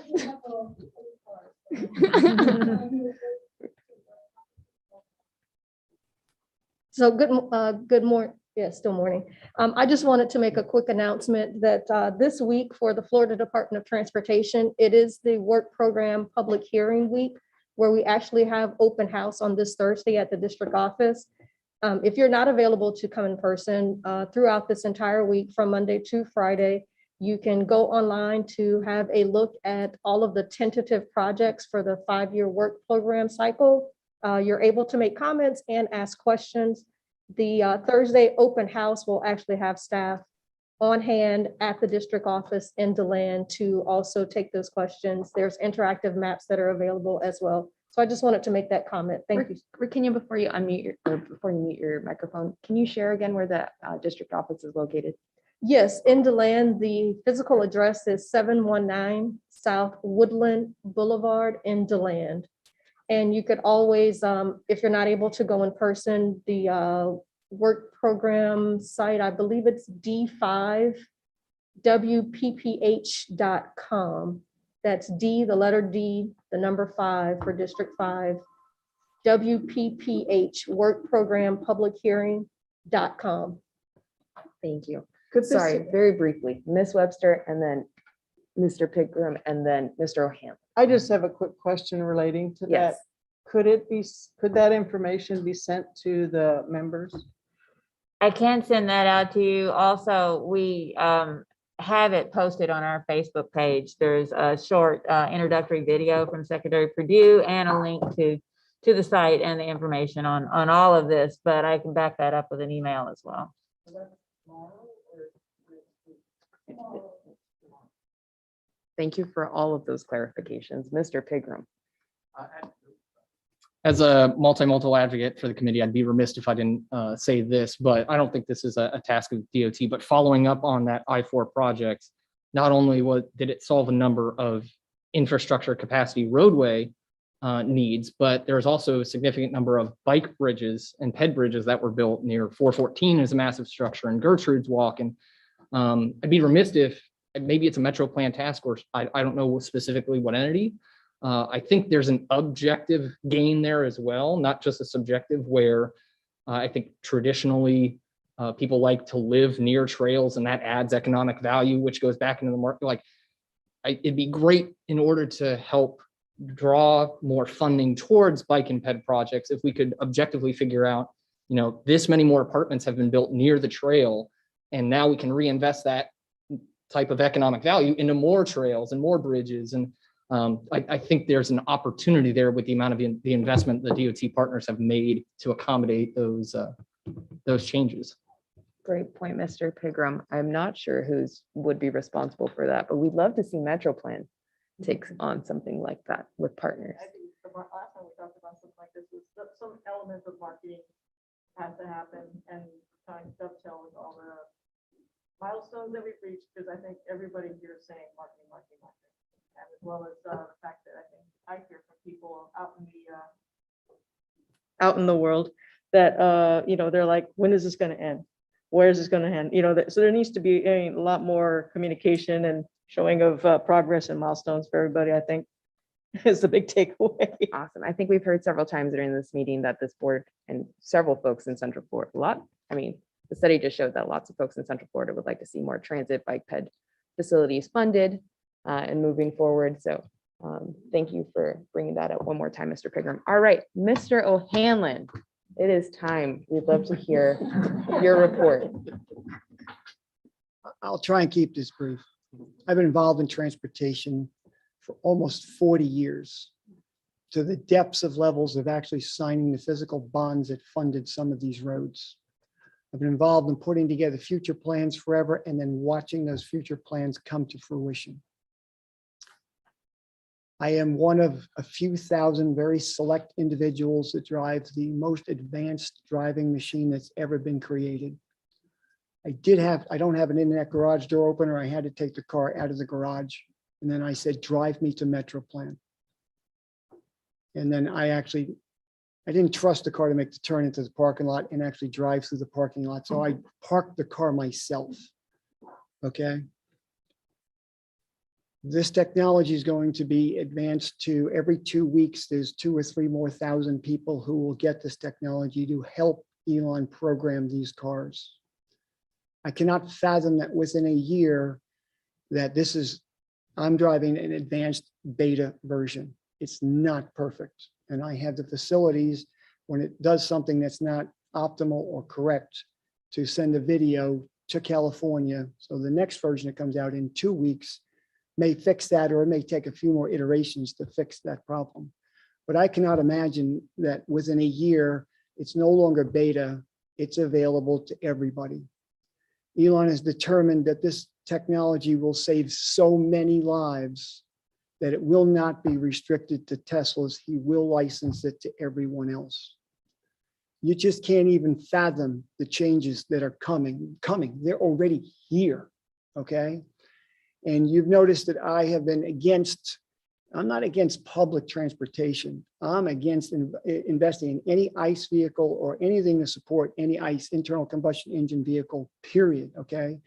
So good morning. Yeah, still morning. I just wanted to make a quick announcement that this week for the Florida Department of Transportation, it is the work program public hearing week, where we actually have open house on this Thursday at the district office. If you're not available to come in person throughout this entire week from Monday to Friday, you can go online to have a look at all of the tentative projects for the 5-year work program cycle. You're able to make comments and ask questions. The Thursday open house will actually have staff on hand at the district office in DeLand to also take those questions. There's interactive maps that are available as well. So I just wanted to make that comment. Thank you. Virginia, before you unmute your, or before you mute your microphone, can you share again where the district office is located? Yes, in DeLand, the physical address is 719 South Woodland Boulevard in DeLand. And you could always, if you're not able to go in person, the work program site, I believe it's d5wpph.com. That's D, the letter D, the number 5 for District 5, WPPH, Work Program Public Hearing.com. Thank you. Could this- Sorry, very briefly, Ms. Webster and then Mr. Pigram and then Mr. O'Hanlon. I just have a quick question relating to that. Yes. Could that information be sent to the members? I can send that out to you. Also, we have it posted on our Facebook page. There's a short introductory video from Secretary Perdue and a link to the site and the information on all of this, but I can back that up with an email as well. Thank you for all of those clarifications. Mr. Pigram. As a multimodal advocate for the committee, I'd be remiss if I didn't say this, but I don't think this is a task of DOT, but following up on that I4 project, not only did it solve a number of infrastructure capacity roadway needs, but there's also a significant number of bike bridges and ped bridges that were built near 414 as a massive structure and Gertrude's Walk. And I'd be remiss if maybe it's a Metro Plan task force. I don't know specifically what entity. I think there's an objective gain there as well, not just a subjective, where I think traditionally people like to live near trails and that adds economic value, which goes back into the market. Like it'd be great in order to help draw more funding towards bike and ped projects if we could objectively figure out, this many more apartments have been built near the trail, and now we can reinvest that type of economic value into more trails and more bridges. And I think there's an opportunity there with the amount of the investment the DOT partners have made to accommodate those changes. Great point, Mr. Pigram. I'm not sure who's would be responsible for that, but we'd love to see Metro Plan takes on something like that with partners. I think the last time we talked about something like this was some elements of marketing has to happen and trying to dovetail with all the milestones that we've reached, because I think everybody here is saying marketing. And as well as the fact that I think I hear from people out in the world that they're like, when is this going to end? Where is this going to end? So there needs to be a lot more communication and showing of progress and milestones for everybody, I think, is the big takeaway. Awesome. I think we've heard several times during this meeting that this board and several folks in Central Florida, the study just showed that lots of folks in Central Florida would like to see more transit bike ped facilities funded and moving forward. So thank you for bringing that up one more time, Mr. Pigram. All right, Mr. O'Hanlon, it is time. We'd love to hear your report. I'll try and keep this brief. I've been involved in transportation for almost 40 years, to the depths of levels of actually signing the physical bonds that funded some of these roads. I've been involved in putting together future plans forever and then watching those future plans come to fruition. I am one of a few thousand very select individuals that drive the most advanced driving machine that's ever been created. I don't have an internet garage door opener. I had to take the car out of the garage. And then I said, drive me to Metro Plan. And then I didn't trust the car to make the turn into the parking lot and actually drive through the parking lot. So I parked the car myself. Okay. This technology is going to be advanced to every 2 weeks. There's 2,000 or 3,000 more people who will get this technology to help Elon program these cars. I cannot fathom that within a year that I'm driving an advanced beta version. It's not perfect. And I have the facilities when it does something that's not optimal or correct to send a video to California. So the next version that comes out in 2 weeks may fix that, or it may take a few more iterations to fix that problem. But I cannot imagine that within a year, it's no longer beta, it's available to everybody. Elon has determined that this technology will save so many lives that it will not be restricted to Teslas. He will license it to everyone else. You just can't even fathom the changes that are coming. They're already here, okay? And you've noticed that I have been I'm not against public transportation. I'm against investing in any ICE vehicle or anything to support any ICE, internal combustion engine vehicle, period, okay?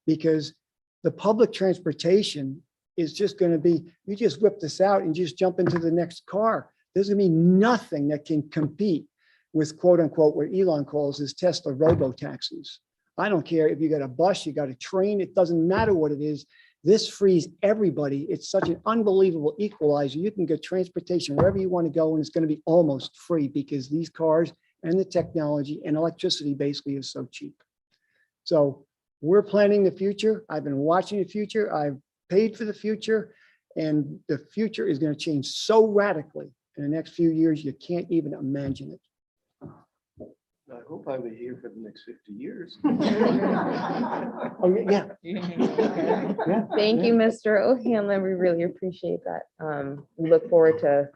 Because the public transportation is just going to be, you just whip this out and just jump into the next car. There's going to be nothing that can compete with quote unquote, what Elon calls his Tesla robo-taxis. I don't care if you got a bus, you got a train, it doesn't matter what it is. This frees everybody. It's such an unbelievable equalizer. You can get transportation wherever you want to go, and it's going to be almost free because these cars and the technology and electricity basically is so cheap. So we're planning the future. I've been watching the future. I've paid for the future, and the future is going to change so radically in the next few years, you can't even imagine it. I hope I was here for the next 50 years. Oh, yeah. Thank you, Mr. O'Hanlon. We really appreciate that. We look forward to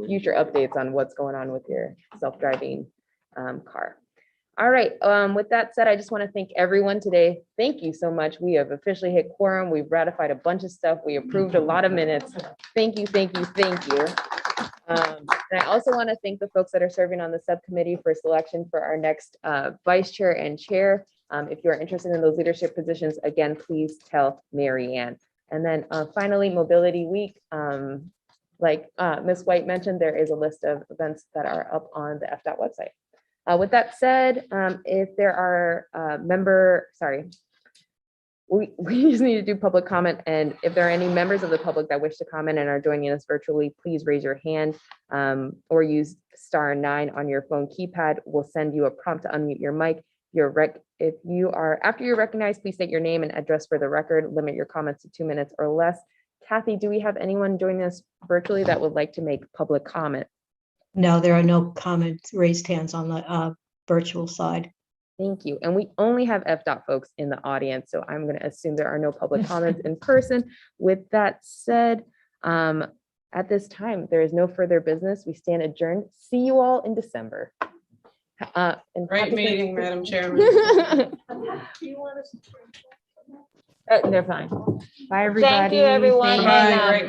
future updates on what's going on with your self-driving car. All right, with that said, I just want to thank everyone today. Thank you so much. We have officially hit quorum. We've ratified a bunch of stuff. We approved a lot of minutes. Thank you, thank you, thank you. And I also want to thank the folks that are serving on the subcommittee for selection for our next vice chair and chair. If you're interested in those leadership positions, again, please tell Mary Ann. And then finally, Mobility Week. Like Ms. White mentioned, there is a list of events that are up on the FDOT website. With that said, if there are we just need to do public comment, and if there are any members of the public that wish to comment and are joining us virtually, please raise your hand or use *9 on your phone keypad. We'll send you a prompt to unmute your mic. If you are, after you're recognized, please state your name and address for the record. Limit your comments to 2 minutes or less. Kathy, do we have anyone joining us virtually that would like to make public comment? No, there are no comments, raised hands on the virtual side. Thank you. And we only have FDOT folks in the audience, so I'm going to assume there are no public comments in person. With that said, at this time, there is no further business. We stand adjourned. See you all in December. Great meeting, Madam Chairman. They're fine. Bye, everybody. Thank you, everyone. Thank Bye. you. Great